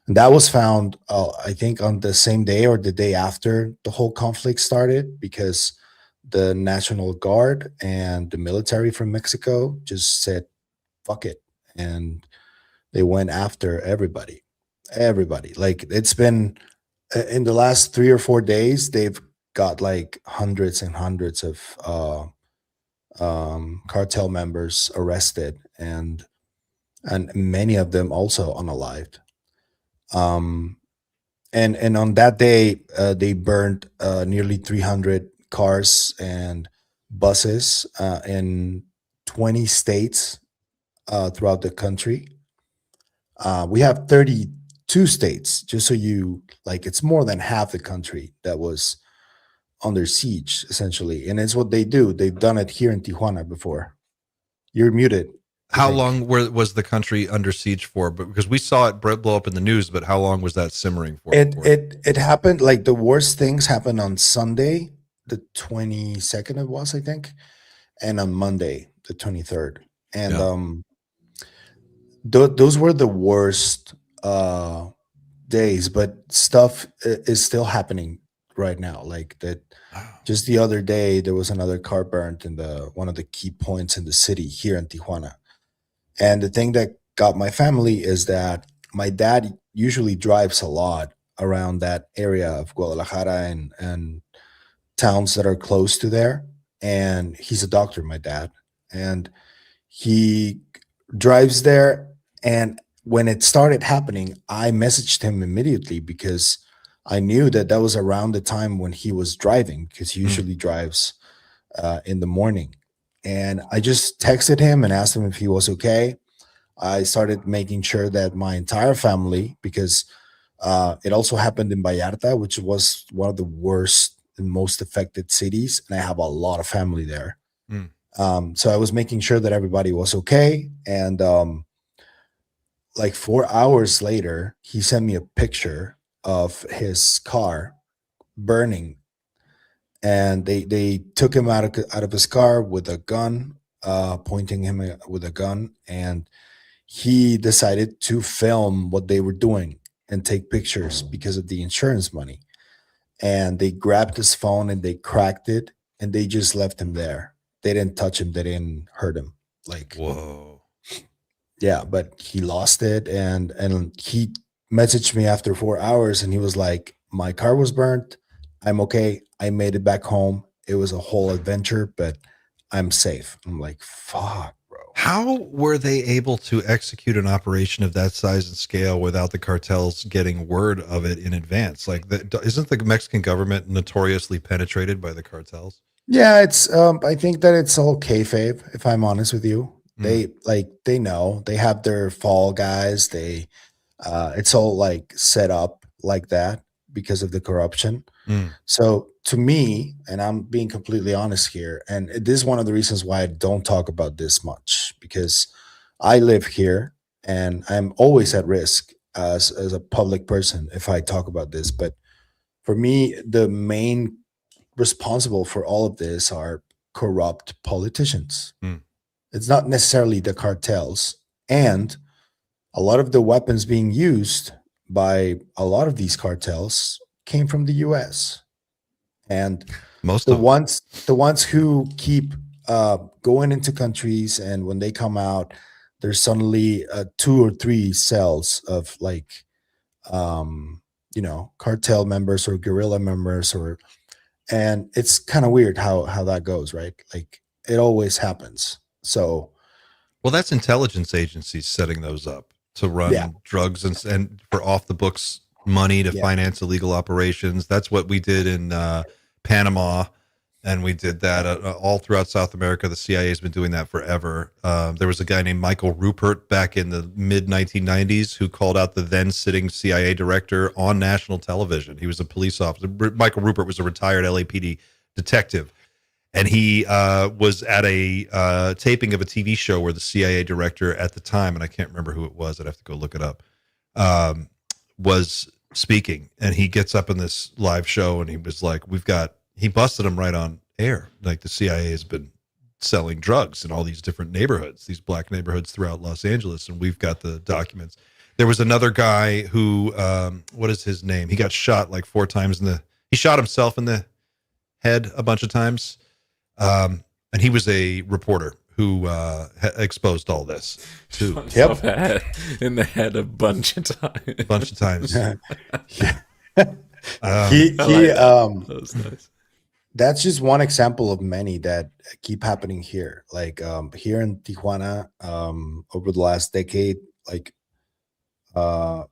And that was found, I think, on the same day or the day after the whole conflict started, because the National Guard and the military from Mexico just said, fuck it. And they went after everybody. Like, it's been, in the last 3 or 4 days, they've got like hundreds and hundreds of cartel members arrested, and many of them also unalived. And on that day, they burned nearly 300 cars and buses in 20 states throughout the country. We have 32 states, just so it's more than half the country that was under siege, essentially. And it's what they do. They've done it here in Tijuana before. You're muted. How long was the country under siege for? Because we saw it blow up in the news, but how long was that simmering for? It happened, like, the worst things happened on Sunday, the 22nd it was, I think, and on Monday, the 23rd. And those were the worst days, but stuff is still happening right now. Like that, just the other day, there was another car burnt in one of the key points in the city here in Tijuana. And the thing that got my family is that my dad usually drives a lot around that area of Guadalajara and towns that are close to there. And he's a doctor, my dad. And he drives there. And when it started happening, I messaged him immediately, because I knew that was around the time when he was driving, because he usually drives in the morning. And I just texted him and asked him if he was okay. I started making sure that my entire family, because it also happened in Vallarta, which was one of the worst and most affected cities, and I have a lot of family there. So I was making sure that everybody was okay, and like 4 hours later, he sent me a picture of his car burning, and they took him out of his car with a gun, pointing him with a gun, and he decided to film what they were doing and take pictures because of the insurance money. And they grabbed his phone and they cracked it, and they just left him there. They didn't touch him. They didn't hurt him. Like, Whoa. yeah, but he lost it, and he messaged me after 4 hours, and he was like, "My car was burnt. I'm okay. I made it back home. It was a whole adventure, but I'm safe." I'm like, "Fuck, bro." How were they able to execute an operation of that size and scale without the cartels getting word of it in advance? Like, isn't the Mexican government notoriously penetrated by the cartels? Yeah, it's I think that it's all kayfabe, if I'm honest with you. They know. They have their fall guys. It's all like set up like that because of the corruption. So to me, and I'm being completely honest here, and this is one of the reasons why I don't talk about this much, because I live here and I'm always at risk as a public person if I talk about this. But for me, the main responsible for all of this are corrupt politicians. It's not necessarily the cartels. And a lot of the weapons being used by a lot of these cartels came from the US. And the ones who keep going into countries, and when they come out, there's suddenly 2 or 3 cells of like cartel members or guerrilla members, and it's kind of weird how that goes, right? Like, it always happens. So, well, that's intelligence agencies setting those up to run drugs and for off the books money to finance illegal operations. That's what we did in Panama, and we did that all throughout South America. The CIA has been doing that forever. There was a guy named Michael Rupert back in the mid 1990s who called out the then sitting CIA director on national television. He was a police officer. Michael Rupert was a retired LAPD detective, and he was at a taping of a TV show where the CIA director at the time, and I can't remember who it was, I'd have to go look it up, was speaking. And he gets up in this live show and he was like, he busted him right on air. Like, the CIA has been selling drugs in all these different neighborhoods, these black neighborhoods throughout Los Angeles, and we've got the documents. There was another guy who, what is his name? He got shot like 4 times he shot himself in the head a bunch of times. And he was a reporter who exposed all this too. In the head a bunch of times. That was nice. That's just one example of many that keep happening here. Like here in Tijuana, over the last decade, like about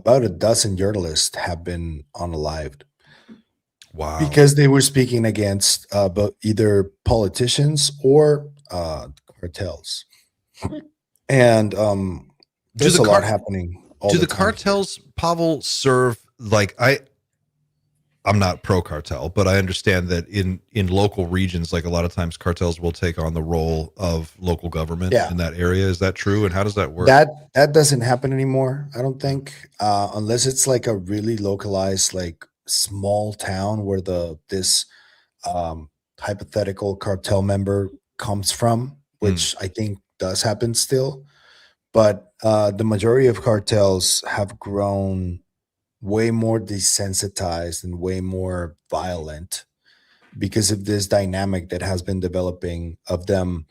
a dozen journalists have been unalived. Wow. Because they were speaking against either politicians or cartels. And there's a lot happening all the time. Do the cartels, Pavel, serve, like, I'm not pro cartel, but I understand that in local regions, like, a lot of times cartels will take on the role of local government in that area. Is that true? And how does that work? That doesn't happen anymore, I don't think, unless it's like a really localized, like, small town where this hypothetical cartel member comes from, which I think does happen still. But the majority of cartels have grown way more desensitized and way more violent because of this dynamic that has been developing of them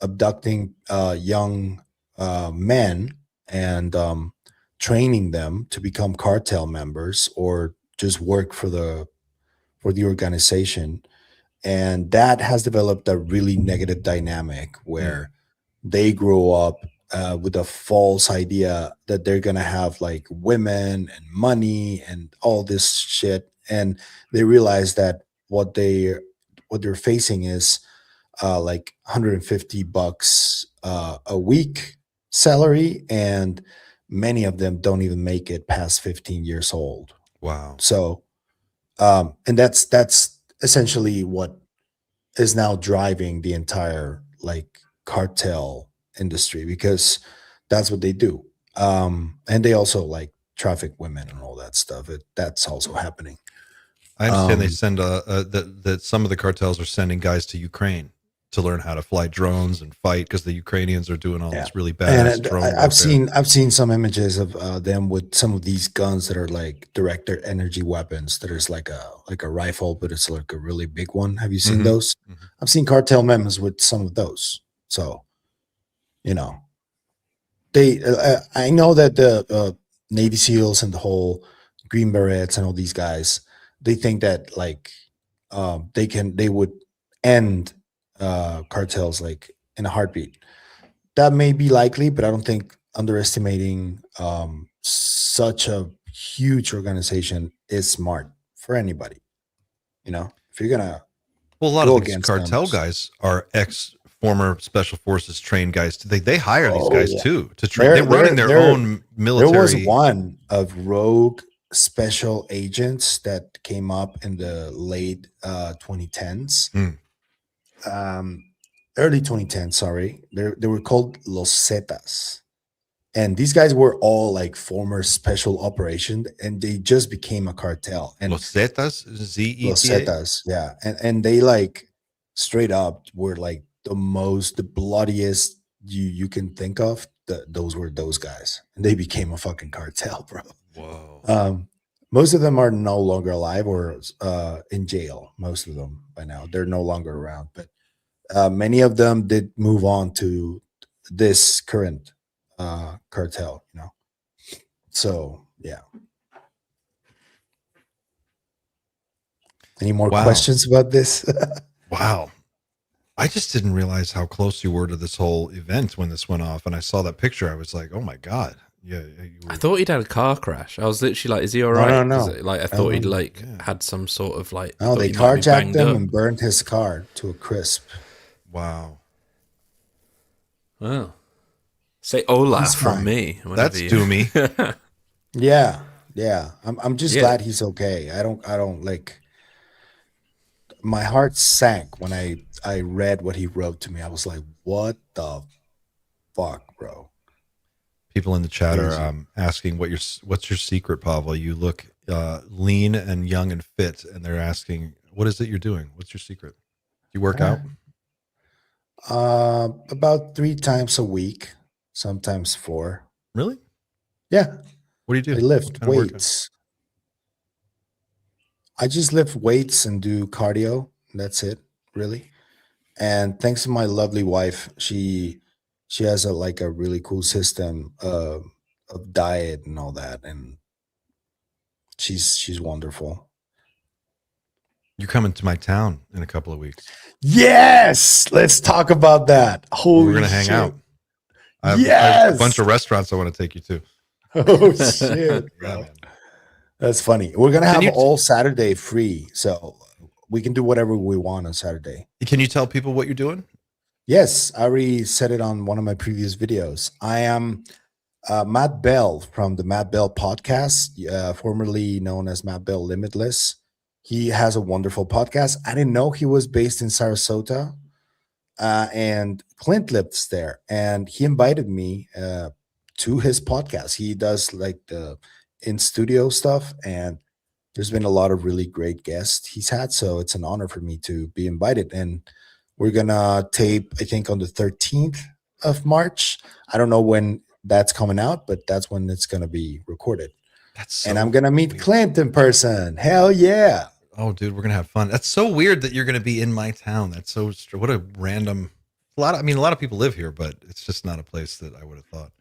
abducting young men and training them to become cartel members or just work for the organization. And that has developed a really negative dynamic where they grow up with a false idea that they're gonna have like women and money and all this shit, and they realize that what they're facing is like $150 a week, salary, and many of them don't even make it past 15 years old. Wow. So, and that's essentially what is now driving the entire like cartel industry, because that's what they do. And they also like traffic women and all that stuff. That's also happening. I understand they send that some of the cartels are sending guys to Ukraine to learn how to fly drones and fight, because the Ukrainians are doing all this really badass drone warfare. I've seen some images of them with some of these guns that are like directed energy weapons. That is like a rifle, but it's like a really big one. Have you seen those? Mm-hmm. I've seen cartel members with some of those. So, you know, they. I know that the Navy SEALs and the whole Green Berets and all these guys, they think that like they would end cartels like in a heartbeat. That may be likely, but I don't think underestimating such a huge organization is smart for anybody. You know, if you're gonna a lot of these cartel guys are former special forces trained guys. They hire these guys too to train. They're running their own military. There was one of rogue special agents that came up in the late 2010s. Early 2010s, sorry. They were called Los Zetas. And these guys were all like former special operation, and they just became a cartel. And Los Zetas? Z-E-T-A? Los Zetas, yeah. And they like straight up were like the bloodiest you can think of. Those were those guys. And they became a fucking cartel, bro. Whoa. Most of them are no longer alive or in jail. Most of them by now. They're no longer around. But many of them did move on to this current cartel, you know. So, yeah. Any more questions about this? Wow. I just didn't realize how close you were to this whole event when this went off. And I saw that picture. I was like, oh my God. Yeah, I thought he'd had a car crash. I was literally like, "Is he all right?" No. Like I thought he'd like had some sort of like. No, they carjacked him and burned his car to a crisp. Wow. Wow. Say hola from me. That's doomy. Yeah. I'm just glad he's okay. I don't like. My heart sank when I read what he wrote to me. I was like, "What the fuck, bro?" People in the chat are asking what's your secret, Pavel? You look lean and young and fit, and they're asking, what is it you're doing? What's your secret? Do you work out? About 3 times a week, sometimes 4. Really? Yeah. What do you do? I lift weights. I just lift weights and do cardio. That's it, really. And thanks to my lovely wife, she has a really cool system of diet and all that, and she's wonderful. You're coming to my town in a couple of weeks. Yes, let's talk about that. Holy We're gonna hang out. I have a bunch of restaurants I want to take you to. Oh shit, bro. That's funny. We're gonna have all Saturday free, so we can do whatever we want on Saturday. Can you tell people what you're doing? Yes, I already said it on one of my previous videos. I am Matt Bell from the Matt Bell podcast, formerly known as Matt Bell Limitless. He has a wonderful podcast. I didn't know he was based in Sarasota, and Clint lives there, and he invited me to his podcast. He does like the in-studio stuff, and there's been a lot of really great guests he's had, so it's an honor for me to be invited. And we're gonna tape, I think, on the 13th of March. I don't know when that's coming out, but that's when it's gonna be recorded. And I'm gonna meet Clint in person. Hell yeah! Oh, dude, we're gonna have fun. That's so weird that you're gonna be in my town. That's so what a random. A lot of people live here, but it's just not a place that I would have thought.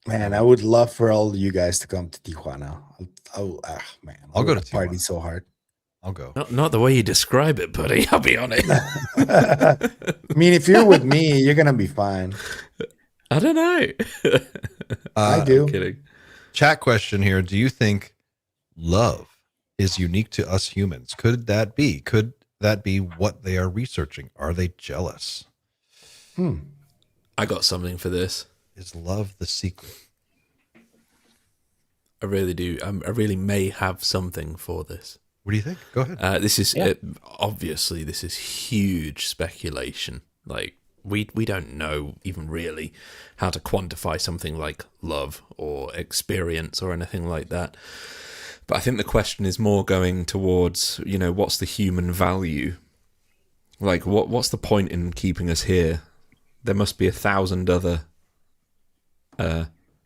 Man, I would love for all of you guys to come to Tijuana. I'll go to party so hard. I'll go. Not the way you describe it, buddy. I'll be honest. I mean, if you're with me, you're gonna be fine. I don't know. I do. I'm kidding. Chat question here. Do you think love is unique to us humans? Could that be? Could that be what they are researching? Are they jealous? I got something for this. Is love the secret? I really do. I really may have something for this. What do you think? Go ahead. This is obviously this is huge speculation. Like we don't know even really how to quantify something like love or experience or anything like that. But I think the question is more going towards, what's the human value? Like what's the point in keeping us here? There must be 1,000 other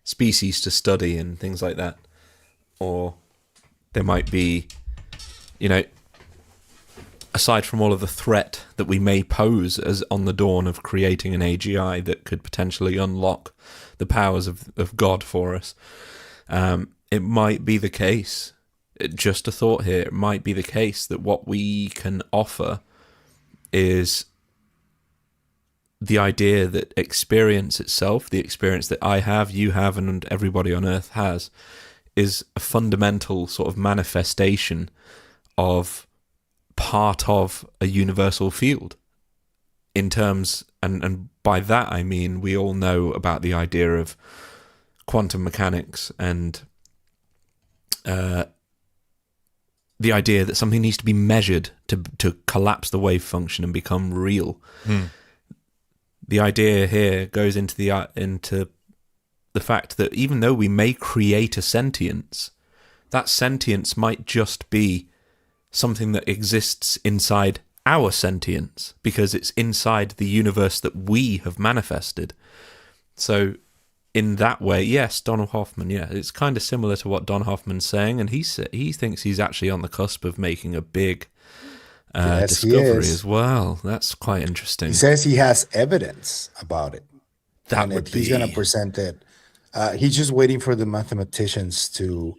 species to study and things like that. Or there might be, aside from all of the threat that we may pose as on the dawn of creating an AGI that could potentially unlock the powers of God for us, it might be the case, just a thought here, it might be the case that what we can offer is the idea that experience itself, the experience that I have, you have, and everybody on Earth has, is a fundamental sort of manifestation of part of a universal field in terms, and by that I mean we all know about the idea of quantum mechanics and the idea that something needs to be measured to collapse the wave function and become real. The idea here goes into the fact that even though we may create a sentience, that sentience might just be something that exists inside our sentience because it's inside the universe that we have manifested. So in that way, yes, Donald Hoffman, it's kind of similar to what Don Hoffman's saying, and he thinks he's actually on the cusp of making a big discovery as well. That's quite interesting. He says he has evidence about it. He's going to present it. He's just waiting for the mathematicians to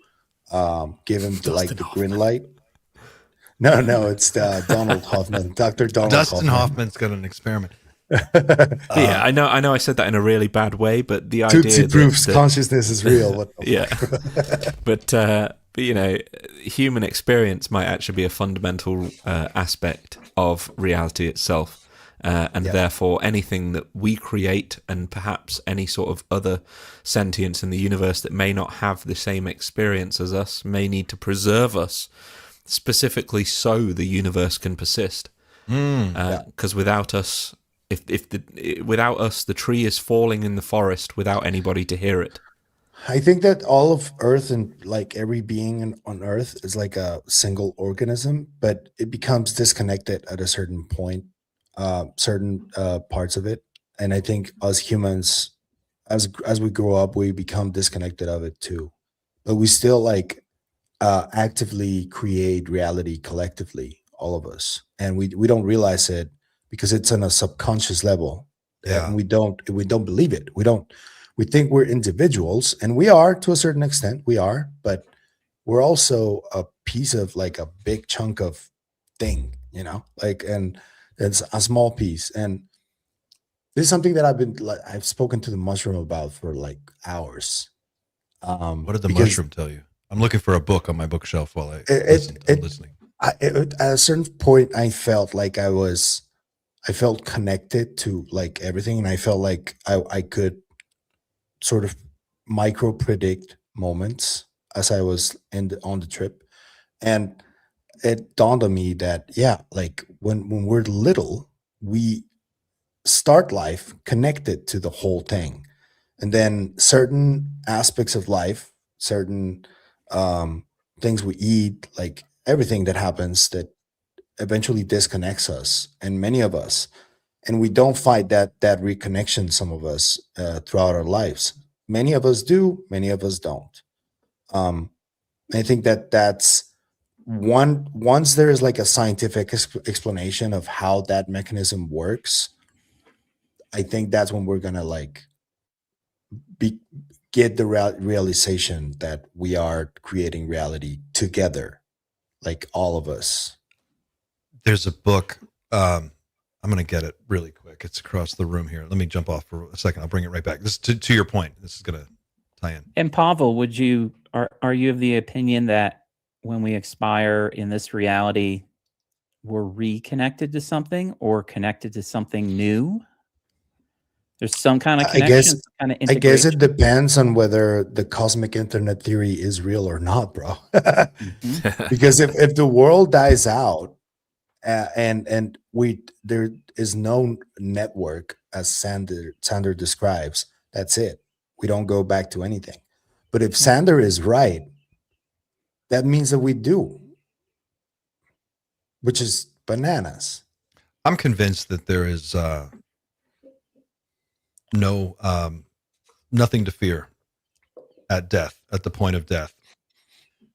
give him the green light. No, it's Donald Hoffman, Dr. Donald Dustin Hoffman. Hoffman's got an experiment. I know I said that in a really bad way, but the idea to prove consciousness is real. But human experience might actually be a fundamental aspect of reality itself, and therefore anything that we create, and perhaps any sort of other sentience in the universe that may not have the same experience as us, may need to preserve us, specifically so the universe can persist. Because without us, without us, the tree is falling in the forest without anybody to hear it. I think that all of Earth and like every being on Earth is like a single organism, but it becomes disconnected at a certain point, certain parts of it. And I think us humans, as we grow up, we become disconnected of it too. But we still actively create reality collectively, all of us, and we don't realize it because it's on a subconscious level. And we don't believe it. We think we're individuals, and we are to a certain extent, but we're also a piece of like a big chunk of thing, and it's a small piece. And this is something that I've spoken to the mushroom about for like hours. What did the mushroom tell you? I'm looking for a book on my bookshelf while I'm listening. At a certain point, I felt like I felt connected to like everything, and I felt like I could sort of micro predict moments as I was on the trip. And it dawned on me that, like when we're little, we start life connected to the whole thing. And then certain aspects of life, certain things we eat, like everything that happens that eventually disconnects us, and many of us, and we don't find that reconnection, some of us, throughout our lives. Many of us do, many of us don't. I think that's once there is like a scientific explanation of how that mechanism works, I think that's when we're gonna like get the realization that we are creating reality together, like all of us. There's a book. I'm going to get it really quick. It's across the room here. Let me jump off for a second. I'll bring it right back. This to your point. This is going to tie in. And Pavel, are you of the opinion that when we expire in this reality, we're reconnected to something or connected to something new? There's some kind of I connection, guess some kind of I guess it integration. depends on whether the cosmic internet theory is real or not, bro. Mhm. Because if the world dies out, and there is no network as Sander describes, that's it. We don't go back to anything. But if Sander is right, that means that we do, which is bananas. I'm convinced that there is no nothing to fear at death, at the point of death.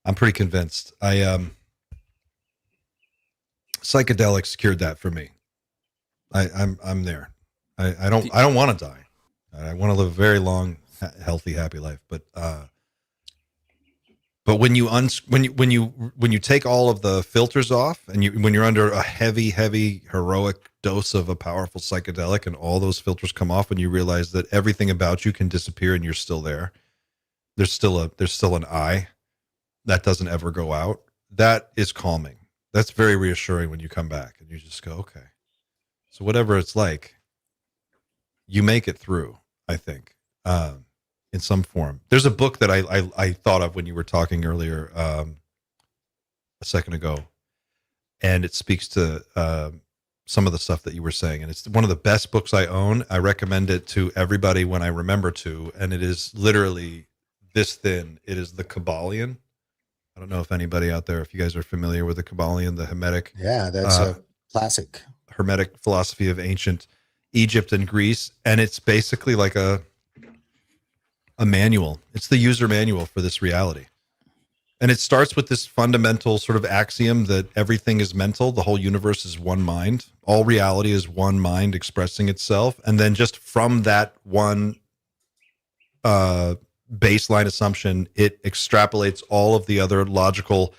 I'm pretty convinced. Psychedelics cured that for me. I'm there. I don't want to die. I want to live a very long, healthy, happy life. But when you take all of the filters off, and when you're under a heavy, heroic dose of a powerful psychedelic, and all those filters come off, and you realize that everything about you can disappear, and you're still there. There's still an I that doesn't ever go out. That is calming. That's very reassuring when you come back and you just go, okay. So whatever it's like, you make it through, I think, in some form. There's a book that I thought of when you were talking earlier, a second ago, and it speaks to some of the stuff that you were saying. And it's one of the best books I own. I recommend it to everybody when I remember to, and it is literally this thin. It is The Kabbalion. I don't know if anybody out there, if you guys are familiar with the Kabbalion, the Hermetic. Yeah, that's a classic. Hermetic philosophy of ancient Egypt and Greece. And it's basically like a manual. It's the user manual for this reality. And it starts with this fundamental sort of axiom that everything is mental. The whole universe is one mind. All reality is one mind expressing itself. And then just from that one baseline assumption, it extrapolates all of the other logical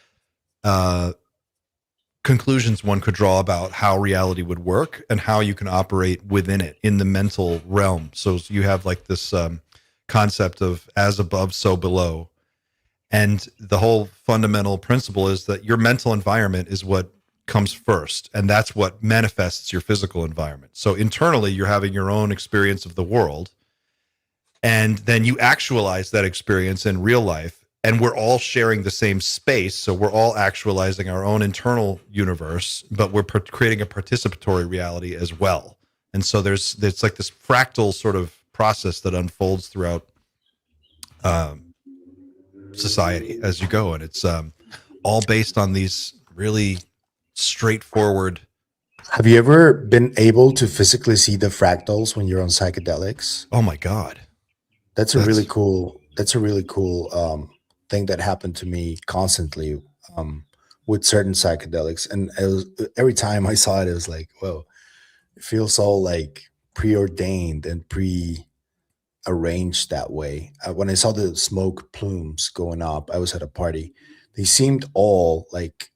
conclusions one could draw about how reality would work and how you can operate within it in the mental realm. So you have like this concept of as above, so below. And the whole fundamental principle is that your mental environment is what comes first, and that's what manifests your physical environment. So internally, you're having your own experience of the world, and then you actualize that experience in real life, and we're all sharing the same space, so we're all actualizing our own internal universe, but we're creating a participatory reality as well. And so there's like this fractal sort of process that unfolds throughout society as you go, and it's all based on these really straightforward. Have you ever been able to physically see the fractals when you're on psychedelics? Oh my God. That's a really cool thing that happened to me constantly with certain psychedelics. And every time I saw it, it was like, whoa, it feels all like preordained and pre-arranged that way. When I saw the smoke plumes going up, I was at a party. They seemed all like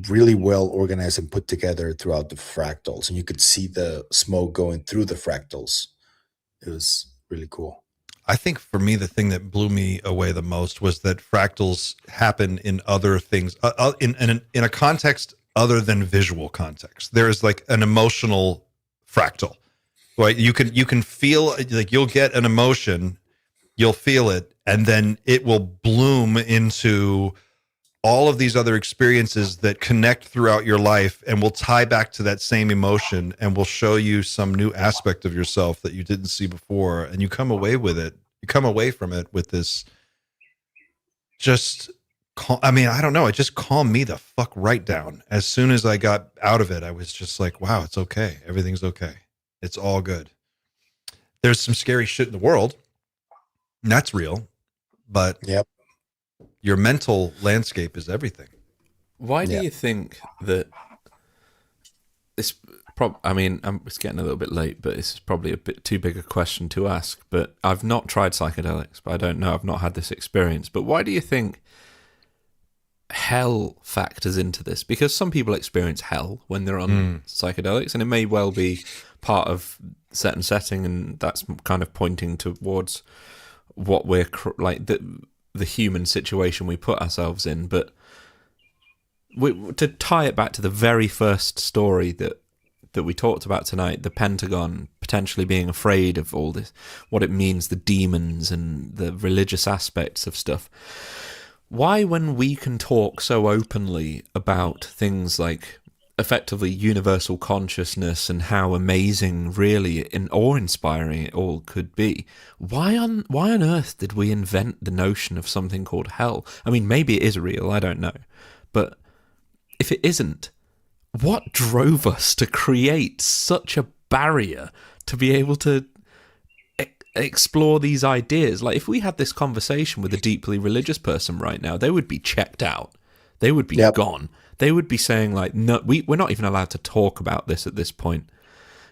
really well organized and put together throughout the fractals. And you could see the smoke going through the fractals. It was really cool. I think for me, the thing that blew me away the most was that fractals happen in other things, in a context other than visual context. There is like an emotional fractal, right? You can feel, like, you'll get an emotion, you'll feel it, and then it will bloom into all of these other experiences that connect throughout your life and will tie back to that same emotion and will show you some new aspect of yourself that you didn't see before. And you come away with it. You come away from it with this I don't know. It just calmed me the fuck right down. As soon as I got out of it, I was just like, wow, it's okay. Everything's okay. It's all good. There's some scary shit in the world. And that's real. But yep. Your mental landscape is everything. Why do you think that this? It's getting a little bit late, but this is probably a bit too big a question to ask. But I've not tried psychedelics, but I don't know. I've not had this experience. But why do you think hell factors into this? Because some people experience hell when they're on psychedelics, and it may well be part of certain setting, and that's kind of pointing towards what we're like the human situation we put ourselves in. But to tie it back to the very first story that that we talked about tonight, the Pentagon potentially being afraid of all this, what it means, the demons and the religious aspects of stuff. Why, when we can talk so openly about things like effectively universal consciousness and how amazing, really, and awe-inspiring it all could be, why on earth did we invent the notion of something called hell? I mean, maybe it is real, I don't know. But if it isn't, what drove us to create such a barrier to be able to explore these ideas? Like, if we had this conversation with a deeply religious person right now, they would be checked out. They would be gone. They would be saying, like, no, we're not even allowed to talk about this at this point.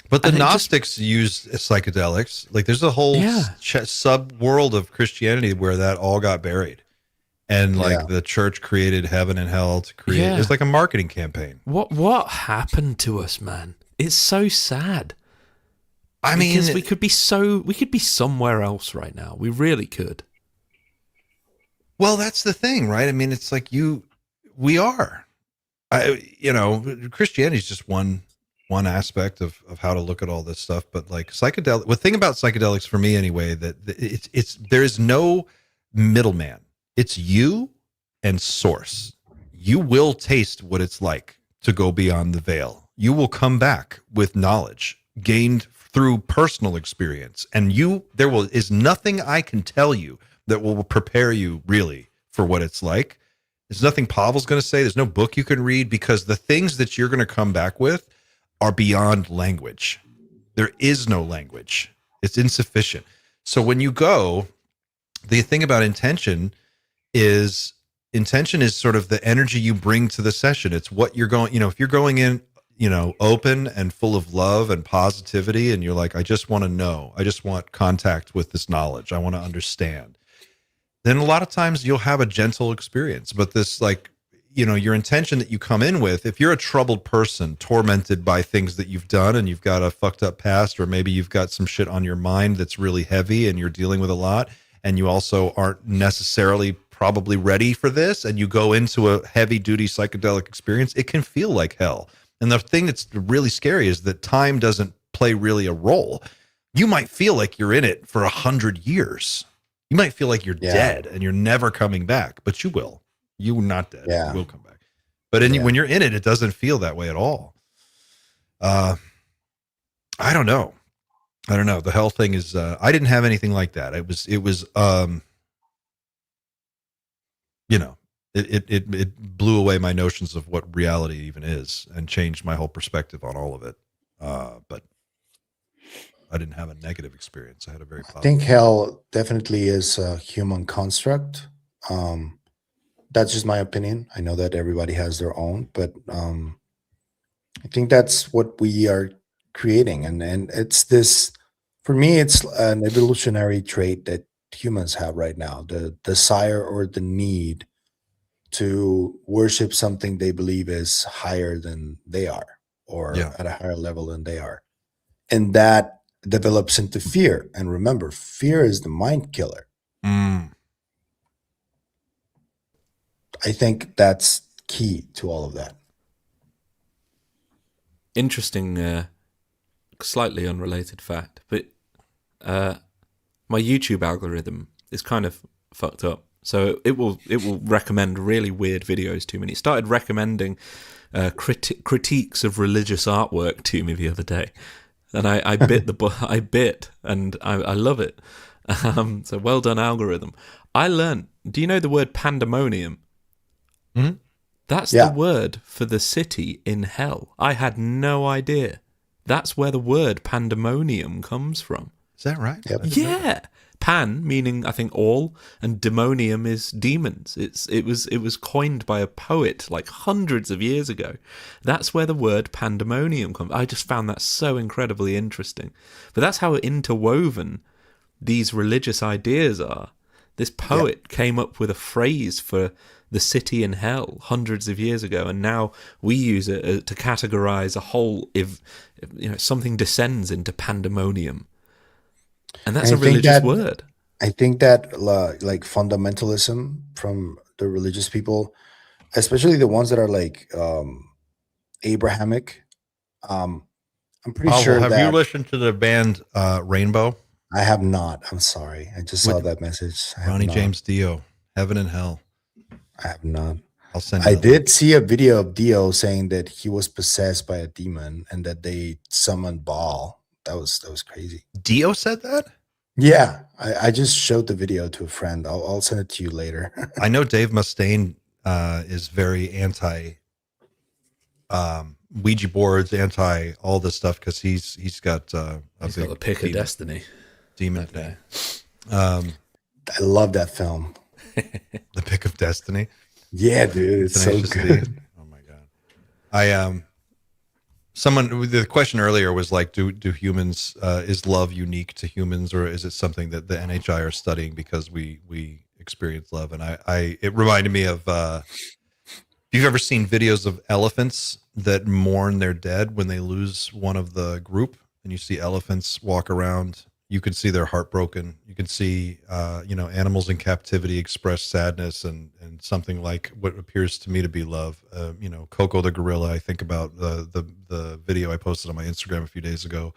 But the Gnostics use psychedelics. Like, there's a whole sub-world of Christianity where that all got buried. And, like, the church created heaven and hell to create... It's like a marketing campaign. What happened to us, man? It's so sad. I mean... Because we could be somewhere else right now. We really could. Well, that's the thing, right? I mean, it's like we are. Christianity is just one aspect of how to look at all this stuff. But, like, the thing about psychedelics for me anyway, that there is no middleman. It's you and source. You will taste what it's like to go beyond the veil. You will come back with knowledge gained through personal experience. And there is nothing I can tell you that will prepare you really for what it's like. There's nothing Pavel's going to say. There's no book you can read, because the things that you're going to come back with are beyond language. There is no language. It's insufficient. So when you go, the thing about intention is sort of the energy you bring to the session. It's what you're going, if you're going in, open and full of love and positivity, and you're like, I just want to know, I just want contact with this knowledge, I want to understand, then a lot of times you'll have a gentle experience. But this, like, your intention that you come in with, if you're a troubled person, tormented by things that you've done, and you've got a fucked up past, or maybe you've got some shit on your mind that's really heavy and you're dealing with a lot, and you also aren't necessarily probably ready for this, and you go into a heavy duty psychedelic experience, it can feel like hell. And the thing that's really scary is that time doesn't play really a role. You might feel like you're in it for 100 years. You might feel like you're dead and you're never coming back, but you will. You're not dead. You will come back. But when you're in it, it doesn't feel that way at all. I don't know. The hell thing is, I didn't have anything like that. It was it blew away my notions of what reality even is, and changed my whole perspective on all of it. But I didn't have a negative experience. I had a very positive. I think hell definitely is a human construct. That's just my opinion. I know that everybody has their own, but I think that's what we are creating. And it's this, for me, it's an evolutionary trait that humans have right now, the desire or the need to worship something they believe is higher than they are, or at a higher level than they are. And that develops into fear. And remember, fear is the mind killer. I think that's key to all of that. Interesting, slightly unrelated fact, but my YouTube algorithm is kind of fucked up. So it will recommend really weird videos to me. It started recommending critiques of religious artwork to me the other day, and I bit and I love it. So well done, algorithm. I learned. Do you know the word pandemonium? Mm-hmm. That's the word for the city in hell. I had no idea. That's where the word pandemonium comes from. Is that right? Yep. Yeah. Pan meaning, I think, all, and demonium is demons. It was coined by a poet like hundreds of years ago. That's where the word pandemonium comes. I just found that so incredibly interesting. But that's how interwoven these religious ideas are. This poet came up with a phrase for the city in hell hundreds of years ago, and now we use it to categorize a whole. If something descends into pandemonium. And that's a religious word. I think that like fundamentalism from the religious people, especially the ones that are like Abrahamic, I'm pretty Pavel, sure have that you listened to the band Rainbow? I have not. I'm sorry. I just saw that message. I have Ronnie not. James Dio, Heaven and Hell. I have not. I'll send you I the did link. see a video of Dio saying that he was possessed by a demon and that they summoned Baal. That was crazy. Dio said that? Yeah, I just showed the video to a friend. I'll send it to you later. I know Dave Mustaine is very anti Ouija boards, anti all this stuff because he's got a He's big got the pick of destiny. demon Okay. thing. I love that film. The Pick of Destiny. Yeah, dude, it's so Tenacious D. good. Oh my god. The question earlier was like, do humans is love unique to humans, or is it something that the NHI are studying because we experience love? And it reminded me of you've ever seen videos of elephants that mourn their dead when they lose one of the group, and you see elephants walk around. You can see they're heartbroken. You can see, animals in captivity express sadness and something like what appears to me to be love. Coco the gorilla. I think about the video I posted on my Instagram a few days ago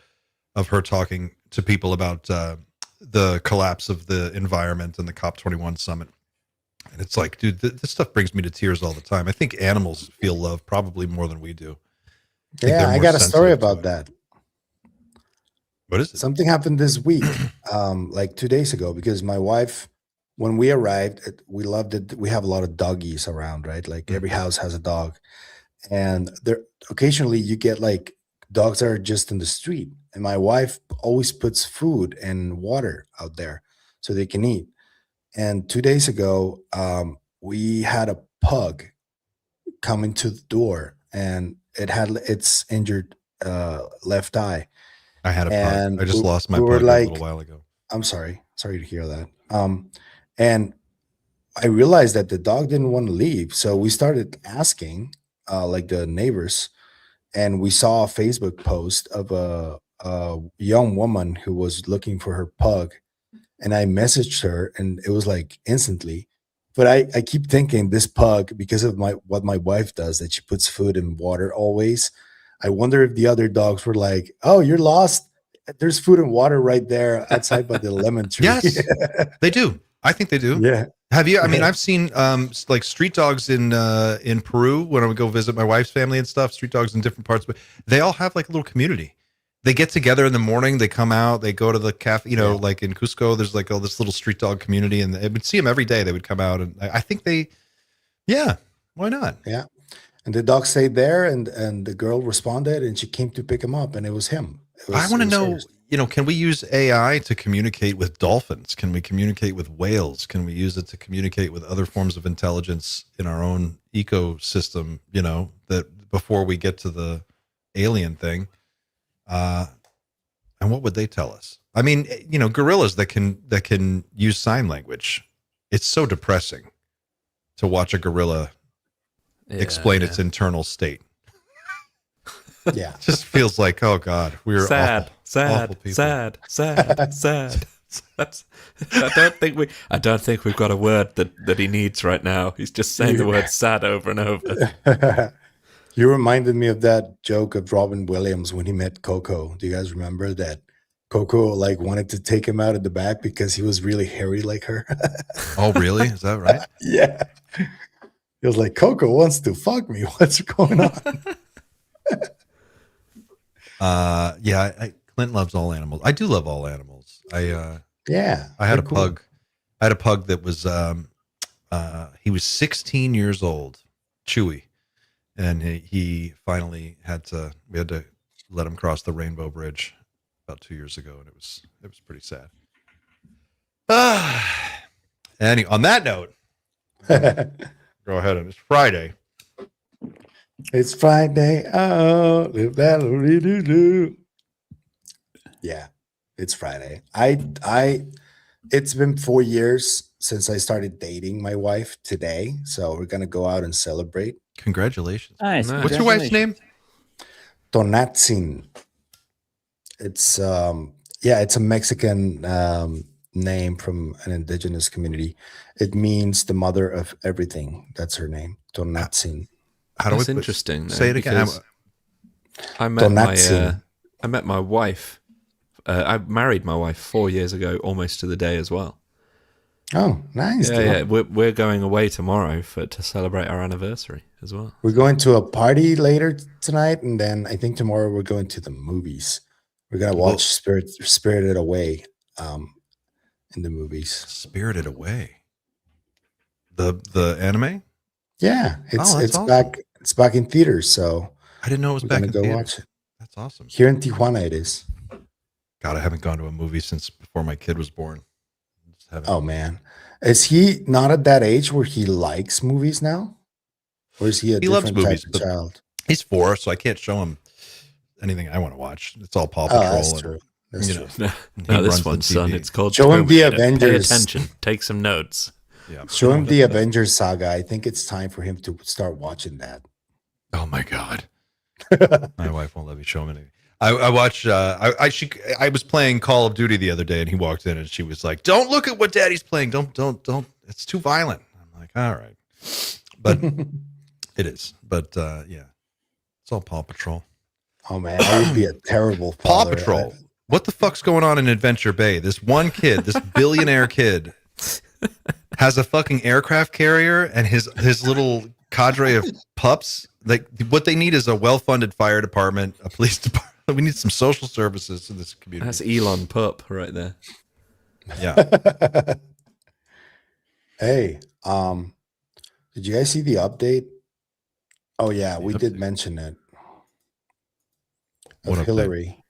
of her talking to people about the collapse of the environment and the COP21 summit. And it's like, dude, this stuff brings me to tears all the time. I think animals feel love probably more than we do. Yeah, I got a story about that. What is it? Something happened this week, like 2 days ago, because my wife, when we arrived, we loved it. We have a lot of doggies around, right? Like every house has a dog. And there occasionally you get like dogs that are just in the street. And my wife always puts food and water out there so they can eat. And 2 days ago, we had a pug come into the door and it had its injured left eye. I had a And pug. I just lost my we were pug a like- little while ago. I'm sorry to hear that. And I realized that the dog didn't want to leave. So we started asking like the neighbors, and we saw a Facebook post of a young woman who was looking for her pug. And I messaged her and it was like instantly. But I keep thinking this pug, because of what my wife does, that she puts food and water always. I wonder if the other dogs were like, "Oh, you're lost. There's food and water right there outside by the lemon tree." Yes, they do. I think they do. Yeah. Have you? I mean, Yeah. I've seen like street dogs in Peru when I would go visit my wife's family and stuff. Street dogs in different parts, but they all have like a little community. They get together in the morning. They come out. They go to the cafe. Like in Cusco, there's like all this little street dog community, and I would see them every day. They would come out, and I think yeah, why not? Yeah. And the dog stayed there, and the girl responded, and she came to pick him up, and it was him. I want to know, hers. can we use AI to communicate with dolphins? Can we communicate with whales? Can we use it to communicate with other forms of intelligence in our own ecosystem, that before we get to the alien thing? And what would they tell us? I mean, gorillas that can use sign language. It's so depressing to watch a gorilla explain its internal state. Yeah. It just feels like, oh God, we're sad, awful, sad, awful people. sad, sad, sad. I don't think we've got a word that he needs right now. He's just saying the word sad over and over. You reminded me of that joke of Robin Williams when he met Coco. Do you guys remember that? Coco like wanted to take him out of the back because he was really hairy like her. Oh, really? Is that right? Yeah. He was like, Coco wants to fuck me. What's going on? Clint loves all animals. I do love all animals. Yeah. I had a they're cool. pug. I had a pug that was he was 16 years old, Chewy, and he finally we had to let him cross the Rainbow Bridge about 2 years ago, and it was pretty sad. Anyway, on that note, go ahead. It's Friday. It's Friday. Oh, do. Yeah, it's Friday. It's been 4 years since I started dating my wife today, so we're gonna go out and celebrate. Congratulations. Nice. What's your wife's name? Tonantzin. It's it's a Mexican name from an indigenous community. It means the mother of everything. That's her name, Tonantzin. How do That's we interesting. Say it again. I met Tonantzin. I met my wife. I married my wife 4 years ago, almost to the day as well. Oh, nice. Yeah. We're going away tomorrow to celebrate our anniversary as well. We're going to a party later tonight, and then I think tomorrow we're going to the movies. We're gonna watch Spirited Away in the movies. Spirited Away. The anime? Yeah, it's awesome. back in theaters, so I didn't know it was we're back gonna in go theaters. watch it. That's awesome. Here in Tijuana it is. God, I haven't gone to a movie since before my kid was born. Oh man. Is he not at that age where he likes movies now? Or is he a He loves different movies, type of but child? He's 4, so I can't show him anything I want to watch. It's all Paw Patrol. That's true. That's you true. know, No, he this runs the one, son. TV. It's called Show him the Terminator. Pay Avengers. attention. Take some notes. Yeah. Show him the Avengers saga. I think it's time for him to start watching that. Oh my God. My wife won't let me show him anything. I watched. I was playing Call of Duty the other day, and he walked in, and she was like, "Don't look at what Daddy's playing. Don't. It's too violent." I'm like, "All right," but it is. But yeah, it's all Paw Patrol. Oh man, I would be a terrible Paw father. Patrol. What the fuck's going on in Adventure Bay? This one kid, this billionaire kid, has a fucking aircraft carrier, and his little cadre of pups. Like, what they need is a well-funded fire department, a police department. We need some social services in this community. That's Elon Pup right there. Yeah. Hey, did you guys see the update? Oh yeah, we did mention it. What Of update? Hillary.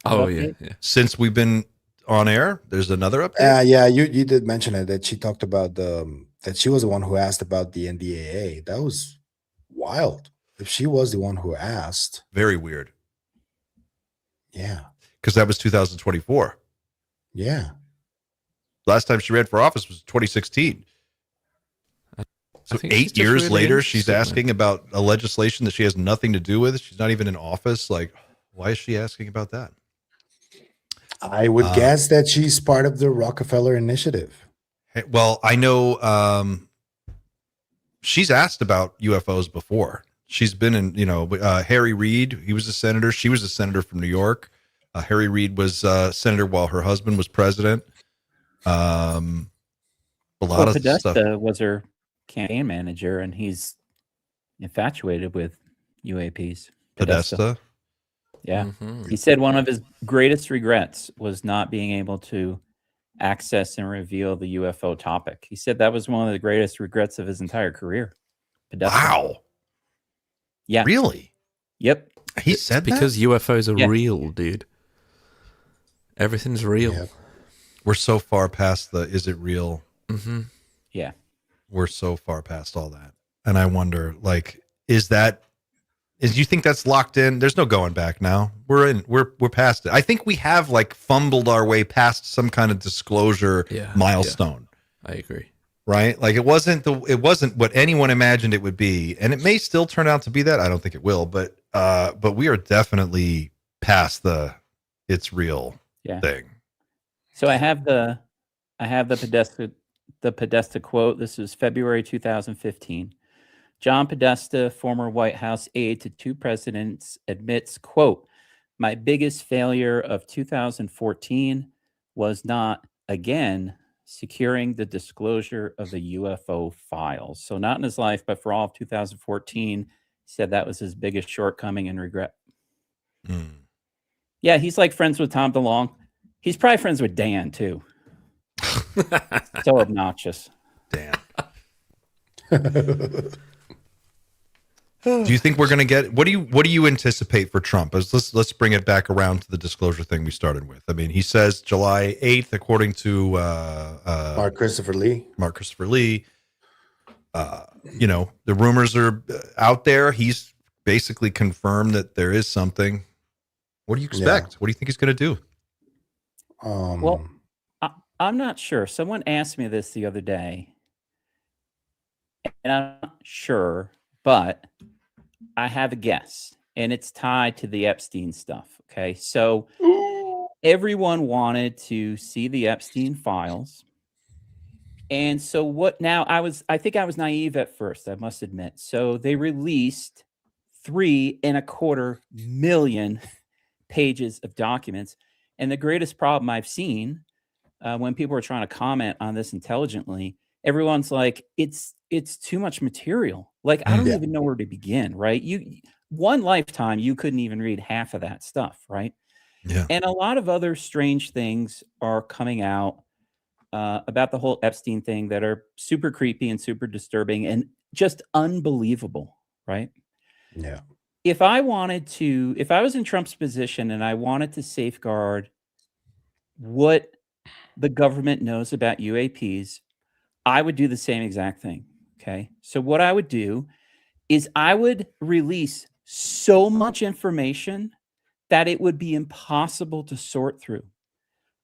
Oh, Okay. yeah. Since we've been on air, there's another update. Yeah, you did mention it, that she talked about that she was the one who asked about the NDAA. That was wild. If she was the one who asked, Very weird, yeah, because that was 2024. yeah. Last time she ran for office was 2016. So think she's 8 just years really later, she's interested, man. asking about a legislation that she has nothing to do with. She's not even in office. Like, why is she asking about that? I would guess that she's part of the Rockefeller Initiative. Hey, well, I know she's asked about UFOs before. She's been in, Harry Reid. He was a senator. She was a senator from New York. Harry Reid was senator while her husband was president. A lot of Podesta stuff. was her campaign manager, and he's infatuated with UAPs. Podesta. Yeah. Mhm. He said one of his greatest regrets was not being able to access and reveal the UFO topic. He said that was one of the greatest regrets of his entire career. Podesta. Wow. Yeah. Really? Yep. He said Because that? UFOs are Yeah. real, dude. Everything's real. Yep. We're so far past the is it real? Mm-hmm. Yeah. We're so far past all that. And I wonder, like, you think that's locked in? There's no going back now. We're past it. I think we have like fumbled our way past some kind of disclosure milestone. I agree. Right? Like it wasn't what anyone imagined it would be. And it may still turn out to be that. I don't think it will, but we are definitely past the it's real thing. So I have the Podesta quote. This is February 2015. John Podesta, former White House aide to 2 presidents, admits, quote, "My biggest failure of 2014 was not, again, securing the disclosure of the UFO files." So not in his life, but for all of 2014, he said that was his biggest shortcoming and regret. Yeah, he's like friends with Tom DeLonge. He's probably friends with Dan, too. So obnoxious. Dan. Do you think we're going to get what do you anticipate for Trump? Let's bring it back around to the disclosure thing we started with. I mean, he says July 8th, according to Mark Christopher Lee. The rumors are out there. He's basically confirmed that there is something. What do you expect? What do you think he's going to do? Well, I'm not sure. Someone asked me this the other day, and I'm not sure, but I have a guess, and it's tied to the Epstein stuff. Okay, so everyone wanted to see the Epstein files, and so what? Now I think I was naive at first, I must admit. So they released $3.25 million pages of documents. And the greatest problem I've seen when people are trying to comment on this intelligently, everyone's like, it's too much material. Like, I don't Yeah. even know where to begin, right? One lifetime, you couldn't even read half of that stuff, right? Yeah. And a lot of other strange things are coming out about the whole Epstein thing that are super creepy and super disturbing and just unbelievable, right? Yeah. If I was in Trump's position and I wanted to safeguard what the government knows about UAPs, I would do the same exact thing. Okay. So what I would do is I would release so much information that it would be impossible to sort through.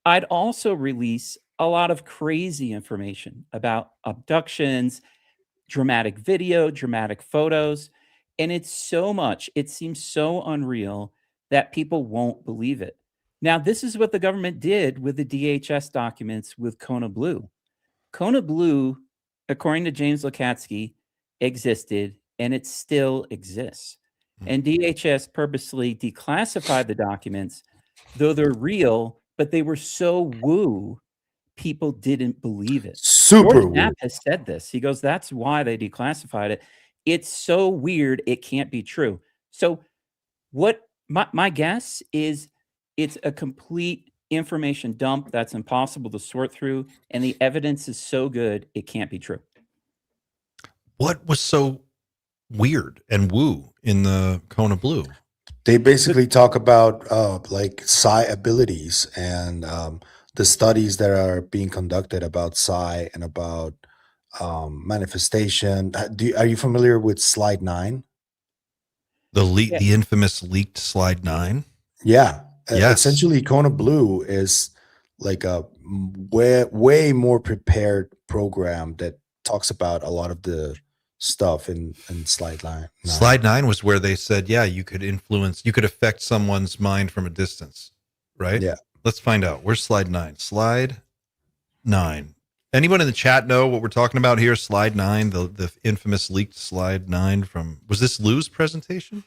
I'd also release a lot of crazy information about abductions, dramatic video, dramatic photos. And it seems so unreal that people won't believe it. Now, this is what the government did with the DHS documents with Kona Blue. Kona Blue, according to James Lukatsky, existed and it still exists. And DHS purposely declassified the documents, though they're real, but they were so woo, people didn't believe it. Super George woo. Knapp has said this. He goes, that's why they declassified it. It's so weird, it can't be true. So what my guess is, it's a complete information dump that's impossible to sort through, and the evidence is so good, it can't be true. What was so weird and woo in the Kona Blue? They basically talk about like psi abilities and the studies that are being conducted about psi and about manifestation. Are you familiar with slide 9? The infamous leaked slide 9? Yeah. Yes. Essentially, Kona Blue is like a way more prepared program that talks about a lot of the stuff in slide 9. Slide 9 was where they said, yeah, you could affect someone's mind from a distance, right? Yeah. Let's find out. Where's slide 9? Slide 9. Anyone in the chat know what we're talking about here? Slide 9, the infamous leaked slide 9 was this Lou's presentation?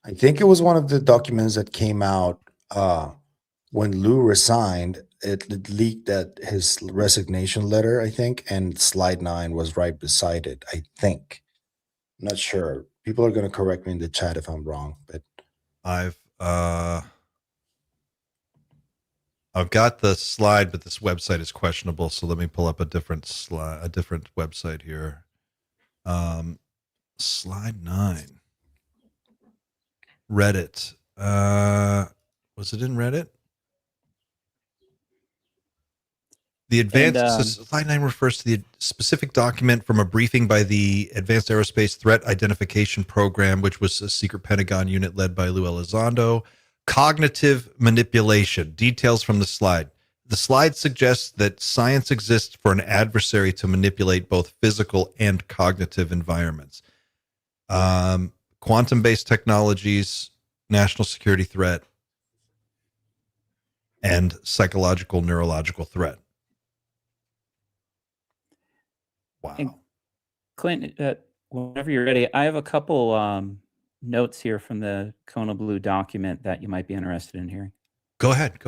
I think it was one of the documents that came out when Lou resigned. It leaked at his resignation letter, I think, and slide 9 was right beside it, I think. I'm not sure. People are going to correct me in the chat if I'm wrong, but I've got the slide, but this website is questionable. So let me pull up a different website here. Slide 9. Reddit. Was it in Reddit? The advanced slide 9 refers to the specific document from a briefing by the Advanced Aerospace Threat Identification Program, which was a secret Pentagon unit led by Lou Elizondo. Cognitive manipulation. Details from the slide. The slide suggests that science exists for an adversary to manipulate both physical and cognitive environments. Quantum-based technologies, national security threat, and psychological neurological threat. Wow. And Clint, whenever you're ready, I have a couple notes here from the Kona Blue document that you might be interested in hearing. Go ahead.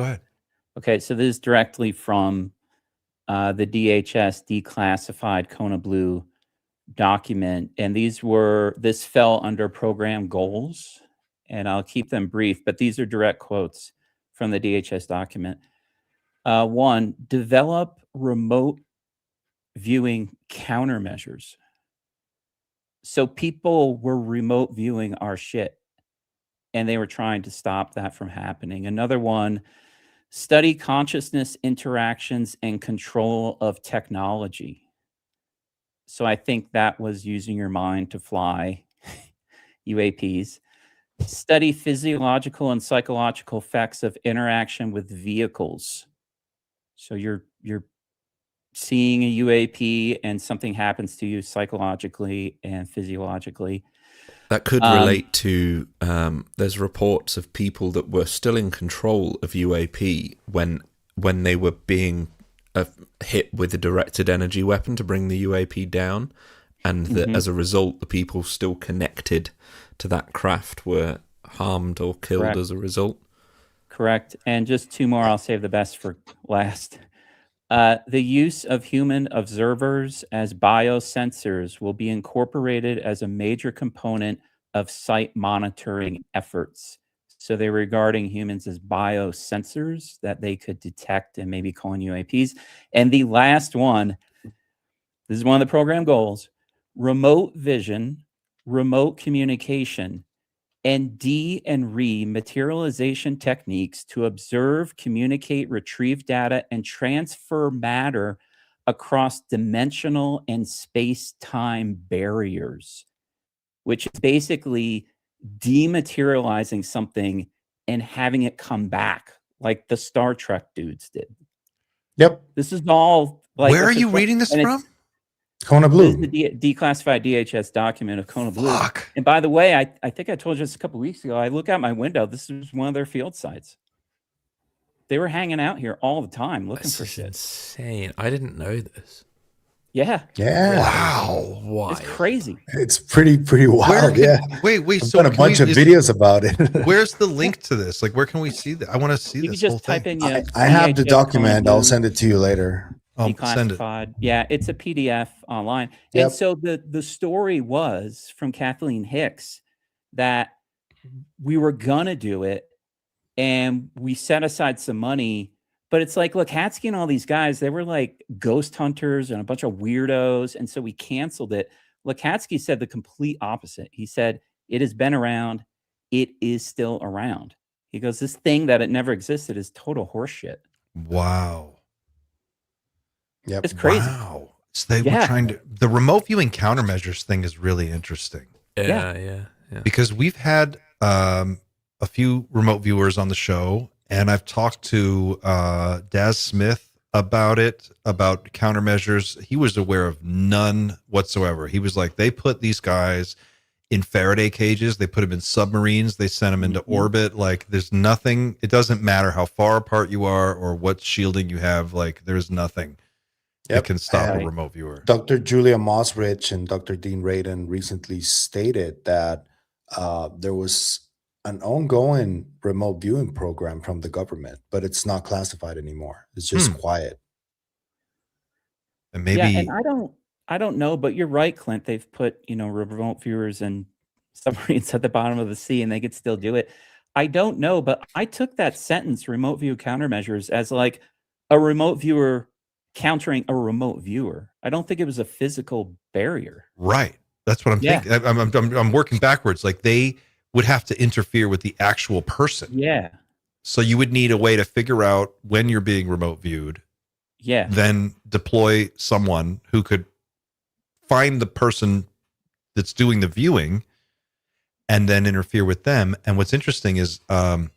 Okay, so this is directly from the DHS declassified Kona Blue document, and this fell under program goals, and I'll keep them brief, but these are direct quotes from the DHS document. 1, develop remote viewing countermeasures. So people were remote viewing our shit, and they were trying to stop that from happening. Another one, study consciousness interactions and control of technology. So I think that was using your mind to fly UAPs. Study physiological and psychological effects of interaction with vehicles. So you're seeing a UAP and something happens to you psychologically and physiologically. That could relate to, there's reports of people that were still in control of UAP when they were being hit with a directed energy weapon to bring the UAP down, and that as a result, the people still connected to that craft were harmed or killed Correct. as a result. Correct. And just two more, I'll save the best for last. The use of human observers as biosensors will be incorporated as a major component of site monitoring efforts. So they're regarding humans as biosensors that they could detect and maybe call in UAPs. And the last one, this is one of the program goals, remote vision, remote communication, and D and re-materialization techniques to observe, communicate, retrieve data, and transfer matter across dimensional and space-time barriers, which is basically dematerializing something and having it come back, like the Star Trek dudes did. Yep. This is all like. Where are you reading this from? Kona This is Blue. the declassified DHS document of Kona Blue. Fuck. And by the way, I think I told you this a couple weeks ago. I look out my window. This is one of their field sites. They were hanging out here all the time looking This for is shit. insane. I didn't know this. Yeah, Yeah. Wow. Why? it's crazy. It's pretty wild. Where can- Yeah. Wait. I've So done a can bunch of is- videos about it. Where's the link to this? Like, where can we see that? I want to see You this can whole just type thing. in. I have the DHS Kona document. I'll Blue. send it to you later. Send it. Declassified. Yeah, it's a PDF online. Yep. And so the story was from Kathleen Hicks that we were gonna do it, and we set aside some money. But it's like, look, Hatsky and all these guys, they were like ghost hunters and a bunch of weirdos, and so we canceled it. Lukatsky said the complete opposite. He said it has been around, it is still around. He goes, this thing that it never existed is total horseshit. Wow. Yep. It's crazy. Wow. So they were Yeah. trying to. The remote viewing countermeasures thing is really interesting Yeah. because we've had a few remote viewers on the show, and I've talked to Daz Smith about it, about countermeasures. He was aware of none whatsoever. He was like, they put these guys in Faraday cages, they put them in submarines, they sent them into orbit. Like, there's nothing. It doesn't matter how far apart you are or what shielding you have. Like, there's nothing that can stop a remote viewer. Dr. Julia Mosrich and Dr. Dean Radin recently stated that there was an ongoing remote viewing program from the government, but it's not classified anymore. It's just quiet. And maybe Yeah, and I don't know, but you're right, Clint. They've put, remote viewers and submarines at the bottom of the sea, and they could still do it. I don't know, but I took that sentence, remote view countermeasures, as like a remote viewer countering a remote viewer. I don't think it was a physical barrier. right. That's what I'm thinking. I'm working backwards. Like, they would have to interfere with the actual person. Yeah. So you would need a way to figure out when you're being remote viewed, Yeah. then deploy someone who could find the person that's doing the viewing and then interfere with them. And what's interesting is, what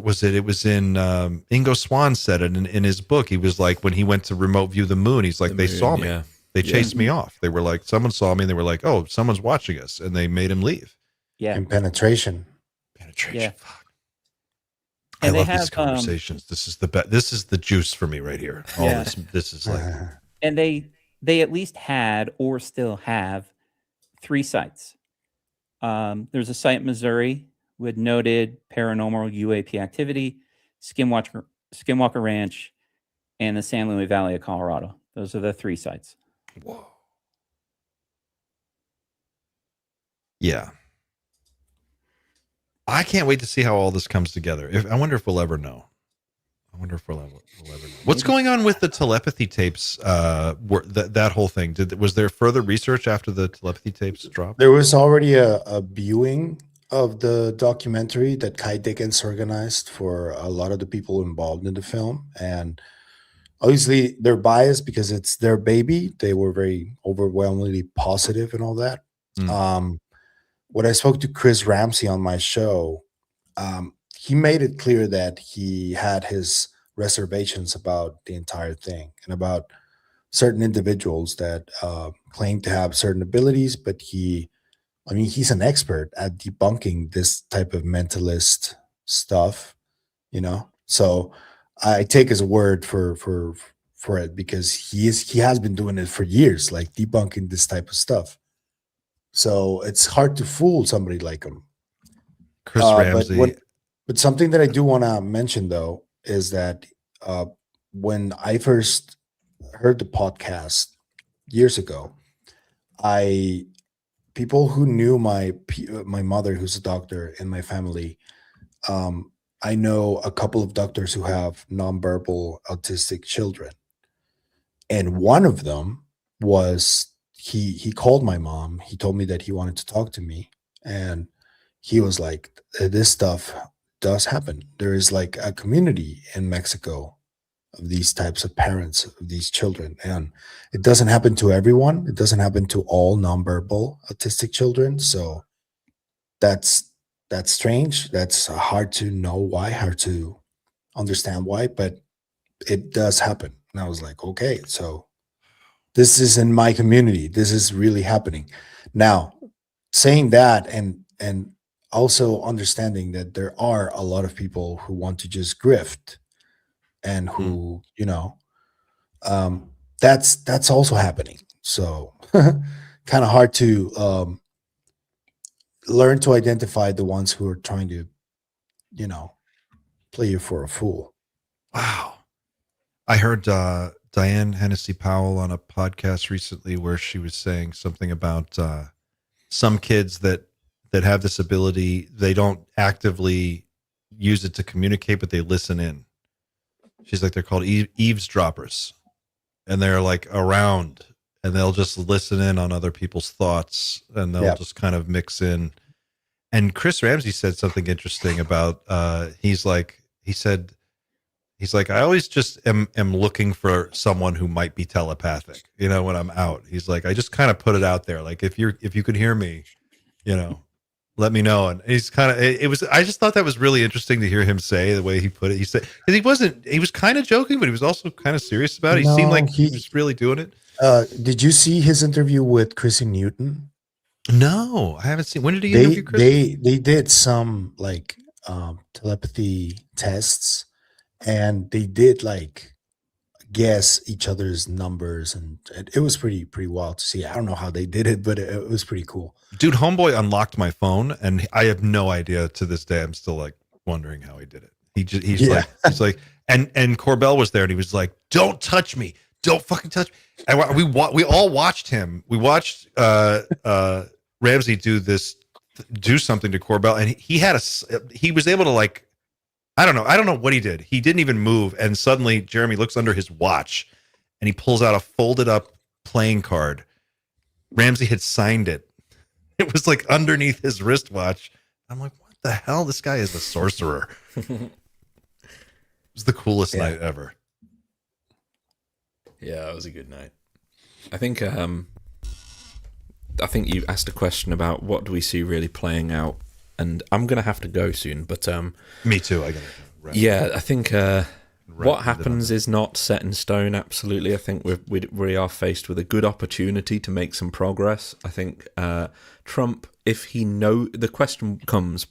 was it? It was in, Ingo Swann said it in his book. He was like, when he went to remote view the moon, he's like, they saw me. Yeah. They chased me off. They were like, someone saw me and they were like, oh, someone's watching us. And they made him leave. Yeah. And penetration. Penetration. Yeah. Fuck. And I they love have, these conversations. This is the best. This is the juice for me right here. All Yeah. this is like, And they at least had or still have 3 sites. There's a site in Missouri with noted paranormal UAP activity, Skinwalker Ranch, and the San Luis Valley of Colorado. Those are the 3 sites. whoa. Yeah. I can't wait to see how all this comes together. I wonder if we'll ever know. I wonder if we'll ever know. What's going on with the telepathy tapes? That whole thing. Was there further research after the telepathy tapes dropped? There was already a viewing of the documentary that Kai Dickens organized for a lot of the people involved in the film. And obviously they're biased because it's their baby. They were very overwhelmingly positive and all that. When I spoke to Chris Ramsey on my show, he made it clear that he had his reservations about the entire thing and about certain individuals that claim to have certain abilities, but he's an expert at debunking this type of mentalist stuff, So I take his word for it because he has been doing it for years, like debunking this type of stuff. So it's hard to fool somebody like him. Chris Ramsey. But something that I do want to mention though is that when I first heard the podcast years ago, people who knew my mother, who's a doctor in my family, I know a couple of doctors who have nonverbal autistic children, and one of them was he called my mom. He told me that he wanted to talk to me, and he was like, "This stuff does happen. There is like a community in Mexico of these types of parents of these children, and it doesn't happen to everyone. It doesn't happen to all nonverbal autistic children. So that's strange. That's hard to know why, hard to understand why, but it does happen." And I was like, okay, so this is in my community. This is really happening. Now, saying that and also understanding that there are a lot of people who want to just grift and who, that's also happening. So kind of hard to learn to identify the ones who are trying to, play you for a fool. Wow. I heard Diane Hennessy Powell on a podcast recently where she was saying something about some kids that have this ability. They don't actively use it to communicate, but they listen in. She's like, they're called eavesdroppers, and they're like around, and they'll just listen in on other people's thoughts, and they'll just kind of mix in. And Chris Ramsey said something interesting about, he's like, I always just am looking for someone who might be telepathic, when I'm out. He's like, I just kind of put it out there. Like, if you could hear me, let me know. And he's kind of, I just thought that was really interesting to hear him say the way he put it. He said, because he was kind of joking, but he was also kind of serious about it. He seemed like he was really doing it. Did you see his interview with Chrissy Newton? No, I haven't seen. When did he interview Chris? They did some like telepathy tests, and they did like guess each other's numbers, and it was pretty wild to see. I don't know how they did it, but it was pretty cool. Dude, homeboy unlocked my phone, and I have no idea to this day. I'm still like wondering how he did it. He's like, and Corbell was there, and he was like, "Don't touch me, don't fucking touch me." And we all watched him. We watched Ramsey do something to Corbell, and he was able to like. I don't know what he did. He didn't even move. And suddenly Jeremy looks under his watch and he pulls out a folded up playing card. Ramsey had signed it. It was like underneath his wristwatch. I'm like, what the hell? This guy is a sorcerer. It was the coolest night ever. Yeah, it was a good night. I think you asked a question about what do we see really playing out. And I'm going to have to go soon, but... Me too. I I think what happens is not set in stone, absolutely. I think we are faced with a good opportunity to make some progress. I think Trump, the question comes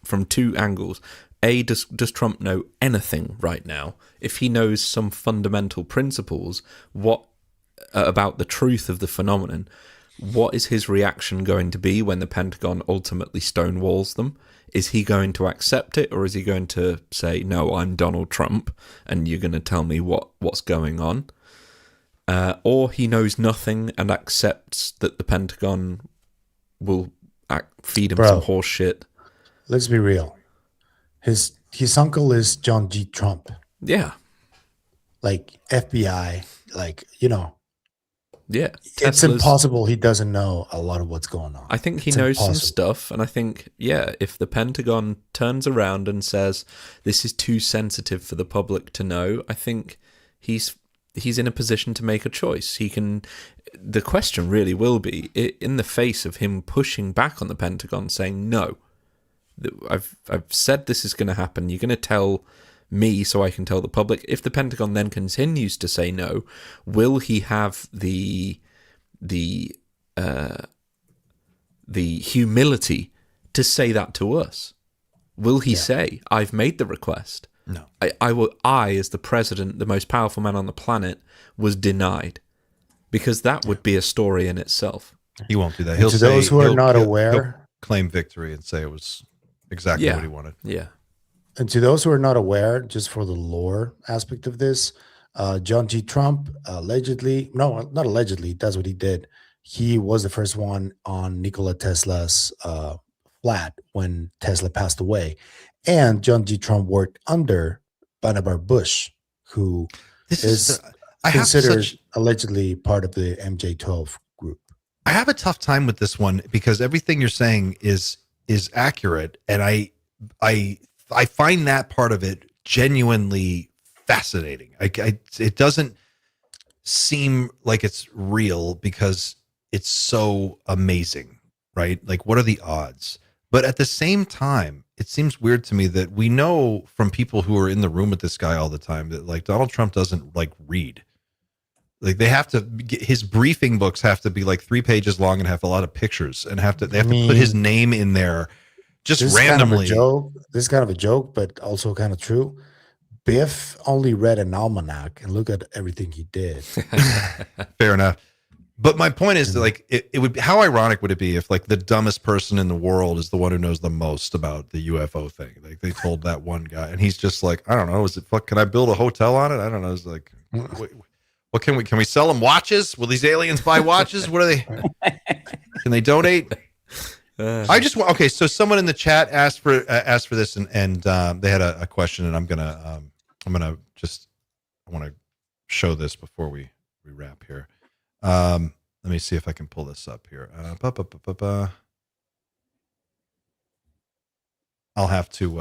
from two angles. A, does Trump know anything right now? If he knows some fundamental principles, about the truth of the phenomenon, what is his reaction going to be when the Pentagon ultimately stonewalls them? Is he going to accept it, or is he going to say, no, I'm Donald Trump, and you're going to tell me what's going on? Or he knows nothing and accepts that the Pentagon will feed him some horse shit. Let's be real. His uncle is John G. Trump. Yeah. Like FBI, Yeah, it's impossible he doesn't know a lot of what's going on. I think he knows some stuff, and I think, if the Pentagon turns around and says this is too sensitive for the public to know, I think he's in a position to make a choice. The question really will be, in the face of him pushing back on the Pentagon, saying, no, I've said this is going to happen, you're going to tell me so I can tell the public. If the Pentagon then continues to say no, will he have the humility to say that to us? Will he say, I've made the request? No. I, as the president, the most powerful man on the planet, was denied? Because that would be a story in itself. He won't do that. And He'll to say, those who are not he'll aware, claim victory and say it was exactly what he wanted. Yeah. and to those who are not aware, just for the lore aspect of this, John G. Trump allegedly, no, not allegedly, that's what he did. He was the first one on Nikola Tesla's flat when Tesla passed away. And John G. Trump worked under Vannevar Bush, who is considered allegedly part of the MJ-12 group. I have a tough time with this one because everything you're saying is accurate, and I find that part of it genuinely fascinating. It doesn't seem like it's real because it's so amazing, right? Like, what are the odds? But at the same time, it seems weird to me that we know from people who are in the room with this guy all the time that, like, Donald Trump doesn't like read. Like, they have to his briefing books have to be like 3 pages long and have a lot of pictures and they have to put his name in there just randomly. This is kind of a joke, but also kind of true. Biff only read an almanac, and look at everything he did. Fair enough. But my point is that, like, it would be, how ironic would it be if, like, the dumbest person in the world is the one who knows the most about the UFO thing? Like, they told that one guy, and he's just like, I don't know, can I build a hotel on it? I don't know. It's like, what can we sell them watches? Will these aliens buy watches? What are they? Can they donate? I just want, okay. So someone in the chat asked for this, and they had a question, and I want to show this before we wrap here. Let me see if I can pull this up here. I'll have to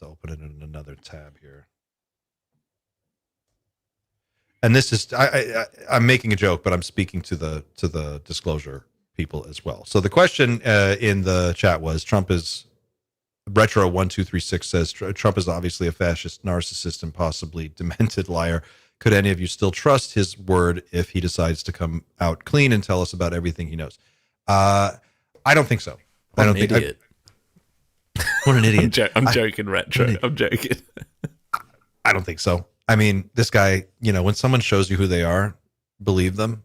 open it in another tab here. And this is I'm making a joke, but I'm speaking to the disclosure people as well. So the question in the chat was, Trump is retro 1236 says Trump is obviously a fascist, narcissist, and possibly demented liar. Could any of you still trust his word if he decides to come out clean and tell us about everything he knows? I don't think so. What an idiot. What an idiot. I'm joking, Retro. I'm joking. I don't think so. I mean, this guy, when someone shows you who they are, believe them.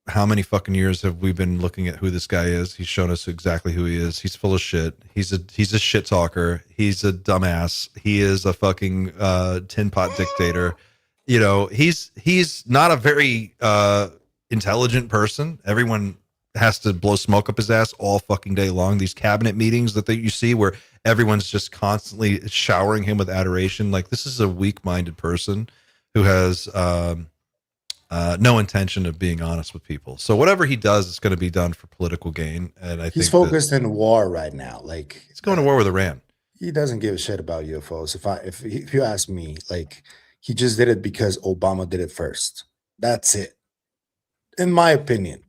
How many fucking years have we been looking at who this guy is? He's shown us exactly who he is. He's full of shit. He's a shit talker. He's a dumbass. He is a fucking tin pot dictator. He's not a very intelligent person. Everyone has to blow smoke up his ass all fucking day long. These cabinet meetings that you see where everyone's just constantly showering him with adoration. Like, this is a weak-minded person who has no intention of being honest with people. So whatever he does is going to be done for political gain. And I think he's focused in war right now. Like, he's going to war with Iran. He doesn't give a shit about UFOs. If you ask me, like, he just did it because Obama did it first. That's it, in my opinion.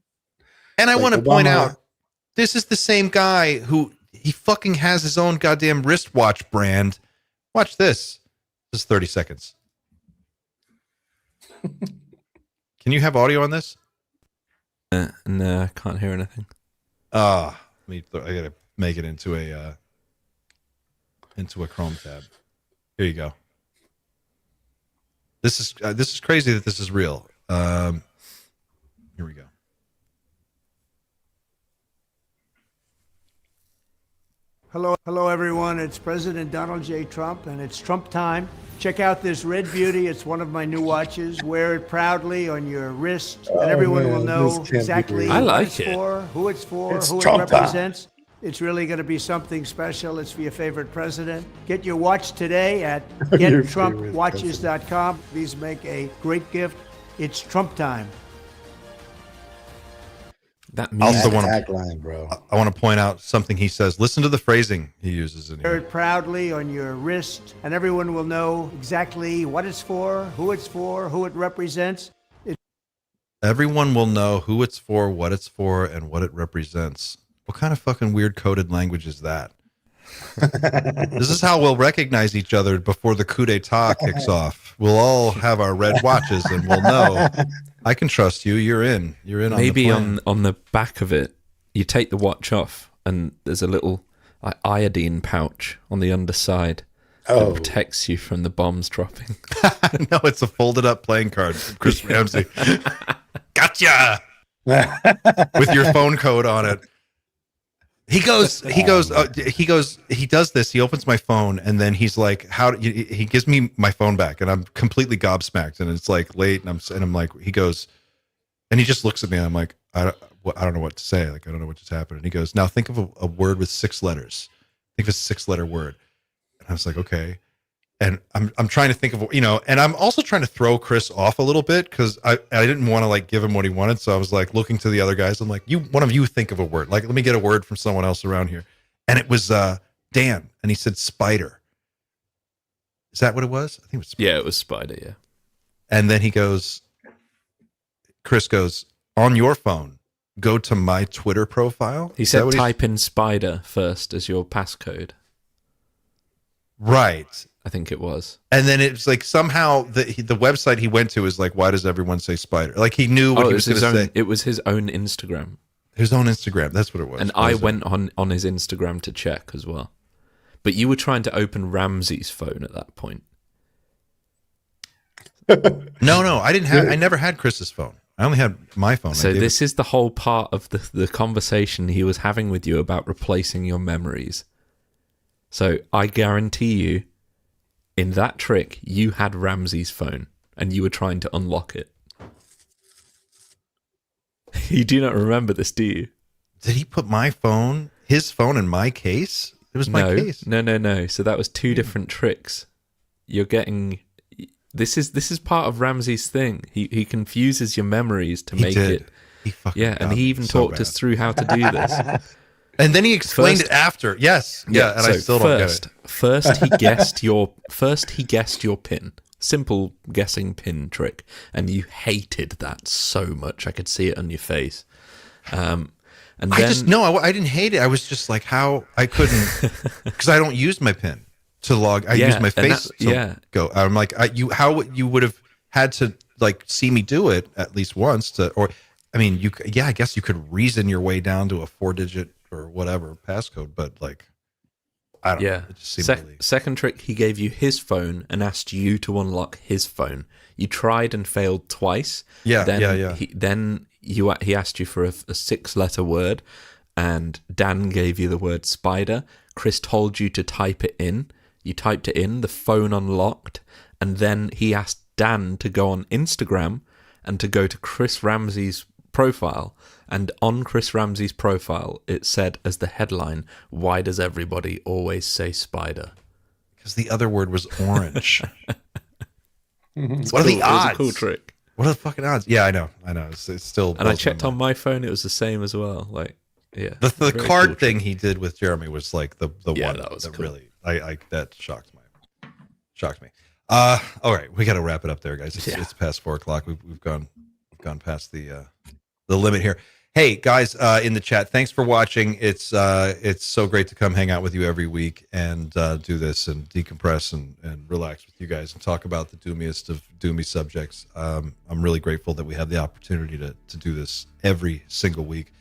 And I want to point out, this is the same guy who he fucking has his own goddamn wristwatch brand. Watch this. This is 30 seconds. Can you have audio on this? No, I can't hear anything. I gotta make it into a Chrome tab. Here you go. This is crazy that this is real. Here we go. Hello, everyone. It's President Donald J. Trump, and it's Trump time. Check out this red beauty. It's one of my new watches. Wear it proudly on your wrist, and everyone will know exactly what it's for, who it's for, who it represents. It's really going to be something special. It's for your favorite president. Get your watch today at gettrumpwatches.com. These make a great gift. It's Trump time. That also tagline, bro. I want to point out something he says. Listen to the phrasing he uses in here. Wear it proudly on your wrist, and everyone will know exactly what it's for, who it represents. Everyone will know who it's for, what it's for, and what it represents. What kind of fucking weird coded language is that? This is how we'll recognize each other before the coup d'etat kicks off. We'll all have our red watches, and we'll know. I can trust you. You're in. You're in. Maybe on the back of it, you take the watch off, and there's a little iodine pouch on the underside that protects you from the bombs dropping. No, it's a folded up playing card from Chris Ramsey. Gotcha. with your phone code on it. He does this. He opens my phone and then he's like, he gives me my phone back and I'm completely gobsmacked and it's like late and I'm like, he goes, and he just looks at me and I'm like, I don't know what to say. Like, I don't know what just happened. And he goes, now think of a word with 6 letters. Think of a 6-letter word. And I was like, okay. And I'm trying to think of, and I'm also trying to throw Chris off a little bit because I didn't want to like give him what he wanted. So I was like looking to the other guys. I'm like, one of you think of a word. Like, let me get a word from someone else around here. And it was Dan. And he said spider. Is that what it was? I think it was spider. Yeah, it was spider, yeah. And then Chris goes, on your phone, go to my Twitter profile. He said type in spider first as your passcode. Right. I think it was. And then it's like somehow the website he went to is like, why does everyone say spider? Like he knew what he was going to say. It was his own Instagram. His own Instagram. That's what it was. And I went on his Instagram to check as well. But you were trying to open Ramsey's phone at that point. No, I didn't have. I never had Chris's phone. I only had my phone. So this is the whole part of the conversation he was having with you about replacing your memories. So I guarantee you, in that trick, you had Ramsey's phone and you were trying to unlock it. You do not remember this, do you? Did he put his phone in my case? It was my case. No. So that was 2 different tricks. You're getting... This is part of Ramsey's thing. He confuses your memories to make it... He fucking and he even talked us through how to do this. And then he explained it after. Yes. Yeah, and I still don't get it. First he guessed your pin. Simple guessing pin trick. And you hated that so much. I could see it on your face. And then, I didn't hate it. I was just like, how I couldn't, because I don't use my pin to log. I use my face to go. I'm like, how you would have had to like see me do it at least once I guess you could reason your way down to a 4-digit or whatever passcode, but like, I don't know. It just seemed second trick, he gave you his phone and asked you to unlock his phone. You tried and failed twice. He asked you for a 6-letter word, and Dan gave you the word spider. Chris told you to type it in. You typed it in, the phone unlocked, and then he asked Dan to go on Instagram and to go to Chris Ramsey's profile. And on Chris Ramsey's profile, it said as the headline, "Why does everybody always say spider?" Because the other word was orange. What are the odds? It was a cool trick. What are the fucking odds? Yeah, I know. It's still. And I checked on my phone; it was the same as well. Like, yeah, the card cool thing he did with Jeremy was like the one that was cool. Really that shocked me. All right, we got to wrap it up there, guys. It's past 4:00. We've gone past the limit here. Hey guys, in the chat, thanks for watching. It's so great to come hang out with you every week and do this and decompress and relax with you guys and talk about the doomiest of doomy subjects. I'm really grateful that we have the opportunity to do this every single week.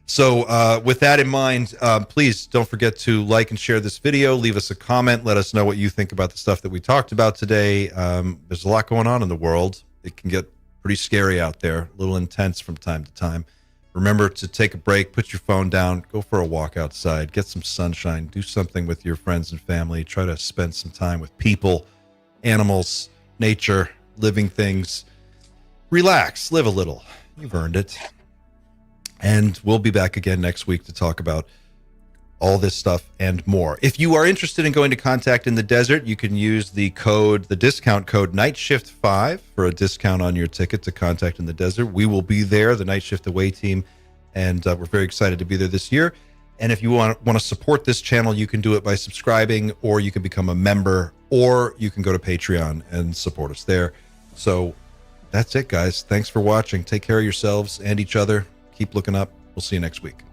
So with that in mind, please don't forget to like and share this video. Leave us a comment. Let us know what you think about the stuff that we talked about today. There's a lot going on in the world. It can get pretty scary out there, a little intense from time to time. Remember to take a break, put your phone down, go for a walk outside, get some sunshine, do something with your friends and family. Try to spend some time with people, animals, nature, living things. Relax, live a little. You've earned it. And we'll be back again next week to talk about all this stuff and more. If you are interested in going to Contact in the Desert, you can use the discount code NightShift5 for a discount on your ticket to Contact in the Desert. We will be there, the Night Shift away team, and we're very excited to be there this year. And if you want to support this channel, you can do it by subscribing, or you can become a member, or you can go to Patreon and support us there. So that's it, guys. Thanks for watching. Take care of yourselves and each other. Keep looking up. We'll see you next week.